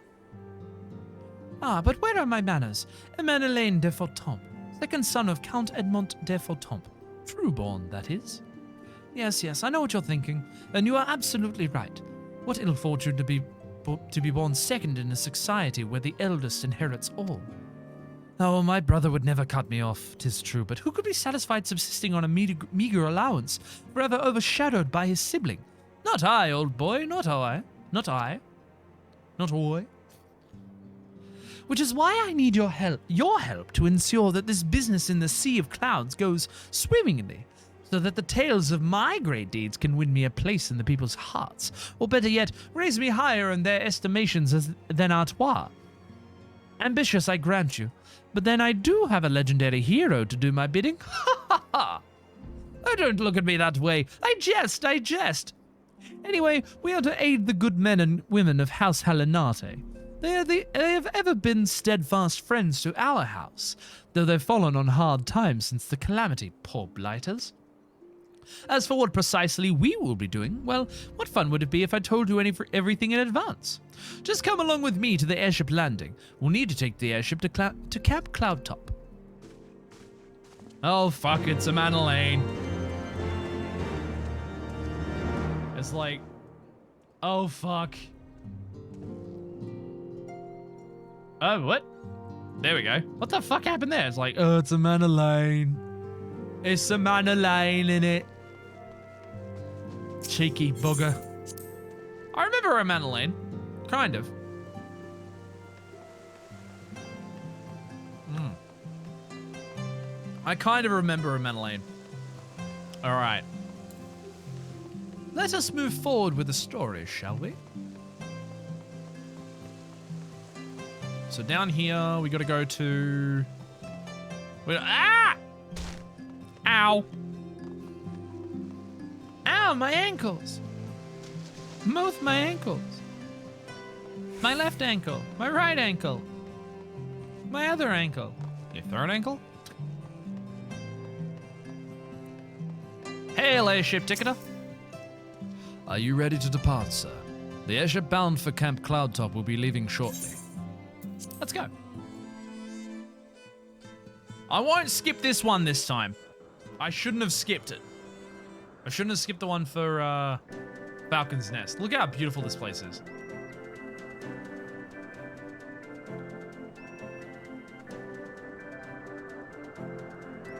Ah, but where are my manners? Emmanuelaine de Fortomp, second son of Count Edmond de Fortomp. Trueborn, that is. Yes, I know what you're thinking, and you are absolutely right. What ill fortune to be born second in a society where the eldest inherits all. Oh, my brother would never cut me off, 'tis true, but who could be satisfied subsisting on a meager allowance, forever overshadowed by his sibling? Not I, old boy, not I. Not I. Not I. Which is why I need your help to ensure that this business in the Sea of Clouds goes swimmingly, so that the tales of my great deeds can win me a place in the people's hearts, or better yet, raise me higher in their estimations than Artois. Ambitious, I grant you, but then I do have a legendary hero to do my bidding. Ha ha ha! Oh, don't look at me that way. I jest. Anyway, we are to aid the good men and women of House Halinate. They have ever been steadfast friends to our house, though they've fallen on hard times since the calamity, poor blighters. As for what precisely we will be doing, well, what fun would it be if I told you everything in advance? Just come along with me to the airship landing. We'll need to take the airship to Camp Cloudtop. Oh, fuck, it's Emmanuelaine. It's like, oh, fuck. Oh, what? There we go. What the fuck happened there? It's like, oh, it's Emmanuelaine. It's Emmanuelaine in it. Cheeky bugger. I remember Emmanuelaine. Kind of. I kind of remember Emmanuelaine. All right. Let us move forward with the story, shall we? So down here, we got to go to... Ah! Ow. Ow, my ankles. Both my ankles. My left ankle, my right ankle, my other ankle. Your third ankle? Hail, airship ticketer. Are you ready to depart, sir? The airship bound for Camp Cloudtop will be leaving shortly. Let's go. I won't skip this one this time. I shouldn't have skipped it. I shouldn't have skipped the one for Falcon's Nest. Look how beautiful this place is.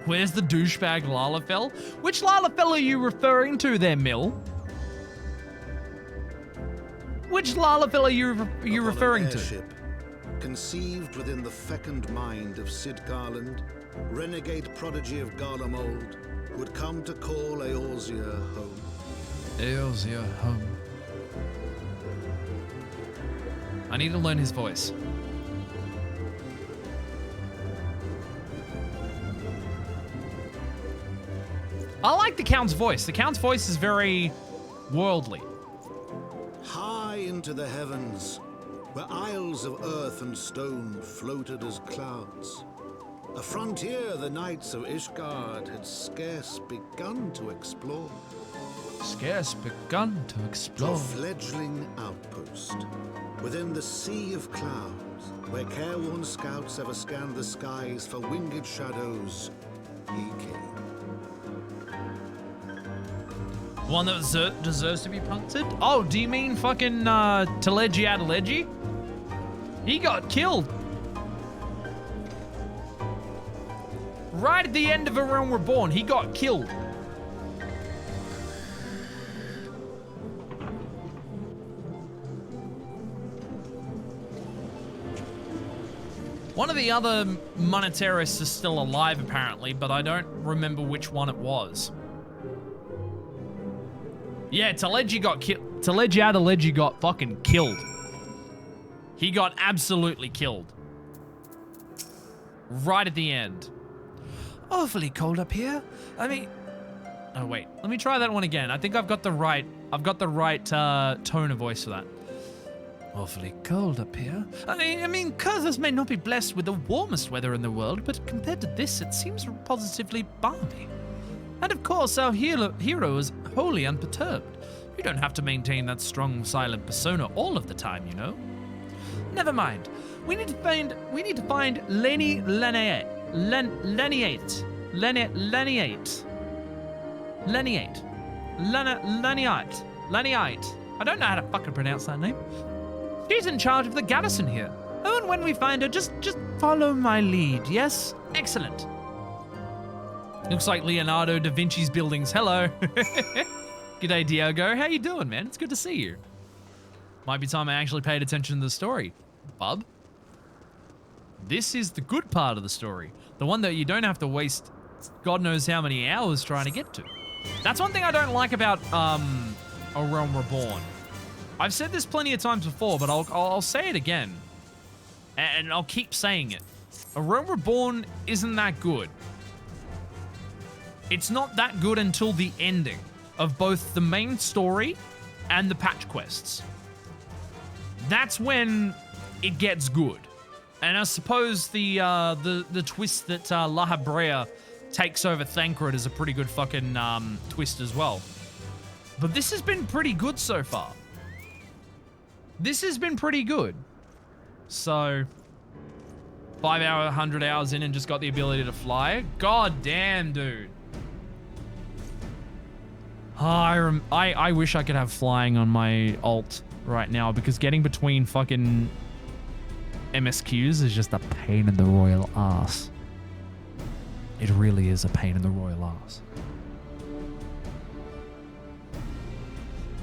Where's the douchebag Lalafell? Which Lalafell are you referring to there, Mill? Which Lalafell are you referring to? conceived within the fecund mind of Sid Garland, renegade prodigy of Garlemald, who had come to call Eorzea home. Eorzea home. I need to learn his voice. I like the Count's voice. The Count's voice is very worldly. High into the heavens, where isles of earth and stone floated as clouds. A frontier the knights of Ishgard had scarce begun to explore. Scarce begun to explore. A fledgling outpost within the sea of clouds, where careworn scouts ever scanned the skies for winged shadows, he came. One that deserves to be punted? Oh, do you mean fucking Teleji Adeleji? He got killed. Right at the end of A Realm Reborn, he got killed. One of the other monetarists is still alive, apparently, but I don't remember which one it was. Yeah, Teleji got killed. Teleji Adeleji got fucking killed. He got absolutely killed. Right at the end. Awfully cold up here. I mean... Oh, wait. Let me try that one again. I think I've got the right tone of voice for that. Awfully cold up here. I mean, Kurthos may not be blessed with the warmest weather in the world, but compared to this, it seems positively balmy. And of course, our hero is wholly unperturbed. You don't have to maintain that strong, silent persona all of the time, you know. Never mind. We need to find Lenny Leniate. I don't know how to fucking pronounce that name. She's in charge of the garrison here. Oh, and when we find her, just follow my lead, yes? Excellent. Looks like Leonardo da Vinci's buildings. Hello. G'day, Diego. How you doing, man? It's good to see you. Might be time I actually paid attention to the story, bub. This is the good part of the story. The one that you don't have to waste God knows how many hours trying to get to. That's one thing I don't like about A Realm Reborn. I've said this plenty of times before, but I'll say it again. And I'll keep saying it. A Realm Reborn isn't that good. It's not that good until the ending of both the main story and the patch quests. That's when it gets good. And I suppose the twist that La Habrea takes over Thancred is a pretty good fucking twist as well. But this has been pretty good so far. This has been pretty good. So, 5 hour, 100 hours in and just got the ability to fly. God damn, dude. I wish I could have flying on my alt right now, because getting between fucking MSQs is just a pain in the royal ass. It really is a pain in the royal ass.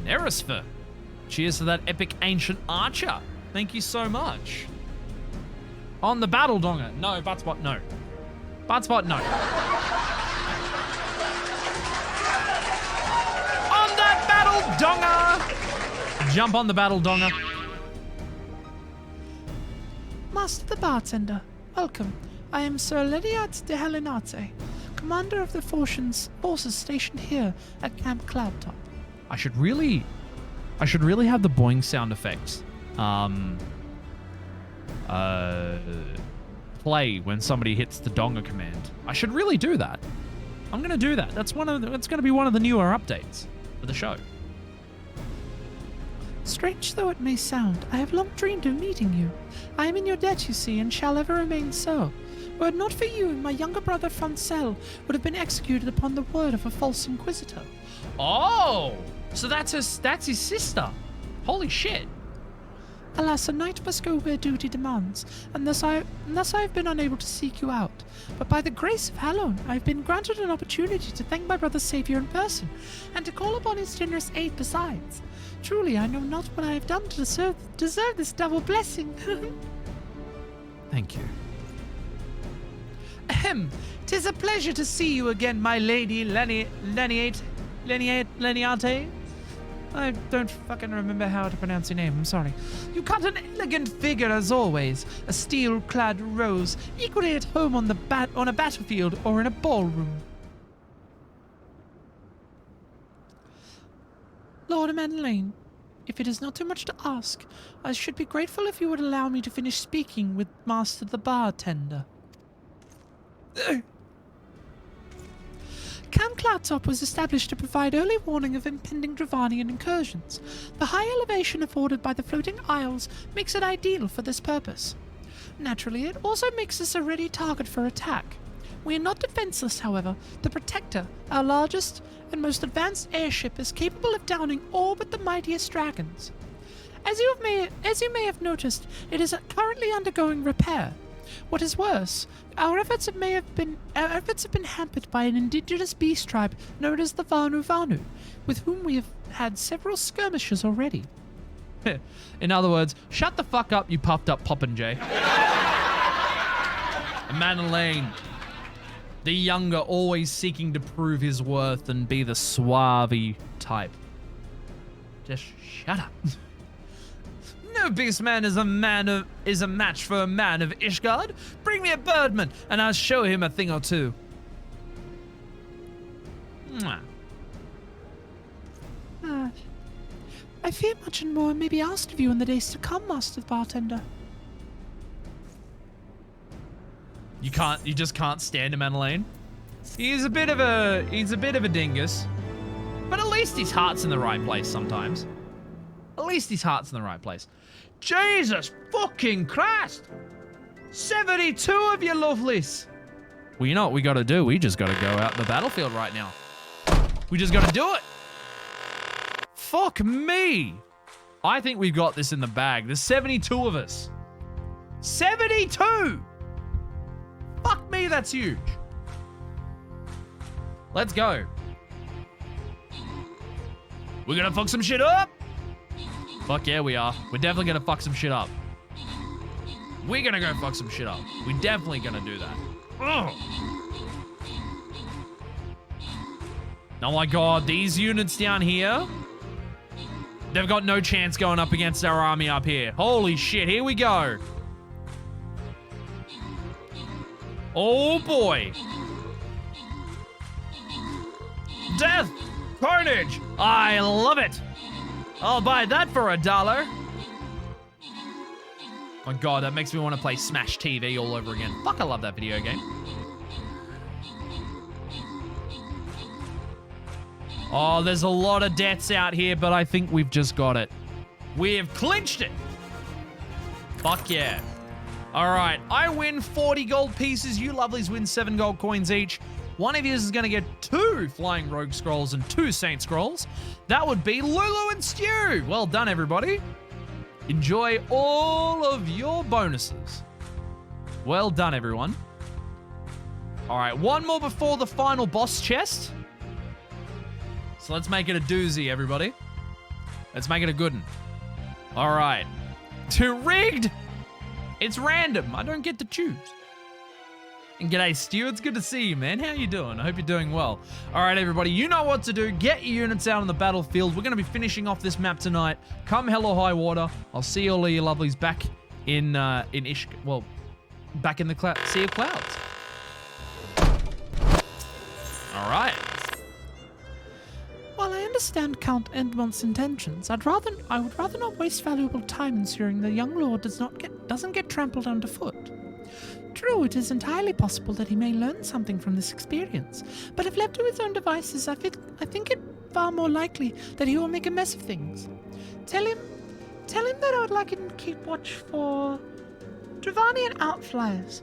Nerisfer. Cheers to that epic ancient archer. Thank you so much. On the battle donger. No, Butspot, no. Butspot, no. On that battle donger. Jump on the battle donger. Master the bartender, welcome. I am Sir Lediat de Helenate, commander of the forces stationed here at Camp Cloudtop. I should really have the boing sound effects play when somebody hits the donger command. I should really do that. I'm gonna do that. That's gonna be one of the newer updates for the show. Strange though it may sound, I have long dreamed of meeting you. I am in your debt, you see, and shall ever remain so. Were it not for you, my younger brother Francel would have been executed upon the word of a false inquisitor. Oh, so that's his sister. Holy shit. Alas, a knight must go where duty demands, and thus I have been unable to seek you out. But by the grace of Hallown, I have been granted an opportunity to thank my brother's saviour in person, and to call upon his generous aid besides. Truly, I know not what I have done to deserve this double blessing. Thank you. Ahem. 'Tis a pleasure to see you again, my lady Leniate. I don't fucking remember how to pronounce your name, I'm sorry. You cut an elegant figure as always, a steel-clad rose, equally at home on a battlefield or in a ballroom. Lord Madeleine, if it is not too much to ask, I should be grateful if you would allow me to finish speaking with Master the Bartender. Camp Cloudtop was established to provide early warning of impending Dravanian incursions. The high elevation afforded by the floating isles makes it ideal for this purpose. Naturally, it also makes us a ready target for attack. We are not defenseless, however. The Protector, our largest and most advanced airship, is capable of downing all but the mightiest dragons. As you may have noticed, it is currently undergoing repair. What is worse, our efforts have been hampered by an indigenous beast tribe known as the Vanu, with whom we have had several skirmishes already. In other words, shut the fuck up, you puffed up Popinjay. Madeleine, the younger, always seeking to prove his worth and be the suave type. Just shut up. No beastman is a match for a man of Ishgard. Bring me a birdman, and I'll show him a thing or two. Mwah. I fear much and more may be asked of you in the days to come, Master Bartender. You just can't stand him, Madeleine. He's a bit of a dingus, but at least his heart's in the right place sometimes. At least his heart's in the right place. Jesus fucking Christ! 72 of you lovelies! Well, you know what we gotta do? We just gotta go out the battlefield right now. We just gotta do it! Fuck me! I think we've got this in the bag. There's 72 of us. 72! Fuck me, that's huge. Let's go. We're gonna fuck some shit up! Fuck yeah, we are. We're definitely gonna fuck some shit up. We're gonna go fuck some shit up. We're definitely gonna do that. Ugh. Oh my god, these units down here, they've got no chance going up against our army up here. Holy shit, here we go. Oh boy. Death! Carnage! I love it! I'll buy that for $1. My god, that makes me want to play Smash TV all over again. Fuck, I love that video game. Oh, there's a lot of deaths out here, but I think we've just got it. We've clinched it. Fuck yeah. All right, I win 40 gold pieces. You lovelies win 7 gold coins each. One of you is going to get 2 Flying Rogue Scrolls and 2 Saint Scrolls. That would be Lulu and Stew. Well done, everybody. Enjoy all of your bonuses. Well done, everyone. All right, one more before the final boss chest. So let's make it a doozy, everybody. Let's make it a good one. All right. To rigged. It's random. I don't get to choose. And g'day, Stu. It's good to see you, man. How you doing? I hope you're doing well. All right, everybody. You know what to do. Get your units out on the battlefield. We're going to be finishing off this map tonight. Come hell or high water. I'll see all of you lovelies back in Ishgard. Well, back in the Sea of Clouds. All right. While I understand Count Edmont's intentions, I would rather not waste valuable time ensuring the young lord doesn't get trampled underfoot. True, it is entirely possible that he may learn something from this experience, but if left to his own devices, I think it far more likely that he will make a mess of things. Tell him that I would like him to keep watch for Dravanian outflyers.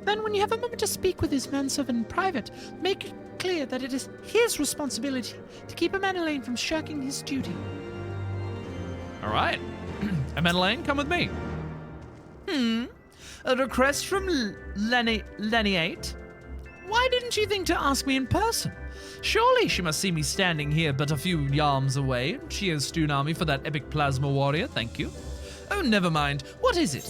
Then, when you have a moment to speak with his manservant in private, make it clear that it is his responsibility to keep Madeleine from shirking his duty. All right. Madeleine, come with me. A request from Leniate? Why didn't you think to ask me in person? Surely she must see me standing here but a few yards away. Cheers, Stunami, for that epic plasma warrior. Thank you. Oh, never mind. What is it?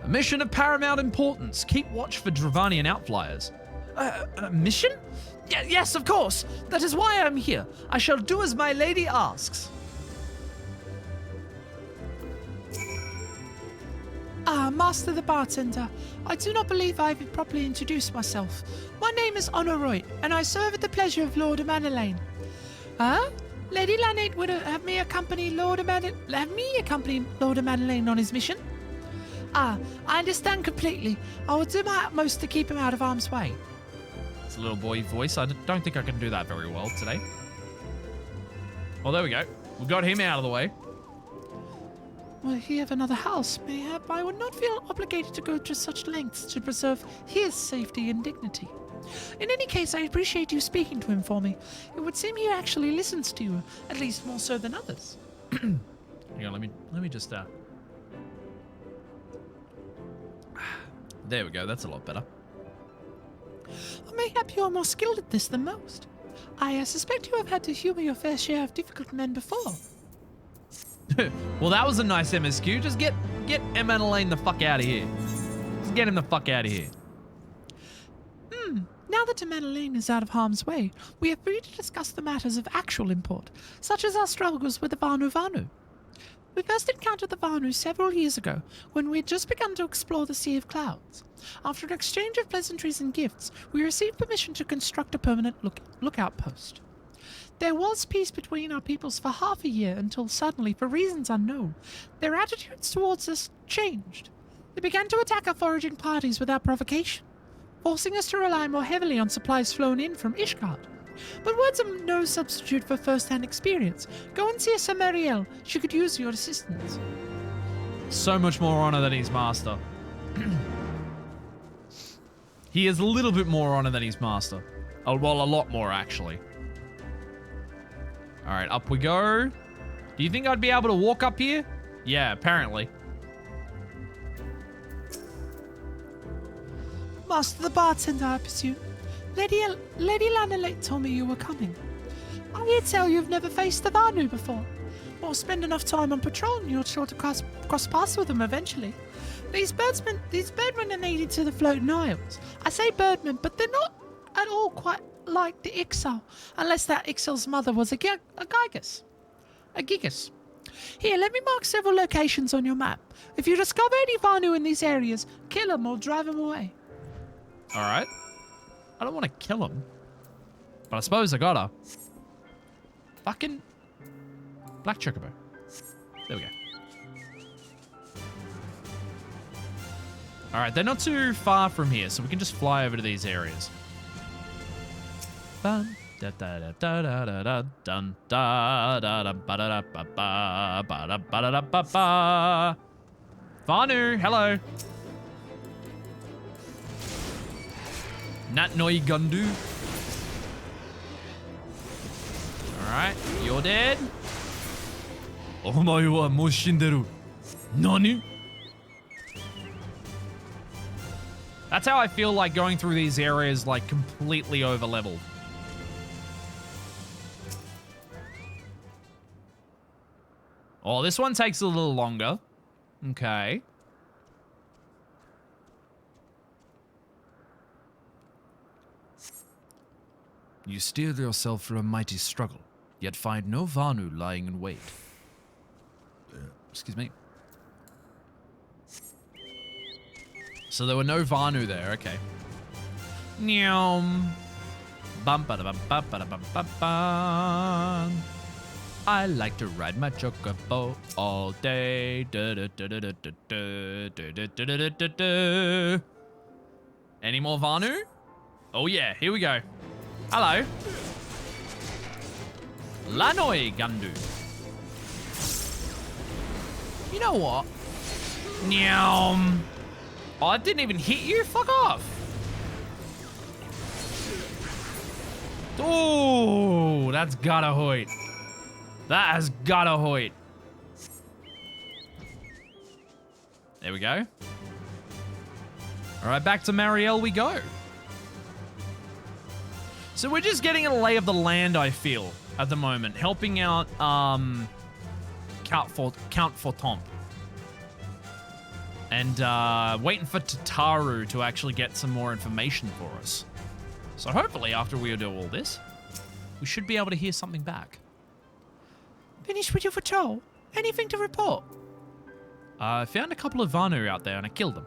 A mission of paramount importance. Keep watch for Dravanian outflyers. A mission? Yes, of course. That is why I'm here. I shall do as my lady asks. Master the bartender. I do not believe I have properly introduced myself. My name is Honorroyd, and I serve at the pleasure of Lord Mannerlane. Lady Lanate would have me accompany Lord Mannerlane on his mission? I understand completely. I will do my utmost to keep him out of harm's way. It's a little boy voice. I don't think I can do that very well today. Well, there we go. We got him out of the way. Were he of another house, mayhap I would not feel obligated to go to such lengths to preserve his safety and dignity. In any case, I appreciate you speaking to him for me. It would seem he actually listens to you, at least more so than others. Hang on, let me just there we go. That's a lot better. Mayhap you are more skilled at this than most. I suspect you have had to humor your fair share of difficult men before. Well, that was a nice MSQ. Just get Mannerlane the fuck out of here. Just get him the fuck out of here. Now that Mannerlane is out of harm's way, we are free to discuss the matters of actual import, such as our struggles with the Vanu. We first encountered the Vanu several years ago, when we had just begun to explore the Sea of Clouds. After an exchange of pleasantries and gifts, we received permission to construct a permanent lookout post. There was peace between our peoples for half a year until suddenly, for reasons unknown, their attitudes towards us changed. They began to attack our foraging parties without provocation, forcing us to rely more heavily on supplies flown in from Ishgard. But words are no substitute for first-hand experience. Go and see Sir Marielle. She could use your assistance. So much more honor than his master. He has a little bit more honor than his master. Oh, well, a lot more, actually. All right, up we go. Do you think I'd be able to walk up here? Yeah, apparently. Master the bartender, I pursue. Lady Lanelate told me you were coming. I hear tell you've never faced the Vanu before. Or spend enough time on patrol and you're sure to cross paths with them eventually. These birdmen are native to the floating isles. I say birdmen, but they're not at all quite like the Ixal, unless that Ixal's mother was a Gigas. Here, let me mark several locations on your map. If you discover any Vanu in these areas, kill them or drive them away. All right. I don't want to kill him, but I suppose I gotta. Fucking Black Chocobo. There we go. All right, they're not too far from here, so we can just fly over to these areas. Vanu, hello. Natnoi Gundu. Alright, you're dead. Omae wa mou shinderu. Nani? That's how I feel like going through these areas, like completely over leveled. Oh, this one takes a little longer. Okay. You steeled yourself for a mighty struggle, yet find no Vanu lying in wait. Excuse me. So there were no Vanu there, okay. Nyom. Bum ba da bum ba da bum ba bum. I like to ride my chocobo all day. Any more Vanu? Oh yeah, here we go. Hello. Lanoi Gundu. You know what? Nyom. Oh, I didn't even hit you? Fuck off. Oh, that's gotta hoit. That has gotta hoit. There we go. All right, back to Marielle we go. So we're just getting a lay of the land, I feel, at the moment. Helping out Count Fortomp. And waiting for Tataru to actually get some more information for us. So hopefully after we do all this, we should be able to hear something back. Finished with your patrol? Anything to report? I found a couple of Vanu out there and I killed them.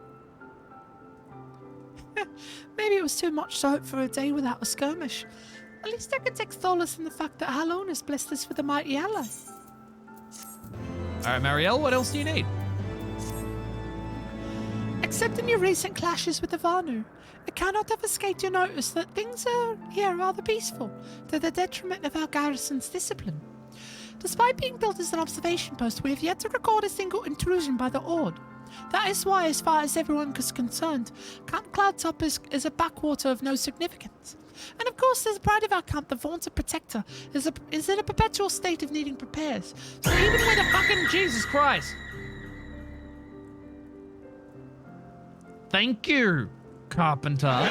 Maybe it was too much to hope for a day without a skirmish. At least I can take solace in the fact that Halon has blessed us with a mighty ally. Alright, Marielle, what else do you need? Except in your recent clashes with the Vanu, it cannot have escaped your notice that things are here rather peaceful, to the detriment of our garrison's discipline. Despite being built as an observation post, we have yet to record a single intrusion by the Ord. That is why, as far as everyone is concerned, Camp Cloudtop is a backwater of no significance. And of course, there's pride of our camp, the vaunted protector, is in a perpetual state of needing repairs. So even with a fucking Jesus Christ! Thank you, Carpenter.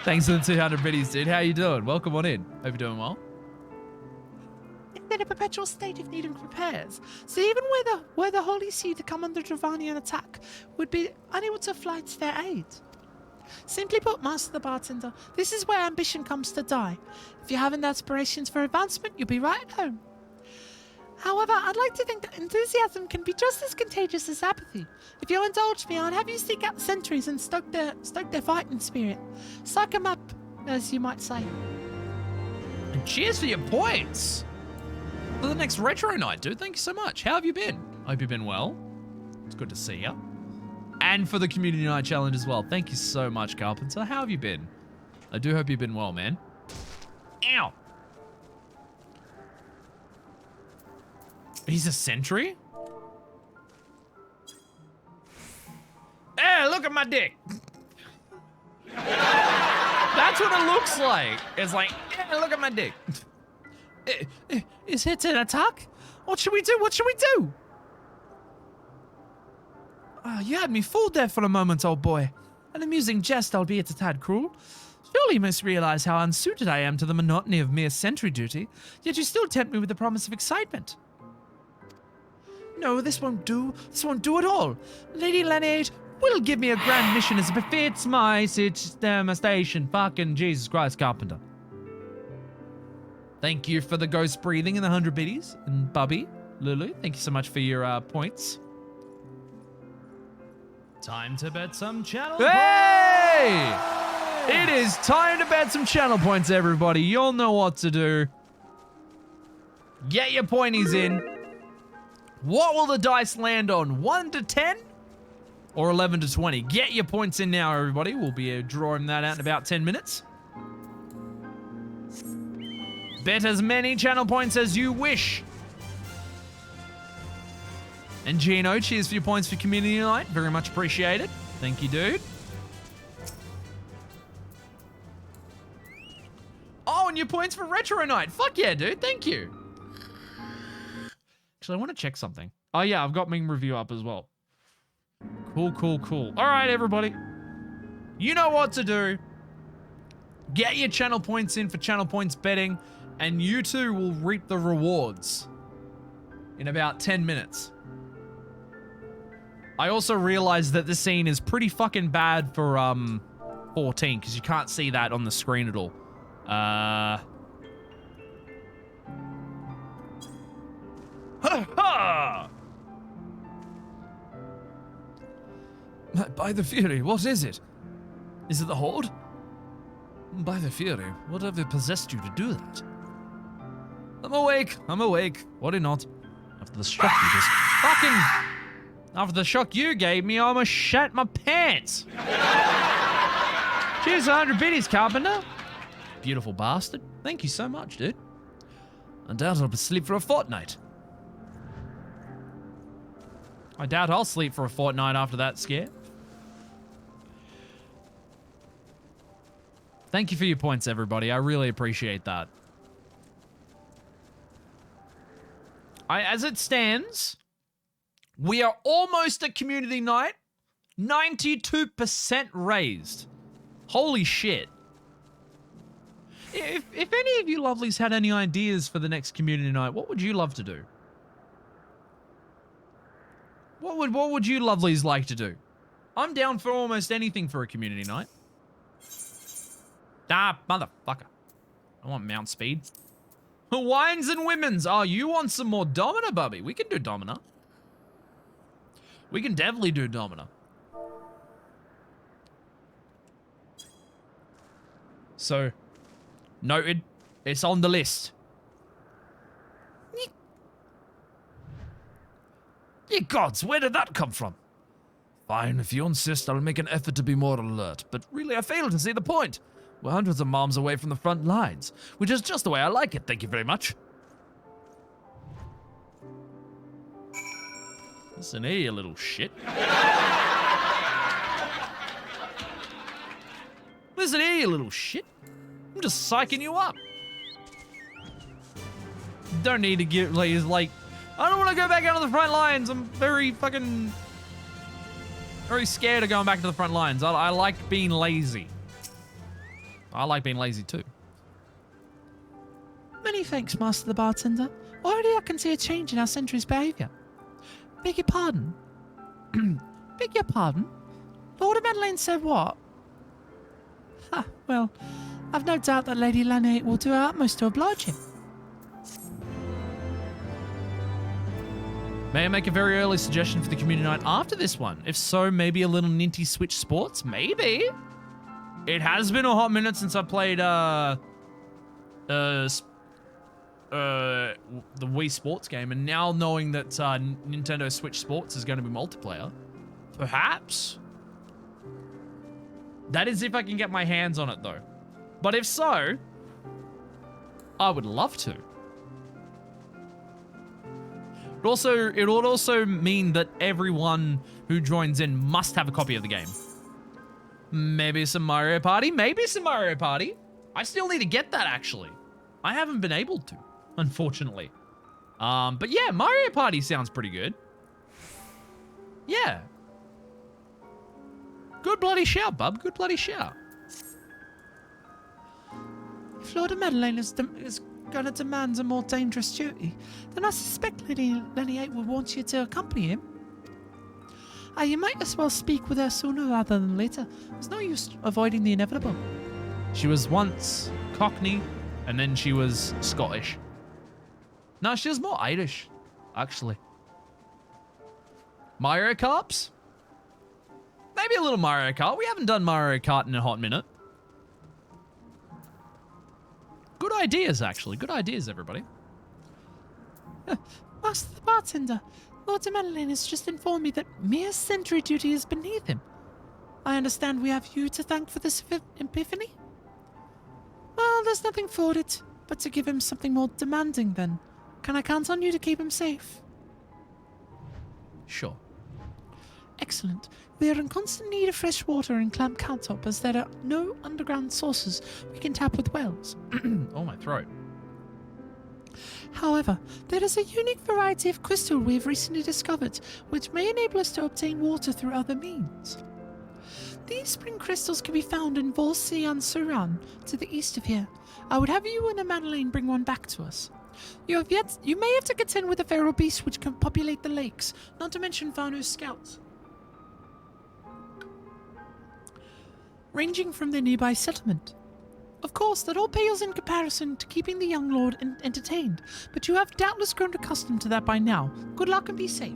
Thanks for the 200 biddies, dude. How you doing? Welcome on in. Hope you're doing well. in a perpetual state of needing repairs, so even were the Holy See to come under Dravanian attack, would be unable to fly to their aid. Simply put, Master the Bartender, this is where ambition comes to die. If you haven't aspirations for advancement, you'll be right at home. However, I'd like to think that enthusiasm can be just as contagious as apathy. If you'll indulge me, I'd have you seek out the sentries and stoke their fighting spirit. Psych them up, as you might say. And cheers for your points! For the next retro night, dude. Thank you so much. How have you been? I hope you've been well. It's good to see you. And for the community night challenge as well. Thank you so much, Carpenter. How have you been? I do hope you've been well, man. Ow! He's a sentry? Hey, look at my dick! That's what it looks like. It's like, hey, look at my dick. Is it an attack? What should we do? What should we do? You had me fooled there for a moment, old boy. An amusing jest, albeit a tad cruel. Surely you must realize how unsuited I am to the monotony of mere sentry duty, yet you still tempt me with the promise of excitement. No, this won't do. This won't do at all. Lady Leneade will give me a grand mission as befits my station. Fucking Jesus Christ, Carpenter. Thank you for the ghost breathing and the 100 biddies. And Bubby, Lulu, thank you so much for your points. Time to bet some channel points. Hey! It is time to bet some channel points, everybody. You'll know what to do. Get your pointies in. What will the dice land on? 1 to 10 or 11 to 20? Get your points in now, everybody. We'll be drawing that out in about 10 minutes. Bet as many channel points as you wish. And Gino, cheers for your points for community night. Very much appreciated. Thank you, dude. Oh, and your points for retro night. Fuck yeah, dude. Thank you. Actually, I want to check something. Oh yeah, I've got Ming review up as well. Cool, cool, cool. All right, everybody. You know what to do. Get your channel points in for channel points betting, and you too will reap the rewards in about 10 minutes. I also realized that this scene is pretty fucking bad for 14, because you can't see that on the screen at all. Ha ha! By the Fury, what is it? Is it the Horde? By the Fury, whatever possessed you to do that? I'm awake. What or not? After the shock you just fucking... After the shock you gave me, I almost shat my pants. Cheers, 100 biddies, Carpenter. Beautiful bastard. Thank you so much, dude. I doubt I'll be asleep for a fortnight. I doubt I'll sleep for a fortnight after that scare. Thank you for your points, everybody. I really appreciate that. As it stands, we are almost at community night. 92% raised. Holy shit. If any of you lovelies had any ideas for the next community night, what would you love to do? What would you lovelies like to do? I'm down for almost anything for a community night. Ah, motherfucker. I want mount speed. Hawaiians and women's. Oh, you want some more Domina, Bubby? We can do Domina. We can definitely do Domina. So, noted. It's on the list. Ye gods, where did that come from? Fine, if you insist, I'll make an effort to be more alert. But really, I fail to see the point. We're hundreds of miles away from the front lines, which is just the way I like it, thank you very much. Listen here, you little shit. Listen here, you little shit. I'm just psyching you up. Don't need to get, like, I don't want to go back out of the front lines. I'm very scared of going back to the front lines. I like being lazy. I like being lazy too. Many thanks, Master the Bartender. Already I can see a change in our sentry's behaviour. Beg your pardon? Beg your pardon? Lord Madeleine said what? Ha, well, I've no doubt that Lady Laniate will do her utmost to oblige him. May I make a very early suggestion for the community night after this one? If so, maybe a little Ninty Switch Sports? Maybe. It has been a hot minute since I played the Wii Sports game, and now knowing that Nintendo Switch Sports is going to be multiplayer, perhaps. That is if I can get my hands on it, though. But if so, I would love to. It would also mean that everyone who joins in must have a copy of the game. Maybe some Mario Party? Maybe some Mario Party. I still need to get that, actually. I haven't been able to, unfortunately. But yeah, Mario Party sounds pretty good. Yeah. Good bloody shout, bub. Good bloody shout. If Lord Madeleine is going to demand a more dangerous duty, then I suspect Lady Laniate will want you to accompany him. You might as well speak with her sooner rather than later. There's no use avoiding the inevitable. She was once Cockney, and then she was Scottish. No, she was more Irish, actually. Mario Karts? Maybe a little Mario Kart. We haven't done Mario Kart in a hot minute. Good ideas, actually. Good ideas, everybody. Master the Bartender, Lord Madeleine has just informed me that mere sentry duty is beneath him. I understand we have you to thank for this epiphany? Well, there's nothing for it but to give him something more demanding then. Can I count on you to keep him safe? Sure. Excellent. We are in constant need of fresh water in Clamp Counttop as there are no underground sources we can tap with wells. Oh, my throat. However, there is a unique variety of crystal we have recently discovered, which may enable us to obtain water through other means. These spring crystals can be found in Volsian Suran, to the east of here. I would have you and Madeleine bring one back to us. You may have to contend with the feral beasts which can populate the lakes, not to mention Vanu's scouts, ranging from the nearby settlement. Of course, that all pales in comparison to keeping the young lord entertained, but you have doubtless grown accustomed to that by now. Good luck and be safe.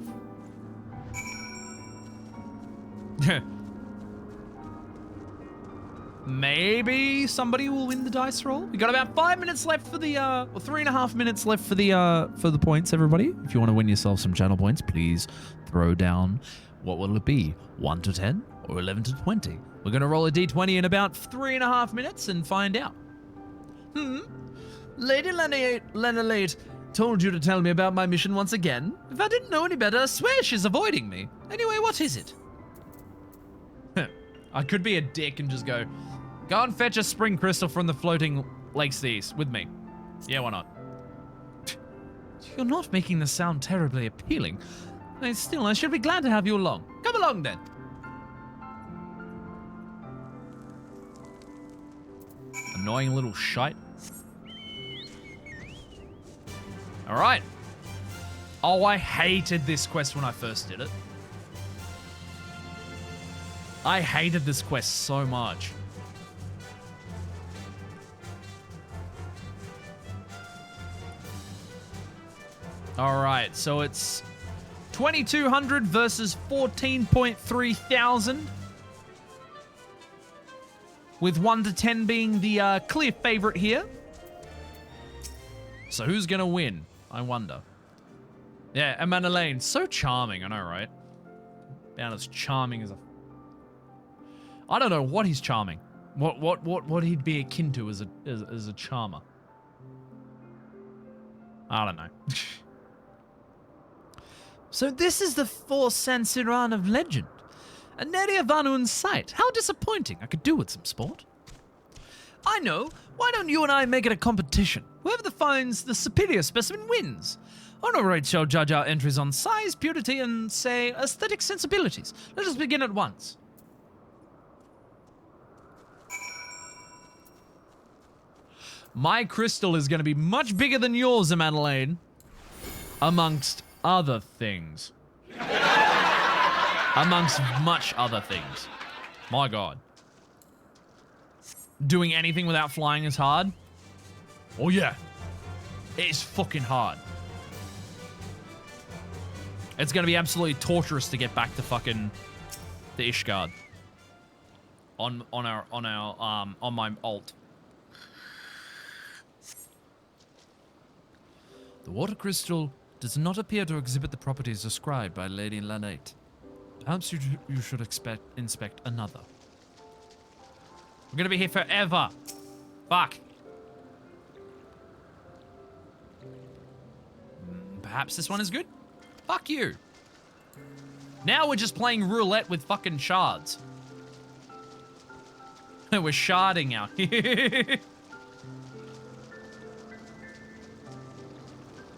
Maybe somebody will win the dice roll. We got about 5 minutes left for the, or 3.5 minutes left for the points, everybody. If you want to win yourself some channel points, please throw down, what will it be? 1 to 10 or 11 to 20? We're going to roll a d20 in about 3.5 minutes and find out. Lady Laniate told you to tell me about my mission once again. If I didn't know any better, I swear she's avoiding me. Anyway, what is it? I could be a dick and just go and fetch a spring crystal from the floating lakes to the east with me. Yeah, why not? You're not making this sound terribly appealing. Still, I should be glad to have you along. Come along, then. Annoying little shite. All right. Oh, I hated this quest when I first did it. I hated this quest so much. All right, so it's 2,200 versus 14.3 thousand. With 1 to 10 being the clear favorite here. So who's gonna win? I wonder. Yeah, Amanda Lane, so charming, I know, right? About as charming as a... I don't know what he's charming. What he'd be akin to as a charmer. I don't know. So this is the Force Sansiran of legend. A Neria Vanu in sight. How disappointing. I could do with some sport. I know. Why don't you and I make it a competition? Whoever finds the superior specimen wins. Honorate shall judge our entries on size, purity, and, say, aesthetic sensibilities. Let us begin at once. My crystal is going to be much bigger than yours, Madeleine. Amongst other things. Amongst much other things. My God. Doing anything without flying is hard? Oh yeah. It's fucking hard. It's gonna be absolutely torturous to get back to fucking the Ishgard. On my alt. The water crystal does not appear to exhibit the properties described by Lady Lanate. Perhaps you should inspect another. We're gonna be here forever. Fuck. Perhaps this one is good? Fuck you. Now we're just playing roulette with fucking shards. We're sharding out here.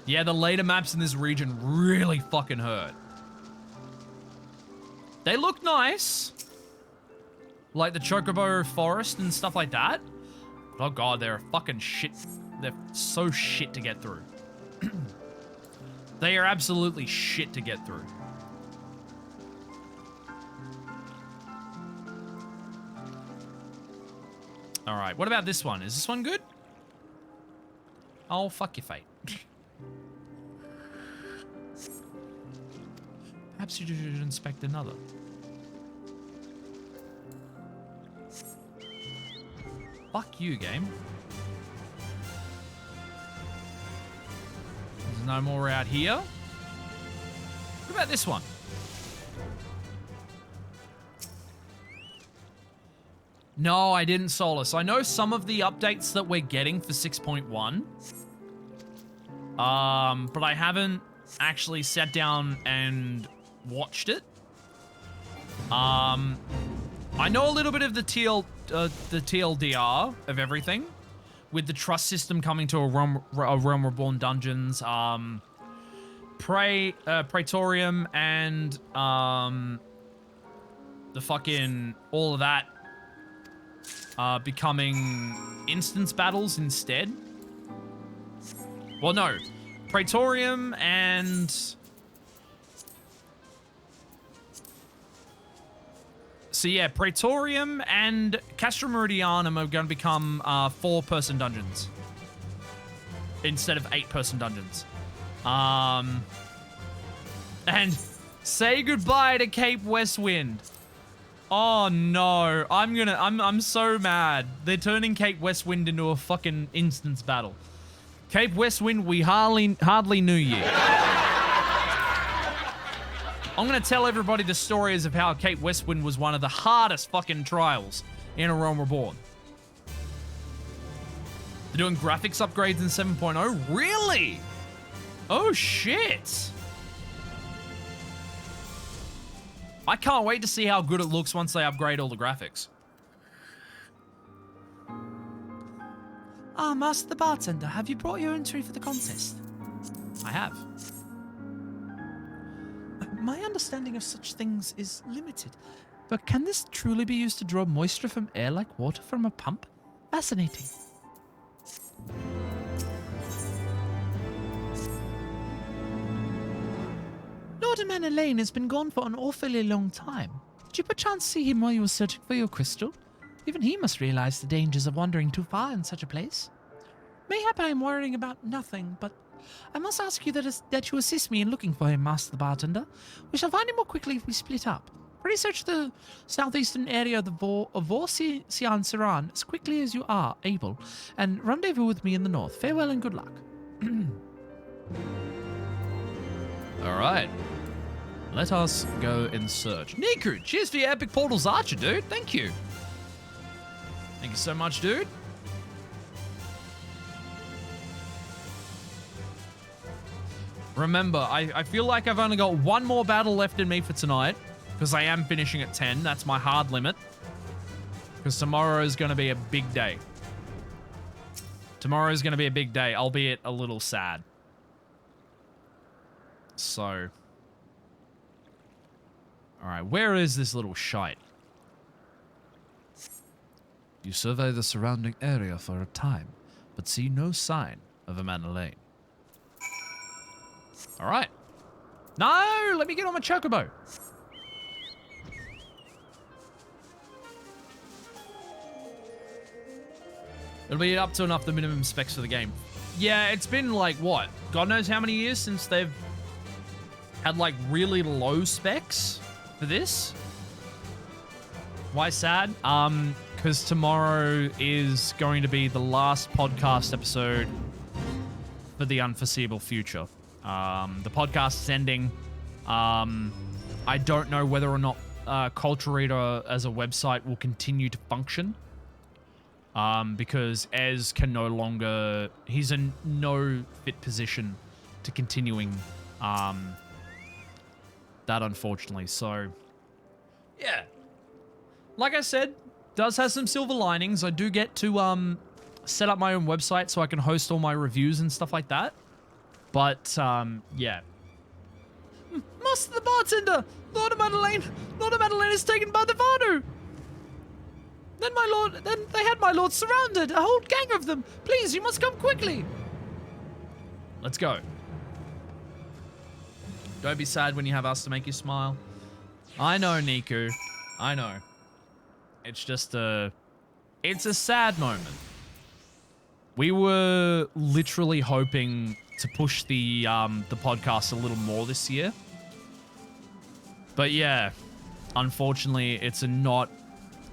Yeah, the later maps in this region really fucking hurt. They look nice. Like the Chocobo Forest and stuff like that. Oh god, they're fucking shit. They're so shit to get through. They are absolutely shit to get through. Alright, what about this one? Is this one good? Oh, fuck your fate. Perhaps you should inspect another. Fuck you, game. There's no more out here. What about this one? No, I didn't Solace. I know some of the updates that we're getting for 6.1. But I haven't actually sat down and watched it. I know a little bit of the TLDR of everything, with the trust system coming to a Realm Reborn dungeons, Praetorium, and the fucking all of that becoming instance battles instead. Well, no, Praetorium and so yeah, Praetorium and Castra Meridianum are going to become 4-person dungeons instead of 8-person dungeons. And say goodbye to Cape Westwind. Oh no, I'm so mad. They're turning Cape Westwind into a fucking instance battle. Cape Westwind, we hardly knew you. I'm going to tell everybody the stories of how Cape Westwind was one of the hardest fucking trials in A Realm Reborn. They're doing graphics upgrades in 7.0? Really? Oh, shit. I can't wait to see how good it looks once they upgrade all the graphics. Ah, Master the Bartender, have you brought your entry for the contest? I have. My understanding of such things is limited, but can this truly be used to draw moisture from air like water from a pump? Fascinating. Lord Amanda Lane has been gone for an awfully long time. Did you perchance see him while you were searching for your crystal? Even he must realize the dangers of wandering too far in such a place. Mayhap I am worrying about nothing, but I must ask you that you assist me in looking for him, Master the Bartender. We shall find him more quickly if we split up. Research the southeastern area of Vor-Sian-Saran as quickly as you are able, and rendezvous with me in the north. Farewell and good luck. All right. Let us go and search. Niku, cheers for your epic portals archer, dude. Thank you. Thank you so much, dude. Remember, I feel like I've only got one more battle left in me for tonight, because I am finishing at 10. That's my hard limit. Because tomorrow is going to be a big day. Tomorrow is going to be a big day, albeit a little sad. So. Alright, where is this little shite? You survey the surrounding area for a time, but see no sign of Amanda Lane. Alright. No! Let me get on my chocobo. It'll be up to enough the minimum specs for the game. Yeah, it's been like, what? God knows how many years since they've had like really low specs for this. Why sad? Because tomorrow is going to be the last podcast episode for the unforeseeable future. The podcast is ending. I don't know whether or not Culture Reader as a website will continue to function. Because Ez can no longer... He's in no fit position to continuing that, unfortunately. So, yeah. Like I said, does have some silver linings. I do get to set up my own website so I can host all my reviews and stuff like that. But, yeah. Master the Bartender! Lord of Madeleine! Lord of Madeleine is taken by the Vanu! Then they had my lord surrounded, a whole gang of them. Please, you must come quickly. Let's go. Don't be sad when you have us to make you smile. I know, Niku. I know. It's just it's a sad moment. We were literally hoping to push the podcast a little more this year. But yeah, unfortunately, it's not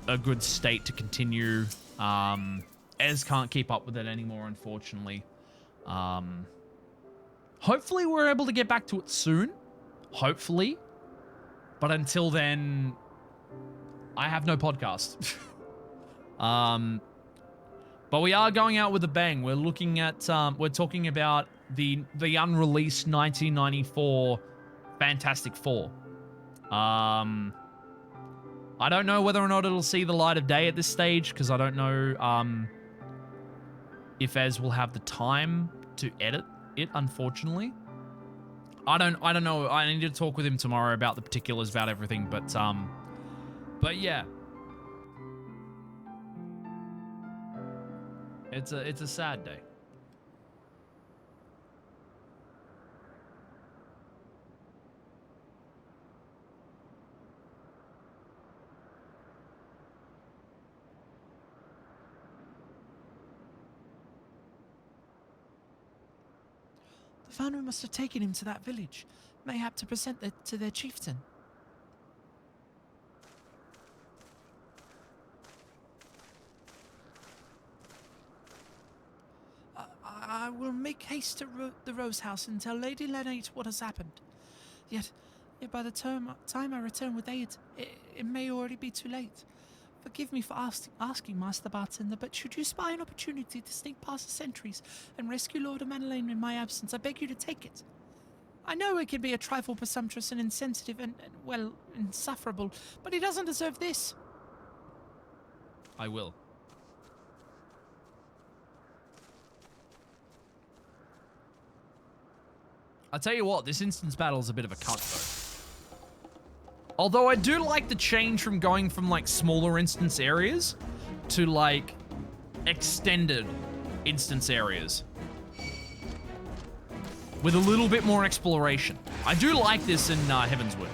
a good state to continue. Ez can't keep up with it anymore, unfortunately. Hopefully we're able to get back to it soon. Hopefully. But until then, I have no podcast. But we are going out with a bang. We're looking at, we're talking about the unreleased 1994 Fantastic Four. I don't know whether or not it'll see the light of day at this stage, because I don't know if Ez will have the time to edit it, unfortunately. I don't know. I need to talk with him tomorrow about the particulars about everything, but yeah. It's a sad day. The Vanu must have taken him to that village, mayhap to present it to their chieftain. I will make haste to the Rose House and tell Lady Lenate what has happened. Yet by the time I return with aid, it may already be too late. Forgive me for asking, Master Bartender, but should you spy an opportunity to sneak past the sentries and rescue Lord of Madeleine in my absence, I beg you to take it. I know it can be a trifle presumptuous and insensitive and well, insufferable, but he doesn't deserve this. I will. I'll tell you what, this instance battle is a bit of a cunt, though. Although I do like the change from going from, like, smaller instance areas to, like, extended instance areas. With a little bit more exploration. I do like this in Heavensward.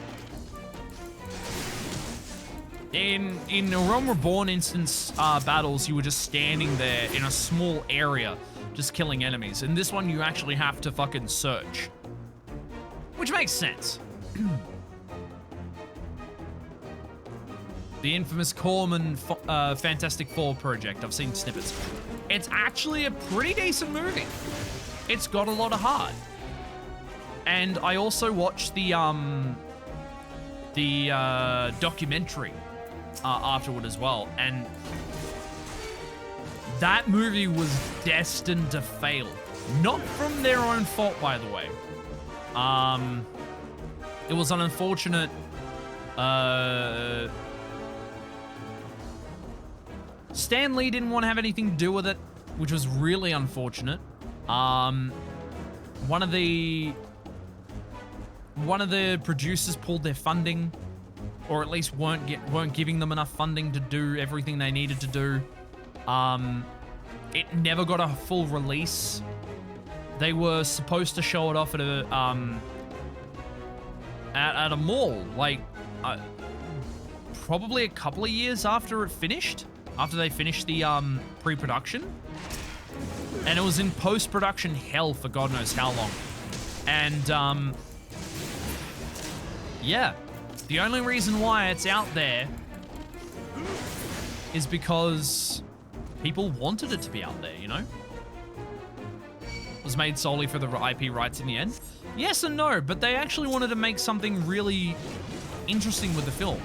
In a Realm Reborn instance battles, you were just standing there in a small area, just killing enemies. In this one, you actually have to fucking search. Which makes sense. The infamous Corman Fantastic Four project. I've seen snippets. It's actually a pretty decent movie. It's got a lot of heart. And I also watched the documentary afterward as well, and that movie was destined to fail. Not from their own fault, by the way. It was an unfortunate Stan Lee didn't want to have anything to do with it, which was really unfortunate. One of the producers pulled their funding, or at least weren't giving them enough funding to do everything they needed to do. It never got a full release. They were supposed to show it off at a mall, like probably a couple of years after it finished, after they finished the pre-production, and it was in post-production hell for God knows how long. And yeah, the only reason why it's out there is because people wanted it to be out there, you know? It was made solely for the IP rights in the end. Yes and no, but they actually wanted to make something really interesting with the film.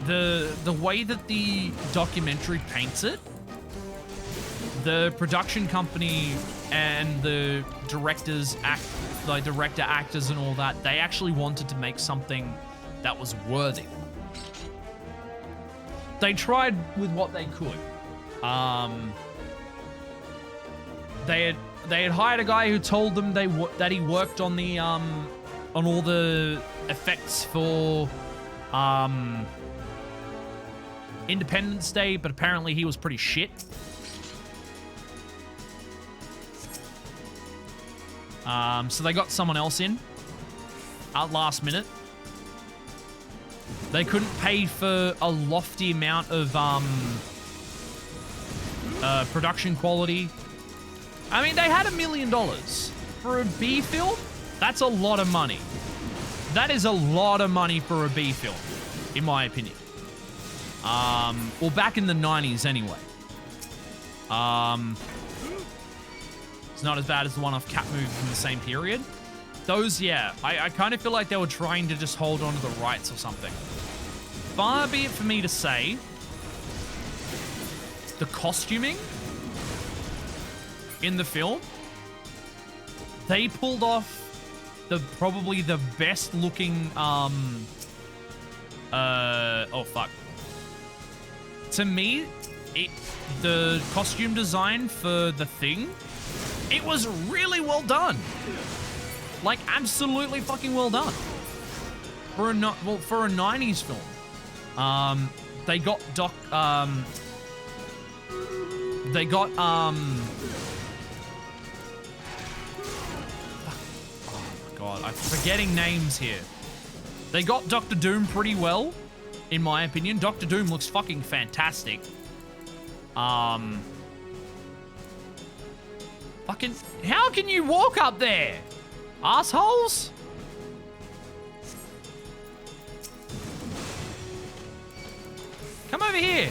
The way that the documentary paints it, the production company and the director, actors and all that, they actually wanted to make something that was worthy. They tried with what they could. They had hired a guy who told them that he worked on the on all the effects for Independence Day, but apparently he was pretty shit. So they got someone else in at last minute. They couldn't pay for a lofty amount of production quality. I mean, they had $1 million. For a B film, that's a lot of money. That is a lot of money for a B film, in my opinion. Well, back in the 90s anyway. It's not as bad as the one-off cat movie from the same period. Those, yeah, I kind of feel like they were trying to just hold on to the rights or something. Far be it for me to say, the costuming in the film, they pulled off probably the best looking, oh fuck. To me, the costume design for The Thing, it was really well done. Like, absolutely fucking well done. For a 90s film. They got oh my god, I'm forgetting names here. They got Dr. Doom pretty well, in my opinion. Dr. Doom looks fucking fantastic. Fucking, how can you walk up there? Assholes? Come over here.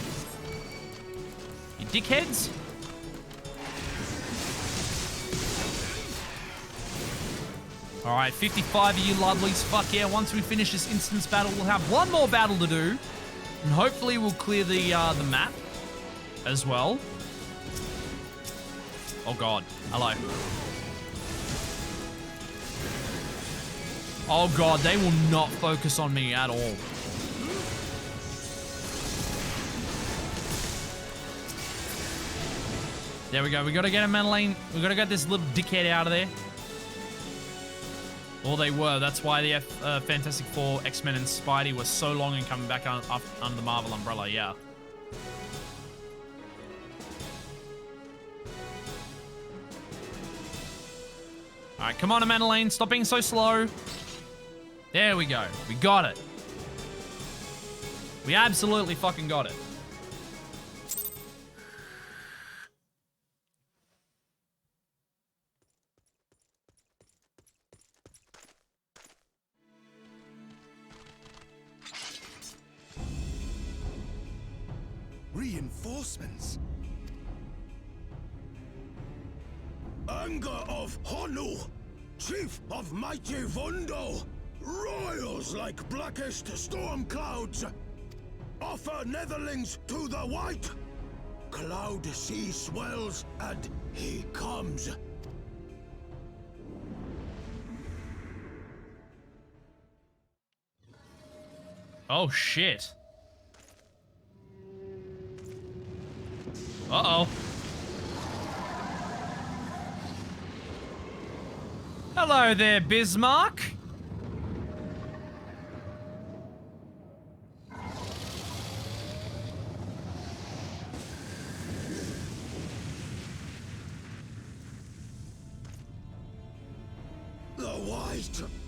You dickheads. All right, 55 of you lovelies. Fuck yeah, once we finish this instance battle, we'll have one more battle to do. And hopefully we'll clear the map as well. Oh god, hello. Oh god, they will not focus on me at all. There we go, we gotta get a Madeline. We gotta get this little dickhead out of there. Well, they were. That's why the Fantastic Four, X-Men, and Spidey were so long in coming back up under the Marvel umbrella, yeah. All right, come on, Madeline. Stop being so slow. There we go. We got it. We absolutely fucking got it. Reinforcements. Anger of Honu, chief of mighty Vondo, royals like blackest storm clouds. Offer netherlings to the white. Cloud sea swells and he comes. Oh shit. Uh-oh. Hello there, Bismarck.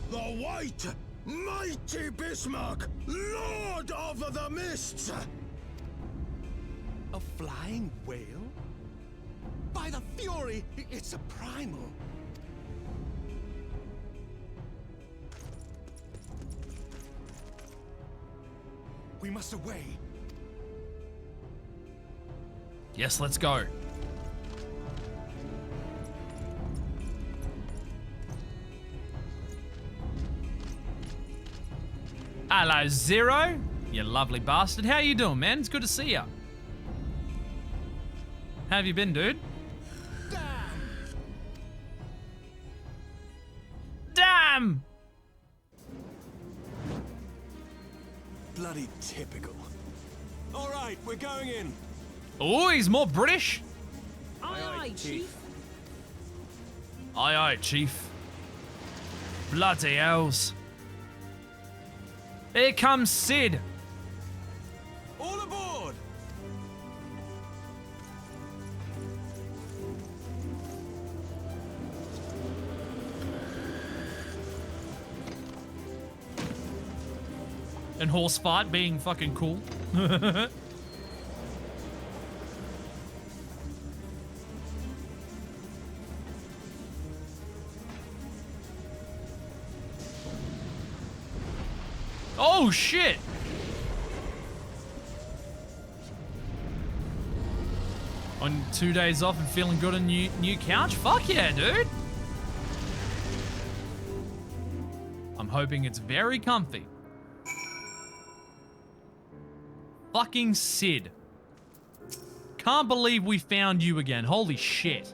The white, mighty Bismarck, lord of the mists. A flying whale? By the fury, it's a primal. We must away. Yes, let's go. Hello, Zero. You lovely bastard. How you doing, man? It's good to see ya. How have you been, dude? Damn! Bloody typical. All right, we're going in. Oh, he's more British. Aye, aye, Chief. Aye, aye, Chief. Bloody hells. Here comes Sid. All aboard! And horse fight being fucking cool. Oh shit! On 2 days off and feeling good on new couch? Fuck yeah, dude! I'm hoping it's very comfy. Fucking Sid. Can't believe we found you again. Holy shit.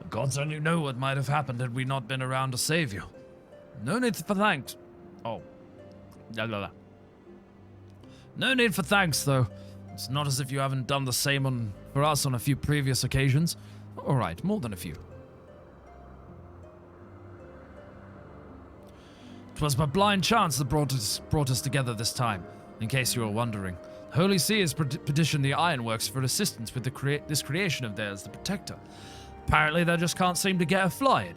The gods only know what might have happened had we not been around to save you. No need for thanks. Oh. La la la. No need for thanks, though. It's not as if you haven't done the same for us on a few previous occasions. All right, more than a few. 'Twas by blind chance that brought us together this time, in case you were wondering. Holy See has petitioned the Ironworks for assistance with this creation of theirs, the Protector. Apparently they just can't seem to get her flying.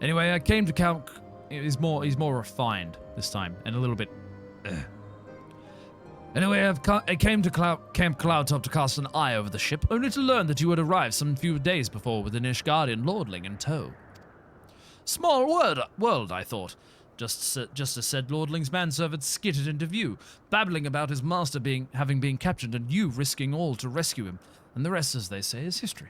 Anyway, I came to count. He's more refined this time, and a little bit. Anyway, I came to Camp Cloudtop to cast an eye over the ship, only to learn that you had arrived some few days before with an Ishgardian lordling in tow. Small world, I thought. Just as said lordling's manservant skittered into view, babbling about his master having been captured and you risking all to rescue him, and the rest, as they say, is history.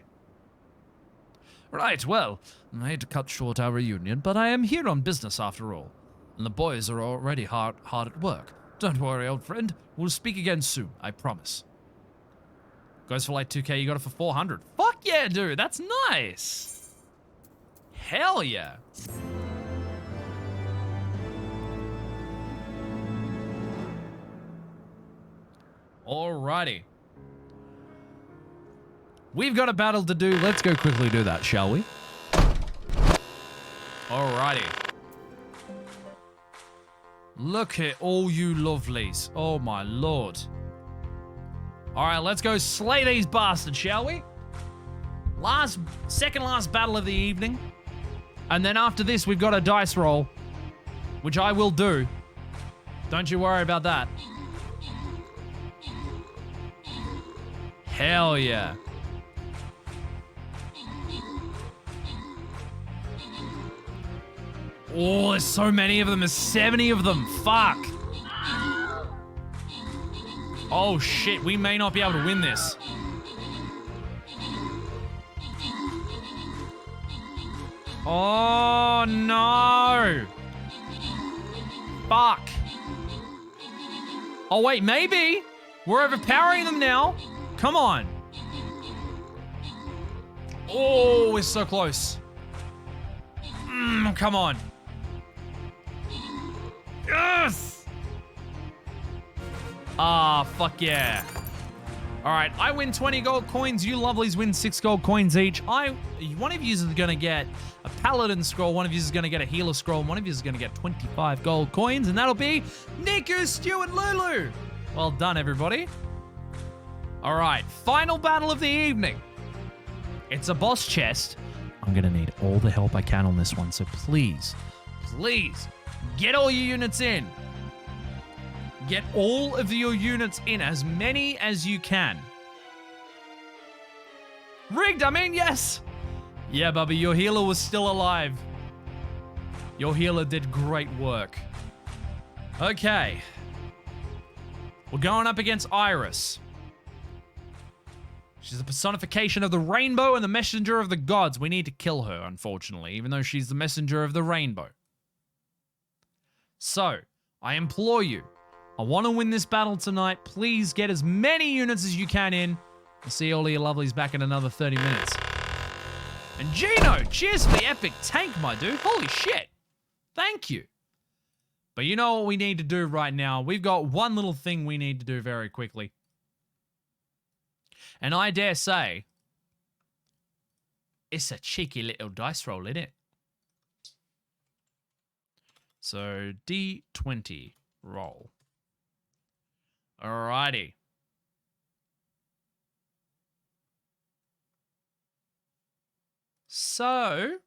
Right, well, I hate to cut short our reunion, but I am here on business after all, and the boys are already hard at work. Don't worry, old friend. We'll speak again soon, I promise. Goes for like 2k, you got it for 400. Fuck yeah, dude, that's nice. Hell yeah. Alrighty. We've got a battle to do. Let's go quickly do that, shall we? Alrighty. Look at all you lovelies. Oh my lord. Alright, let's go slay these bastards, shall we? Second last battle of the evening. And then after this, we've got a dice roll, which I will do. Don't you worry about that. Hell yeah. Oh, there's so many of them. There's 70 of them. Fuck. Oh shit, we may not be able to win this. Oh no. Fuck. Oh wait, maybe. We're overpowering them now. Come on. Oh, we're so close. Come on. Yes! Ah, fuck yeah. All right, I win 20 gold coins. You lovelies win 6 gold coins each. One of you is going to get a paladin scroll. One of you is going to get a healer scroll. And one of you is going to get 25 gold coins. And that'll be Niku, Stu, and Lulu. Well done, everybody. All right, final battle of the evening. It's a boss chest. I'm going to need all the help I can on this one. So please, please, get all your units in. Get all of your units in, as many as you can. Rigged, I mean, yes. Yeah, Bubby, your healer was still alive. Your healer did great work. Okay. We're going up against Iris. She's the personification of the rainbow and the messenger of the gods. We need to kill her, unfortunately, even though she's the messenger of the rainbow. So, I implore you, I want to win this battle tonight. Please get as many units as you can in. I'll see all of your lovelies back in another 30 minutes. And Gino, cheers for the epic tank, my dude. Holy shit. Thank you. But you know what we need to do right now? We've got one little thing we need to do very quickly. And I dare say, it's a cheeky little dice roll, isn't it? So, D20 roll. Alrighty. So,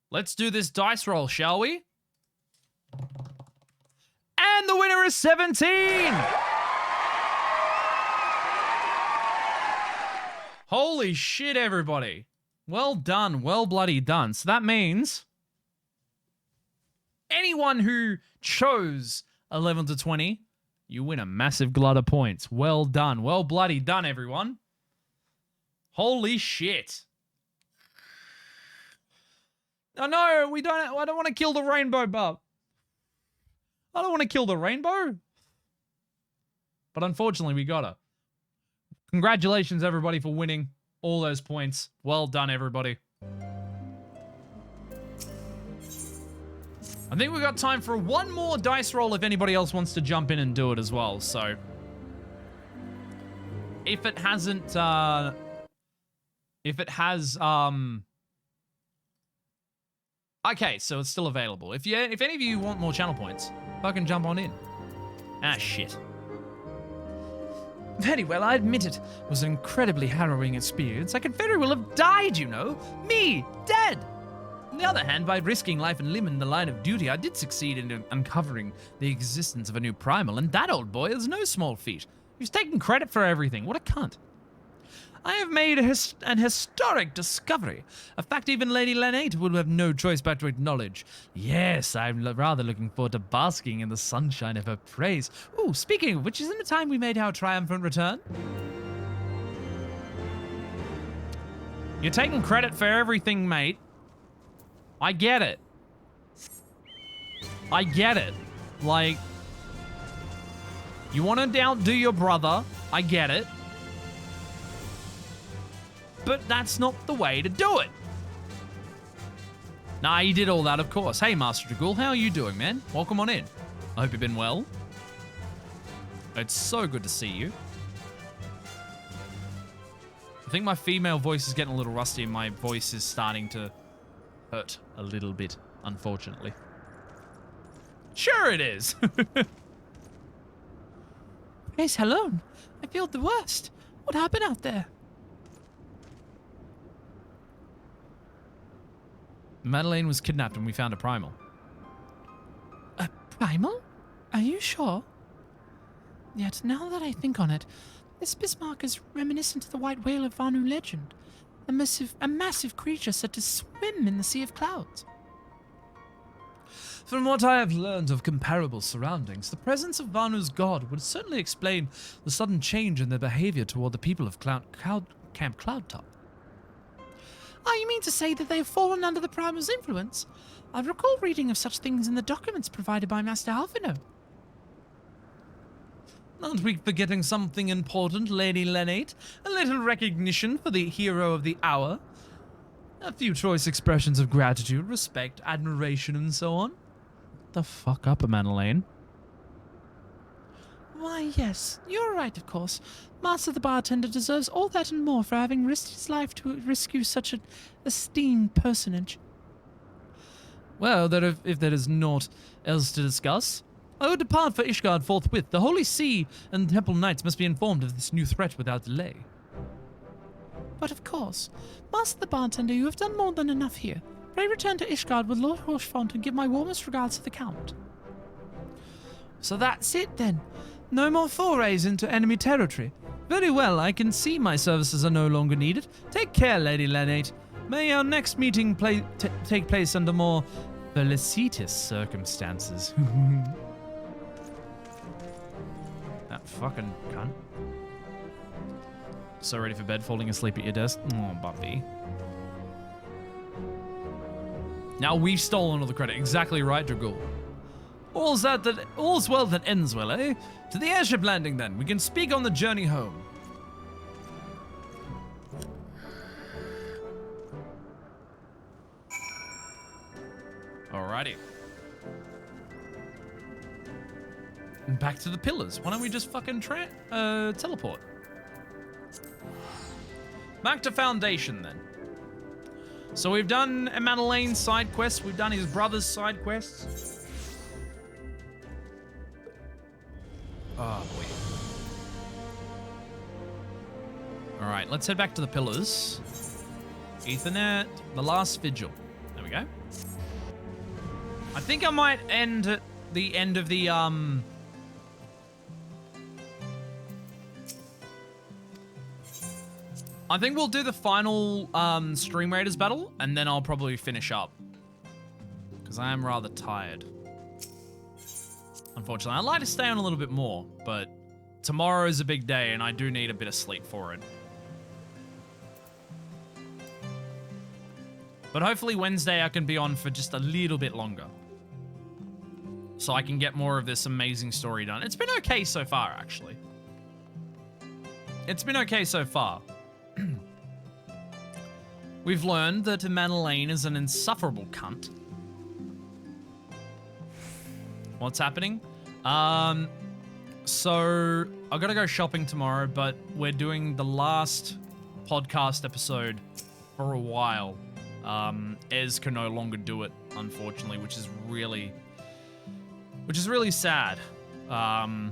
let's do this dice roll, shall we? And the winner is 17! Holy shit, everybody. Well done. Well bloody done. So that means anyone who chose 11 to 20, you win a massive glut of points. Well done. Well bloody done, everyone. Holy shit. Oh no, I don't want to kill the rainbow, bub. I don't want to kill the rainbow. But unfortunately, we gotta. Congratulations, everybody, for winning all those points. Well done, everybody. I think we've got time for one more dice roll if anybody else wants to jump in and do it as well. So, if it hasn't, okay, so it's still available. If any of you want more channel points, fucking jump on in. Ah, shit. Very well, I admit it was an incredibly harrowing experience. I could very well have died, you know. Me, dead. On the other hand, by risking life and limb in the line of duty, I did succeed in uncovering the existence of a new primal, and that old boy is no small feat. He's taking credit for everything. What a cunt. I have made an historic discovery, a fact even Lady Lanate would have no choice but to acknowledge. Yes, I'm rather looking forward to basking in the sunshine of her praise. Ooh, speaking of which, isn't it time we made our triumphant return? You're taking credit for everything, mate. I get it. I get it. Like, you want to outdo your brother. I get it. But that's not the way to do it. Nah, you did all that, of course. Hey, Master Dragul, how are you doing, man? Welcome on in. I hope you've been well. It's so good to see you. I think my female voice is getting a little rusty and my voice is starting to hurt a little bit, unfortunately. Sure it is. Praise hello. I feel the worst. What happened out there? Madeleine was kidnapped and we found a primal. Primal? Are you sure? Yet, now that I think on it, this Bismarck is reminiscent of the white whale of Vanu legend. A massive creature said to swim in the sea of clouds. From what I have learned of comparable surroundings, the presence of Vanu's god would certainly explain the sudden change in their behavior toward the people of Camp Cloudtop. Ah, you mean to say that they have fallen under the Primal's influence? I recall reading of such things in the documents provided by Master Alphino. Aren't we forgetting something important, Lady Lenate? A little recognition for the hero of the hour? A few choice expressions of gratitude, respect, admiration, and so on? The fuck up, Amanda Lane. Why, yes, you're right, of course. Master the bartender deserves all that and more for having risked his life to rescue such an esteemed personage. Well, if there is naught else to discuss, I will depart for Ishgard forthwith. The Holy See and Temple Knights must be informed of this new threat without delay. But of course, Master the bartender, you have done more than enough here. Pray return to Ishgard with Lord Horshfont and give my warmest regards to the Count. So that's it then. No more forays into enemy territory. Very well, I can see my services are no longer needed. Take care, Lady Lenate. May our next meeting take place under more felicitous circumstances. That fucking cunt. So ready for bed, falling asleep at your desk? Oh, Buffy. Now we've stolen all the credit. Exactly right, Dragul. All's well that ends well, eh? To the airship landing, then. We can speak on the journey home. Alrighty. And back to the pillars. Why don't we just fucking teleport? Back to Foundation, then. So we've done Amanalane's side quests. We've done his brother's side quests. Oh, boy. All right, let's head back to the pillars. Ethernet, the last vigil. There we go. I think I might end at the end of the, I think we'll do the final Stream Raiders battle, and then I'll probably finish up. Because I am rather tired. Unfortunately, I'd like to stay on a little bit more, but tomorrow is a big day, and I do need a bit of sleep for it. But hopefully Wednesday I can be on for just a little bit longer. So I can get more of this amazing story done. It's been okay so far, actually. It's been okay so far. We've learned that Amanalane is an insufferable cunt. What's happening? So I gotta go shopping tomorrow, but we're doing the last podcast episode for a while. Ez can no longer do it, unfortunately, which is really sad. But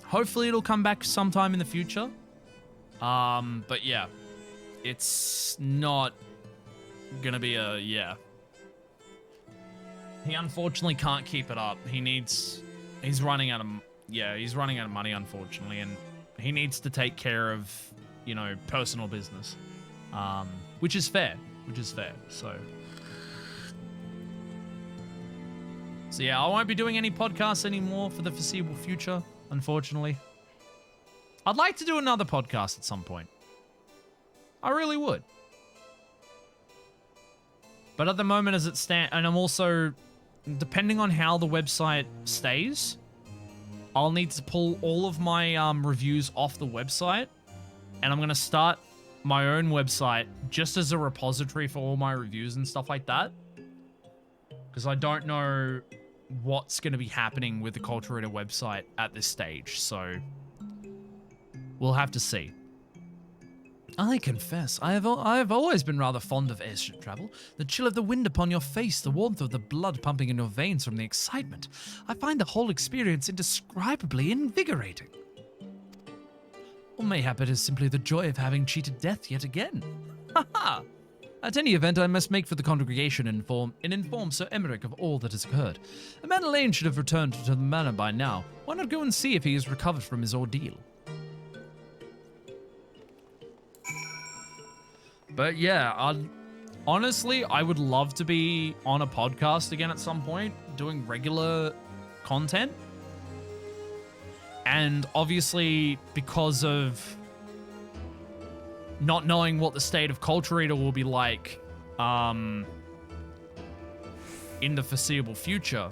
hopefully it'll come back sometime in the future. But yeah, it's not gonna be yeah. He unfortunately can't keep it up. He's running out of money, unfortunately, and he needs to take care of, you know, personal business. Which is fair. So yeah, I won't be doing any podcasts anymore for the foreseeable future, unfortunately. I'd like to do another podcast at some point. I really would. But at the moment as it stands, and I'm also, depending on how the website stays, I'll need to pull all of my reviews off the website, and I'm going to start my own website just as a repository for all my reviews and stuff like that. Because I don't know what's going to be happening with the Culture Reader website at this stage, so we'll have to see. I confess, I have always been rather fond of airship travel. The chill of the wind upon your face, the warmth of the blood pumping in your veins from the excitement. I find the whole experience indescribably invigorating. Or mayhap it is simply the joy of having cheated death yet again. Ha ha! At any event, I must make for the congregation and inform Sir Emmerich of all that has occurred. Madeleine should have returned to the manor by now. Why not go and see if he has recovered from his ordeal? But yeah, honestly, I would love to be on a podcast again at some point, doing regular content. And obviously, because of not knowing what the state of Culture Reader will be like in the foreseeable future,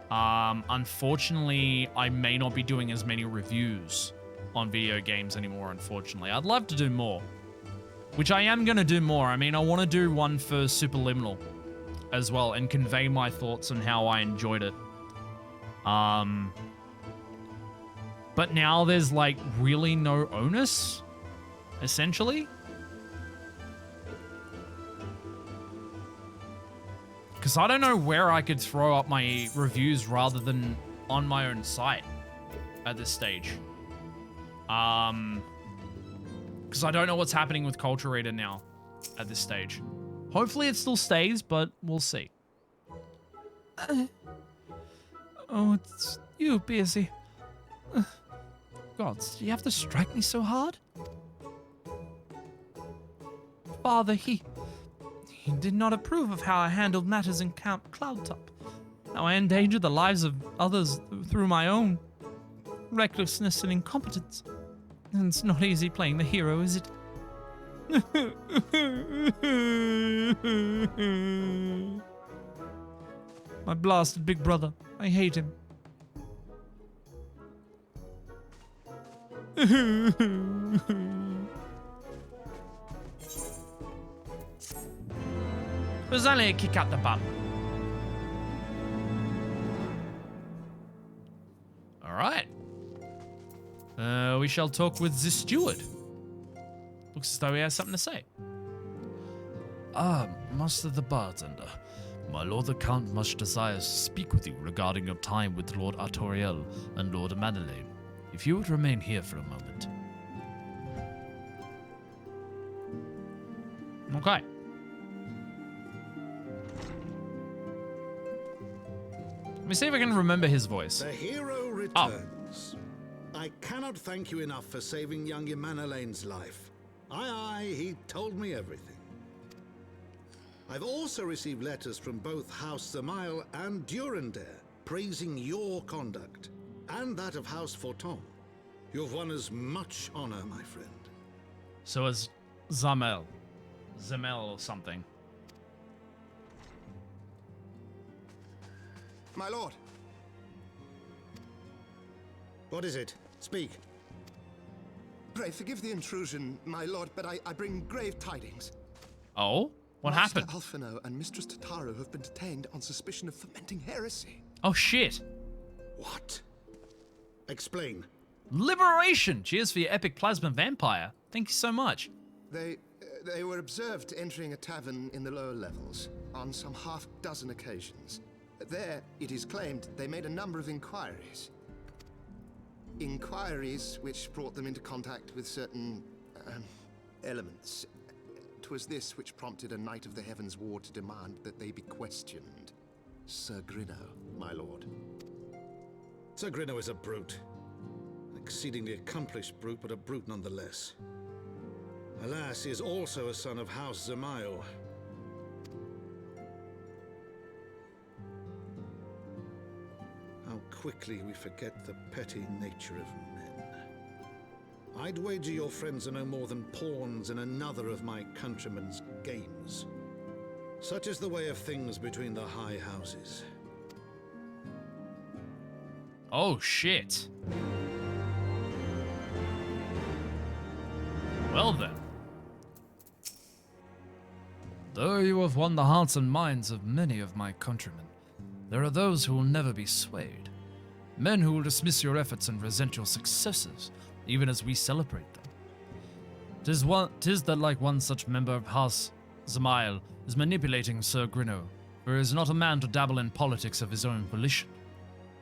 unfortunately, I may not be doing as many reviews on video games anymore, unfortunately. I'd love to do more, which I am going to do more. I mean, I want to do one for Superliminal as well and convey my thoughts on how I enjoyed it. But now there's like really no onus, essentially. Because I don't know where I could throw up my reviews rather than on my own site at this stage. Because I don't know what's happening with Culture Reader now at this stage. Hopefully it still stays, but we'll see. Oh, it's you, Beersy. Gods, do you have to strike me so hard? Father, he did not approve of how I handled matters in Camp Cloudtop. Now I endanger the lives of others through my own recklessness and incompetence. And it's not easy playing the hero, is it? My blasted big brother. I hate him. It was only a kick up the bum. Alright. We shall talk with the steward. Looks as though he has something to say. Ah, Master the Bartender. My Lord the Count much desires to speak with you regarding your time with Lord Artoriel and Lord Madeleine. If you would remain here for a moment. Okay. Let me see if I can remember his voice. The hero returns. I cannot thank you enough for saving young Madeline's life. Aye, he told me everything. I've also received letters from both House Zamail and Durandare praising your conduct, and that of House Forton. You've won as much honor, my friend. So as Zamel or something. My lord. What is it? Speak. Pray forgive the intrusion, my lord, but I bring grave tidings. Oh? What Master happened? Alphino and Mistress Tataru have been detained on suspicion of fomenting heresy. Oh shit. What? Explain. Liberation! Cheers for your epic plasma vampire. Thank you so much. They were observed entering a tavern in the lower levels on some half-dozen occasions. There, it is claimed, they made a number of inquiries. Inquiries which brought them into contact with certain elements. 'Twas this which prompted a Knight of the Heavensward to demand that they be questioned. Sir Grinno, my lord. Sir Grinno is a brute. An exceedingly accomplished brute, but a brute nonetheless. Alas, he is also a son of House Zamail. How quickly we forget the petty nature of men. I'd wager your friends are no more than pawns in another of my countrymen's games. Such is the way of things between the high houses. Oh shit. Well then. Though you have won the hearts and minds of many of my countrymen, there are those who will never be swayed. Men who will dismiss your efforts and resent your successes, even as we celebrate them. 'Tis that like one such member of House Zamail is manipulating Sir Grinno, for he is not a man to dabble in politics of his own volition.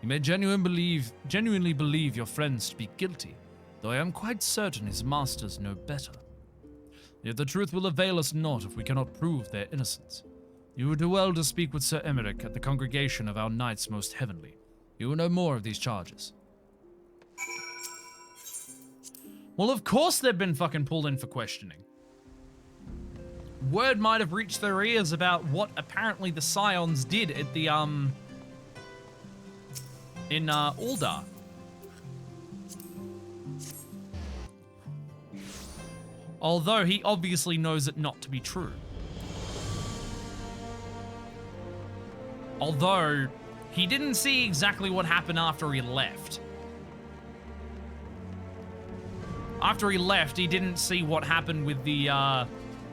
You may genuinely believe your friends to be guilty, though I am quite certain his masters know better. Yet the truth will avail us naught if we cannot prove their innocence. You would do well to speak with Sir Emmerich at the congregation of our knights most heavenly. You will know more of these charges. Well, of course they've been fucking pulled in for questioning. Word might have reached their ears about what apparently the Scions did at the, in, Uldar. Although he obviously knows it not to be true. Although, he didn't see exactly what happened after he left. After he left, he didn't see what happened with the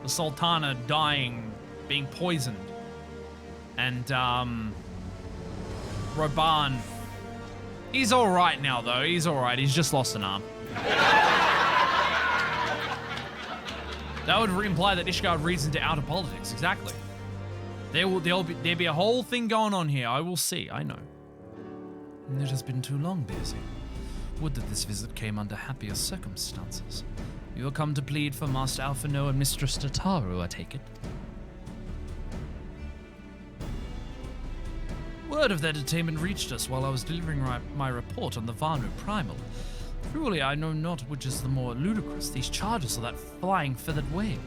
Sultana dying, being poisoned. And, Roban. He's alright now, though. He's alright. He's just lost an arm. That would imply that Ishgard reads into outer politics. Exactly. There'll be a whole thing going on here. I will see. I know. It has been too long, Bearsy. Would that this visit came under happier circumstances. You have come to plead for Master Alphino and Mistress Tataru, I take it. Word of their detainment reached us while I was delivering my report on the Vanu Primal. Truly, I know not which is the more ludicrous, these charges or that flying feathered whale.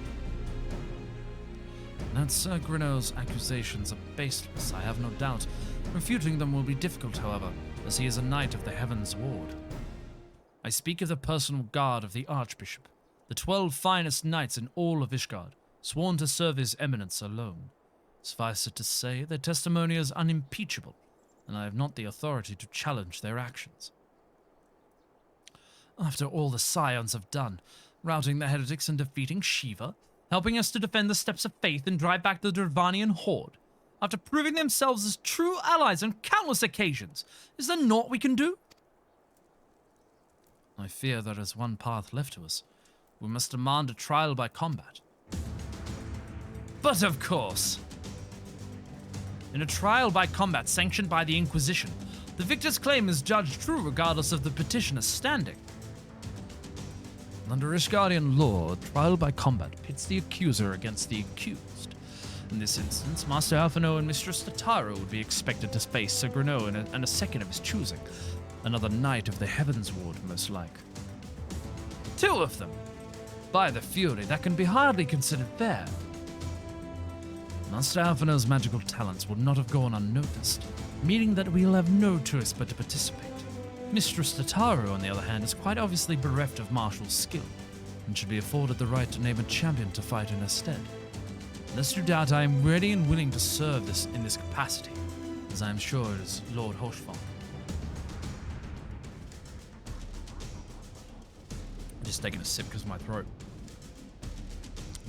That Sir Grinno's accusations are baseless, I have no doubt. Refuting them will be difficult, however, as he is a knight of the Heavensward. I speak of the personal guard of the Archbishop, the 12 finest knights in all of Ishgard, sworn to serve his eminence alone. Suffice it to say, their testimony is unimpeachable, and I have not the authority to challenge their actions. After all the Scions have done, routing the heretics and defeating Shiva, helping us to defend the steps of faith and drive back the Dravanian horde, after proving themselves as true allies on countless occasions, is there naught we can do? I fear there is one path left to us. We must demand a trial by combat. But of course. In a trial by combat sanctioned by the Inquisition, the victor's claim is judged true regardless of the petitioner's standing. Under Ishgardian law, trial by combat pits the accuser against the accused. In this instance, Master Alphino and Mistress Tataru would be expected to face Sir Grinno and a second of his choosing. Another knight of the Heavensward, most like. 2 of them! By the Fury, that can be hardly considered fair. Master Alphino's magical talents would not have gone unnoticed, meaning that we'll have no choice but to participate. Mistress Tataru, on the other hand, is quite obviously bereft of martial skill, and should be afforded the right to name a champion to fight in her stead. Lest you doubt, I am ready and willing to serve in this capacity, as I am sure it is Lord Hoshfall. Just taking a sip because of my throat.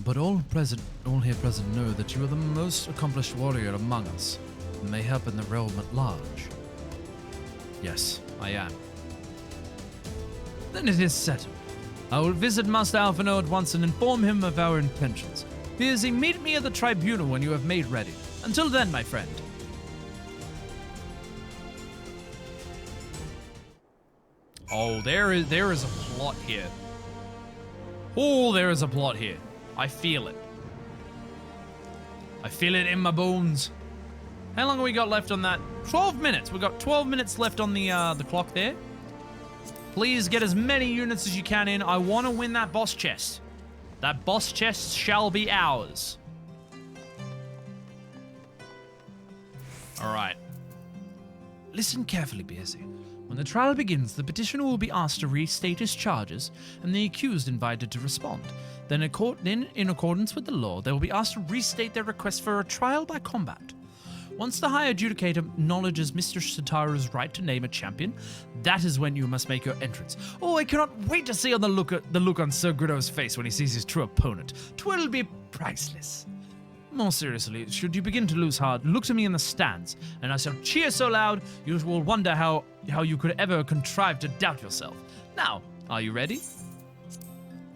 But all here present know that you are the most accomplished warrior among us, and mayhap in the realm at large. Yes, I am. Then it is settled. I will visit Master Alphino at once and inform him of our intentions. Bearsy, meet me at the tribunal when you have made ready. Until then, my friend. Oh, there is a plot here. Oh, there is a plot here. I feel it. I feel it in my bones. How long have we got left on that? 12 minutes. We've got 12 minutes left on the clock there. Please get as many units as you can in. I want to win that boss chest. That boss chest shall be ours. All right. Listen carefully, Bearsy. When the trial begins, the petitioner will be asked to restate his charges, and the accused invited to respond. Then, in accordance with the law, they will be asked to restate their request for a trial by combat. Once the high adjudicator acknowledges Mistress Tataru's right to name a champion, that is when you must make your entrance. Oh, I cannot wait to see the look on Sir Grinno's face when he sees his true opponent. 'Twill be priceless. More seriously, should you begin to lose heart, look to me in the stands, and I shall cheer so loud you will wonder how you could ever contrive to doubt yourself. Now, are you ready?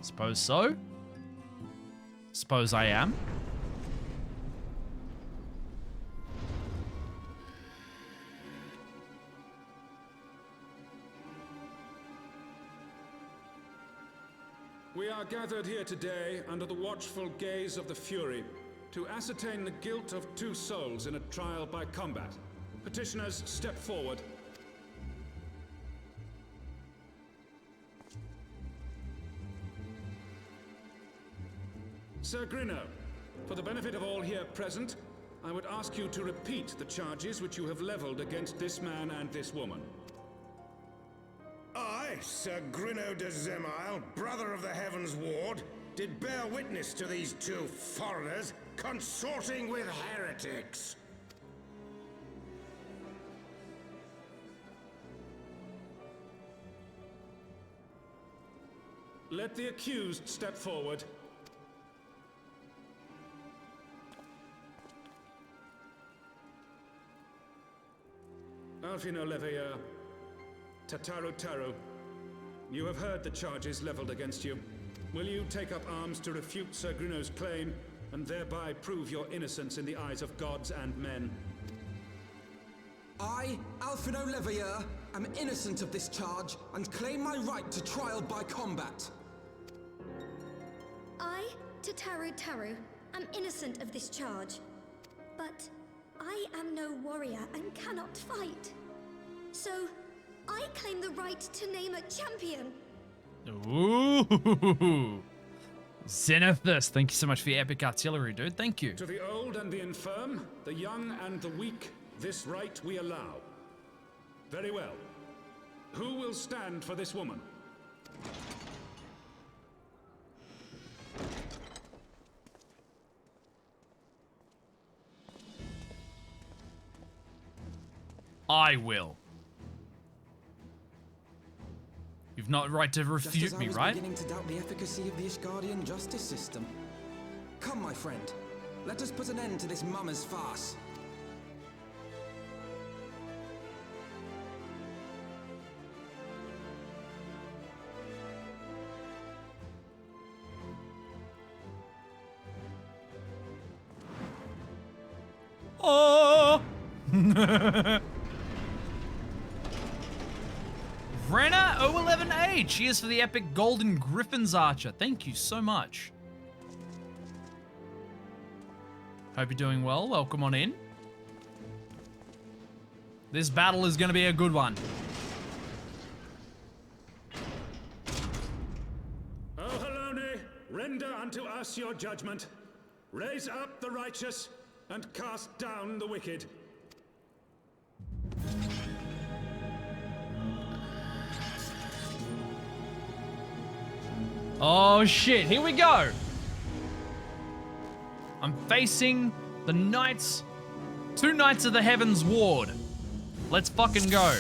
Suppose so. Suppose I am. We are gathered here today under the watchful gaze of the Fury to ascertain the guilt of 2 souls in a trial by combat. Petitioners, step forward. Sir Grinno, for the benefit of all here present, I would ask you to repeat the charges which you have leveled against this man and this woman. I, Sir Grinno de Zemile, brother of the Heavensward, did bear witness to these 2 foreigners consorting with heretics. Let the accused step forward. Alfino Leveilleur, Tataru Taru, you have heard the charges leveled against you. Will you take up arms to refute Sir Grinno's claim, and thereby prove your innocence in the eyes of gods and men? I, Alfino Leveilleur, am innocent of this charge, and claim my right to trial by combat. I, Tataru Taru, am innocent of this charge. But I am no warrior and cannot fight. So, I claim the right to name a champion. Ooh. Xenithus, thank you so much for your epic artillery, dude. Thank you. To the old and the infirm, the young and the weak, this right we allow. Very well. Who will stand for this woman? I will. You've not right to refute me, right? I was beginning to doubt the efficacy of the Ishgardian justice system. Come, my friend. Let us put an end to this mummer's farce. Oh! Brenna 011H, cheers for the epic Golden Griffin's Archer. Thank you so much. Hope you're doing well. Welcome on in. This battle is going to be a good one. O Halone, render unto us your judgment. Raise up the righteous and cast down the wicked. Oh shit, here we go. I'm facing the knights, 2 knights of the Heavensward. Let's fucking go.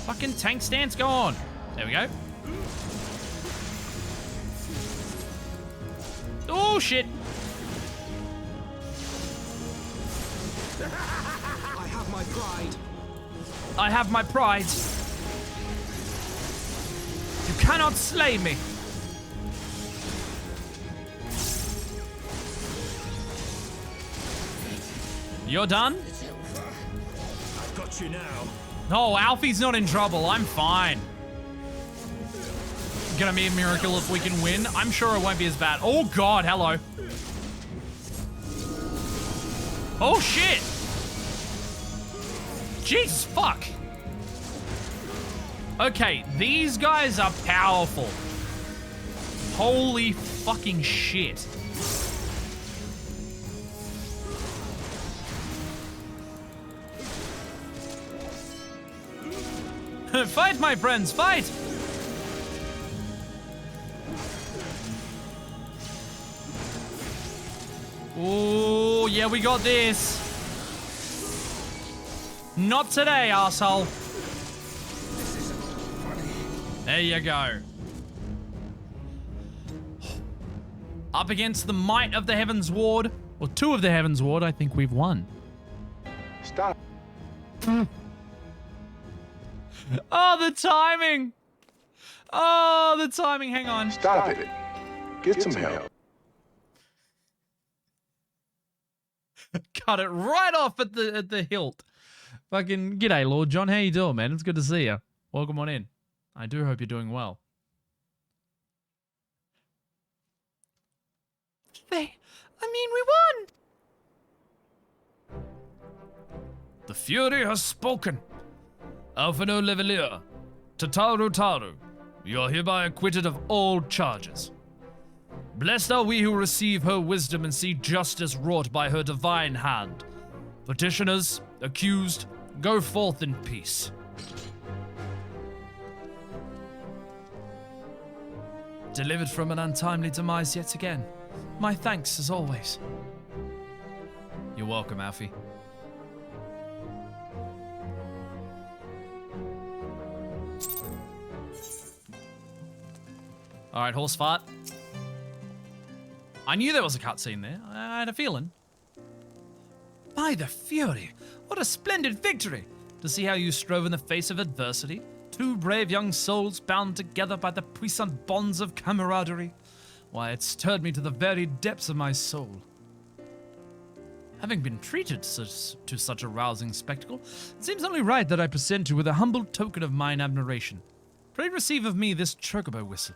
Fucking tank stance, go on. There we go. Oh shit. I have my pride. I have my pride. You cannot slay me. You're done? I've got you now. No, Alfie's not in trouble. I'm fine. Gonna be a miracle if we can win. I'm sure it won't be as bad. Oh god, hello. Oh shit. Jesus fuck. Okay, these guys are powerful. Holy fucking shit. Fight, my friends, fight! Oh, yeah, we got this. Not today, asshole. There you go. Up against the might of the Heavensward, or 2 of the Heavensward, I think we've won. Stop. Oh, the timing. Oh, the timing. Hang on. Stop it. Get some help. Cut it right off at the hilt. Fucking g'day, Lord John. How you doing, man? It's good to see you. Welcome on in. I do hope you're doing well. We won! The Fury has spoken. Alphino Levelier, Tataru Taru, you are hereby acquitted of all charges. Blessed are we who receive her wisdom and see justice wrought by her divine hand. Petitioners, accused, go forth in peace. Delivered from an untimely demise yet again. My thanks as always. You're welcome, Alfie. Alright, horse fart. I knew there was a cutscene there. I had a feeling. By the Fury, what a splendid victory! To see how you strove in the face of adversity. Two brave young souls bound together by the puissant bonds of camaraderie. Why, it stirred me to the very depths of my soul. Having been treated to such a rousing spectacle, it seems only right that I present you with a humble token of mine admiration. Pray receive of me this chocobo whistle.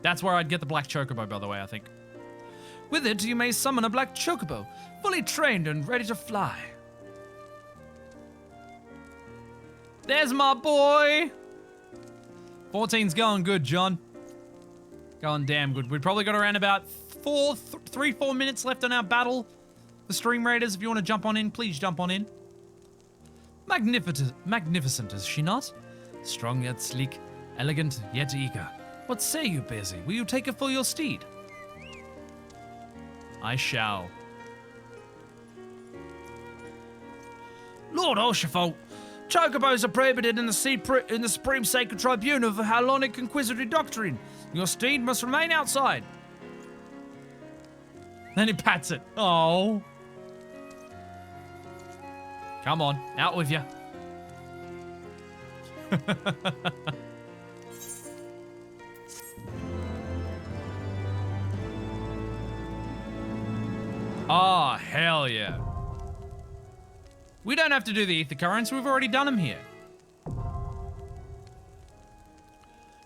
That's where I'd get the black chocobo, by the way, I think. With it, you may summon a black chocobo, fully trained and ready to fly. There's my boy! 14's going good, John. Going damn good. We've probably got around about 4 minutes left on our battle. The Stream Raiders, if you want to jump on in, please jump on in. Magnificent, is she not? Strong yet sleek, elegant yet eager. What say you, Bearsy? Will you take her for your steed? I shall. Lord Oshafalt, chocobos are prohibited in the Supreme Sacred Tribunal of the Halonic Inquisitory Doctrine. Your steed must remain outside. Then he pats it. Oh. Come on, out with you. Oh, hell yeah. We don't have to do the ether currents. We've already done them here.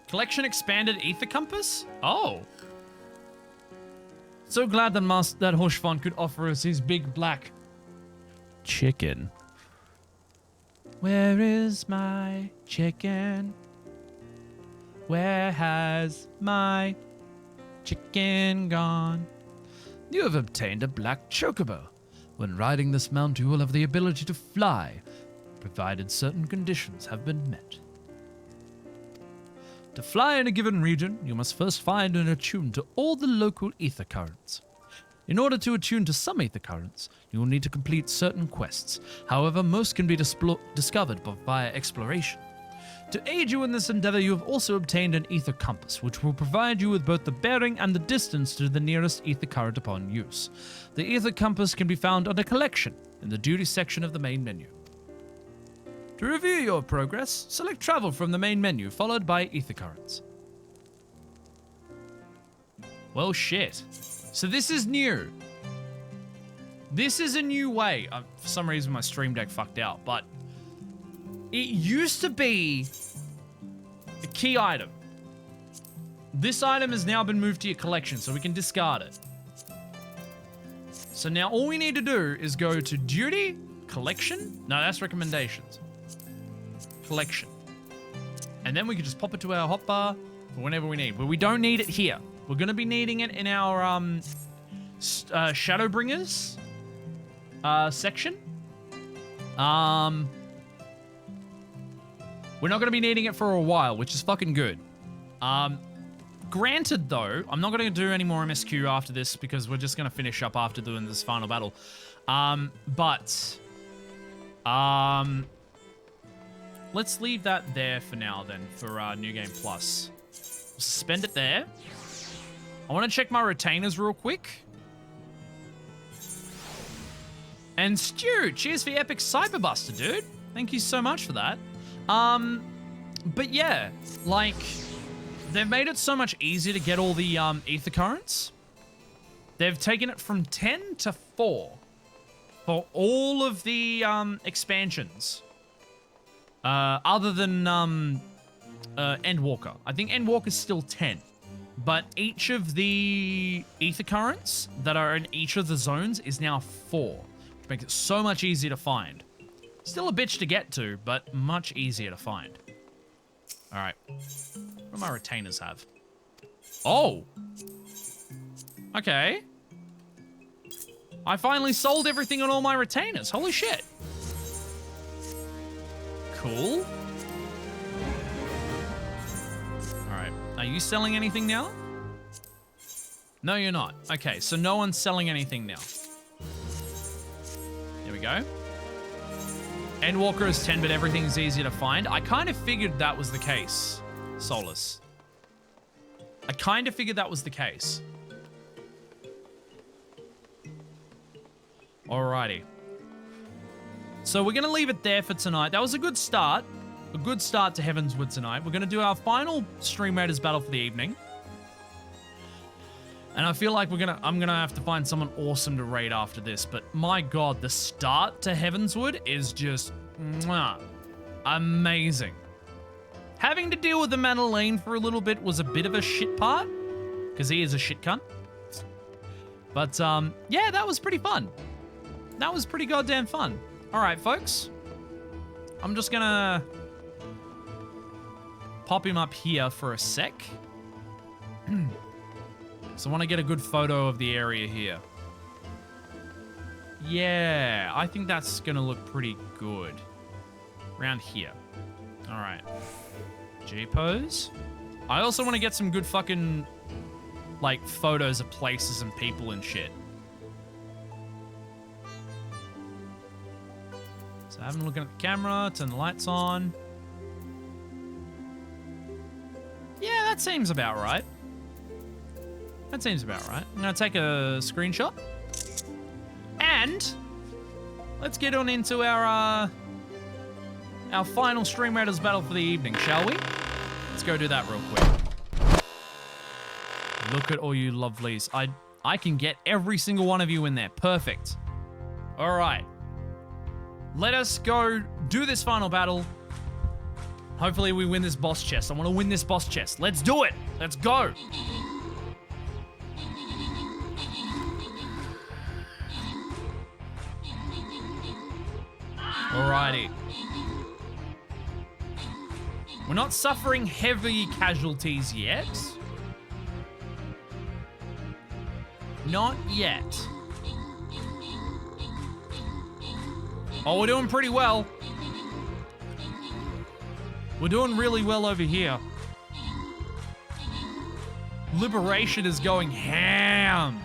Collection expanded ether compass? Oh. So glad that Hoshfon could offer us his big black chicken. Where is my chicken? Where has my chicken gone? You have obtained a black chocobo. When riding this mount, you will have the ability to fly, provided certain conditions have been met. To fly in a given region, you must first find and attune to all the local ether currents. In order to attune to some ether currents, you will need to complete certain quests. However, most can be discovered via exploration. To aid you in this endeavor, you have also obtained an ether compass, which will provide you with both the bearing and the distance to the nearest ether current upon use. The ether compass can be found under Collection in the Duty section of the main menu. To review your progress, select Travel from the main menu, followed by Ether Currents. Well, shit. So this is new. This is a new way. For some reason, my Stream Deck fucked out, but it used to be a key item. This item has now been moved to your collection, so we can discard it. So now all we need to do is go to Duty, Collection. No, that's Recommendations. Collection. And then we can just pop it to our hotbar for whenever we need. But we don't need it here. We're going to be needing it in our Shadowbringers section. We're not going to be needing it for a while, which is fucking good. Granted, though, I'm not going to do any more MSQ after this because we're just going to finish up after doing this final battle. Let's leave that there for now, then, for New Game Plus. Suspend it there. I want to check my retainers real quick. And Stu, cheers for the epic Cyberbuster, dude. Thank you so much for that. But yeah, like, they've made it so much easier to get all the ether currents. They've taken it from 10 to 4 for all of the expansions, other than Endwalker. I think Endwalker's still 10. But each of the ether currents that are in each of the zones is now 4. Which makes it so much easier to find. Still a bitch to get to, but much easier to find. Alright. What do my retainers have? Oh! Okay. I finally sold everything on all my retainers. Holy shit. Cool. Alright. Are you selling anything now? No, you're not. Okay, so no one's selling anything now. There we go. Endwalker is 10, but everything's easier to find. I kind of figured that was the case, Solus. I kind of figured that was the case. Alrighty. So we're going to leave it there for tonight. That was a good start. A good start to Heavensward tonight. We're going to do our final Stream Raiders battle for the evening. And I feel like I'm going to have to find someone awesome to raid after this. But my god, the start to Heavensward is just amazing. Having to deal with the Madeleine for a little bit was a bit of a shit part. Because he is a shit cunt. But yeah, that was pretty fun. That was pretty goddamn fun. Alright, folks. I'm just going to pop him up here for a sec. So I want to get a good photo of the area here. Yeah, I think that's going to look pretty good. Around here. All right. G-pose. I also want to get some good fucking, like, photos of places and people and shit. So I'm looking at the camera, turn the lights on. Yeah, that seems about right. That seems about right. I'm going to take a screenshot. And let's get on into our final Stream Raiders battle for the evening, shall we? Let's go do that real quick. Look at all you lovelies. I can get every single one of you in there. Perfect. All right. Let us go do this final battle. Hopefully we win this boss chest. I want to win this boss chest. Let's do it. Let's go. Alrighty. We're not suffering heavy casualties yet. Not yet. Oh, we're doing pretty well. We're doing really well over here. Liberation is going ham.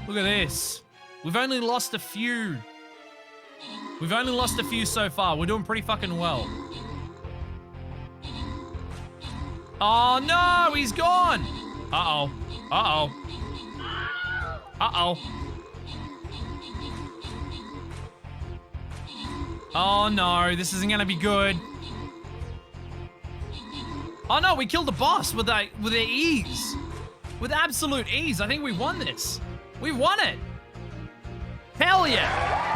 Look at this. We've only lost a few. We've only lost a few so far. We're doing pretty fucking well. Oh no, he's gone. Uh-oh. Uh-oh. Uh-oh. Oh no, this isn't gonna be good. Oh no, we killed the boss with ease. With absolute ease. I think we won this. We won it. Hell yeah.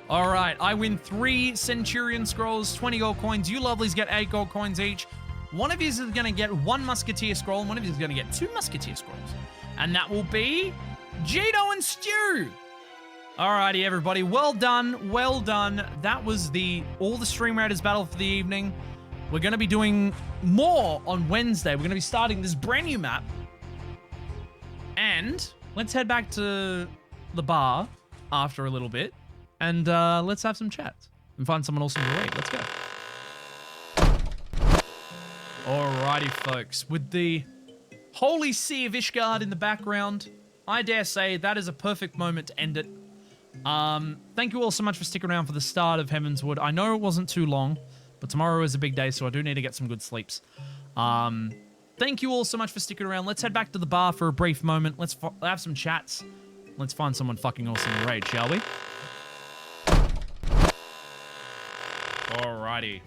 All right, I win 3 Centurion Scrolls, 20 gold coins. You lovelies get 8 gold coins each. One of you is going to get 1 Musketeer Scroll, and one of you is going to get 2 Musketeer Scrolls. And that will be Gino and Stu. Alrighty, everybody. Well done. Well done. That was all the Stream Raiders battle for the evening. We're going to be doing more on Wednesday. We're going to be starting this brand new map. And let's head back to the bar after a little bit. And let's have some chats and find someone awesome to raid. Let's go. Alrighty, folks. With the holy sea of Ishgard in the background, I dare say that is a perfect moment to end it. Thank you all so much for sticking around for the start of Heavensward. I know it wasn't too long, but tomorrow is a big day, so I do need to get some good sleeps. Thank you all so much for sticking around. Let's head back to the bar for a brief moment. Let's have some chats. Let's find someone fucking awesome to raid, shall we? Alrighty.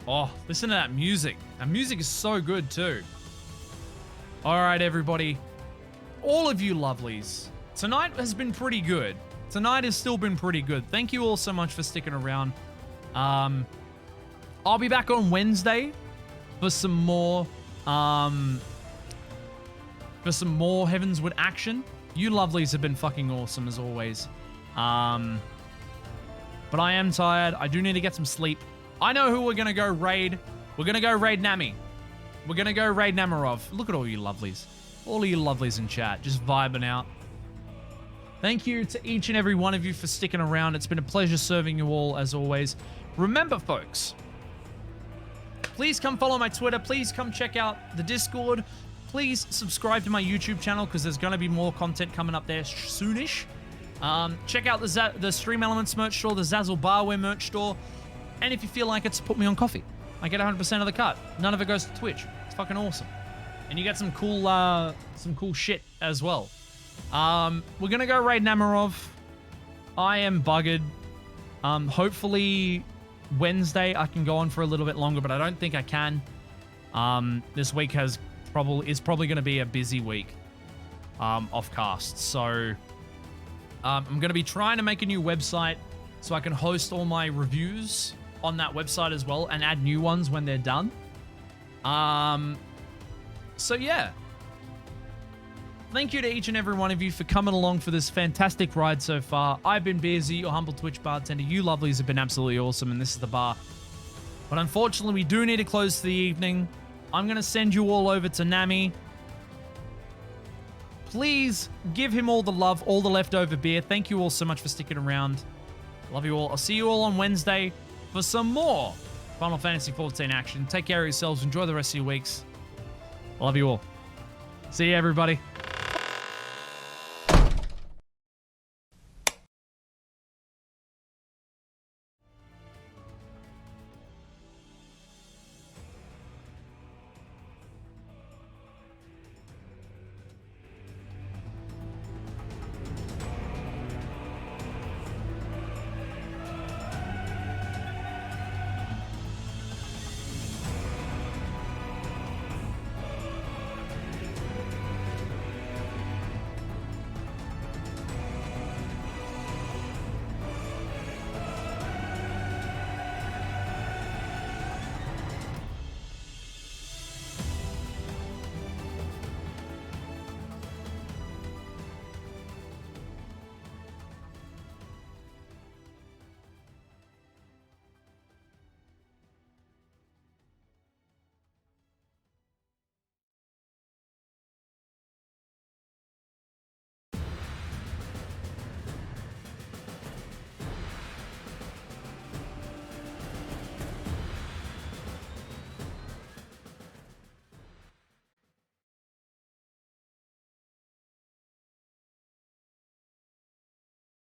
Oh, listen to that music. That music is so good too. All right, everybody. All of you lovelies. Tonight has been pretty good. Tonight has still been pretty good. Thank you all so much for sticking around. I'll be back on Wednesday for some more Heavensward action. You lovelies have been fucking awesome as always. But I am tired. I do need to get some sleep. I know who we're going to go raid. We're going to go raid Nami. We're going to go raid Namarov. Look at all you lovelies. All of you lovelies in chat. Just vibing out. Thank you to each and every one of you for sticking around. It's been a pleasure serving you all as always. Remember, folks, please come follow my Twitter. Please come check out the Discord. Please subscribe to my YouTube channel because there's going to be more content coming up there soonish. Check out the Stream Elements merch store, the Zazzle Barware merch store. And if you feel like it, put me on coffee. I get 100% of the cut. None of it goes to Twitch. It's fucking awesome. And you get some cool shit as well. We're going to go raid Namarov. I am buggered. Hopefully Wednesday I can go on for a little bit longer, but I don't think I can. This week is probably going to be a busy week off cast. So I'm going to be trying to make a new website so I can host all my reviews on that website as well and add new ones when they're done. So yeah. Thank you to each and every one of you for coming along for this fantastic ride so far. I've been Beersy, your humble Twitch bartender. You lovelies have been absolutely awesome, and this is the bar. But unfortunately, we do need to close the evening. I'm going to send you all over to Nami. Please give him all the love, all the leftover beer. Thank you all so much for sticking around. Love you all. I'll see you all on Wednesday for some more Final Fantasy XIV action. Take care of yourselves. Enjoy the rest of your weeks. Love you all. See you, everybody.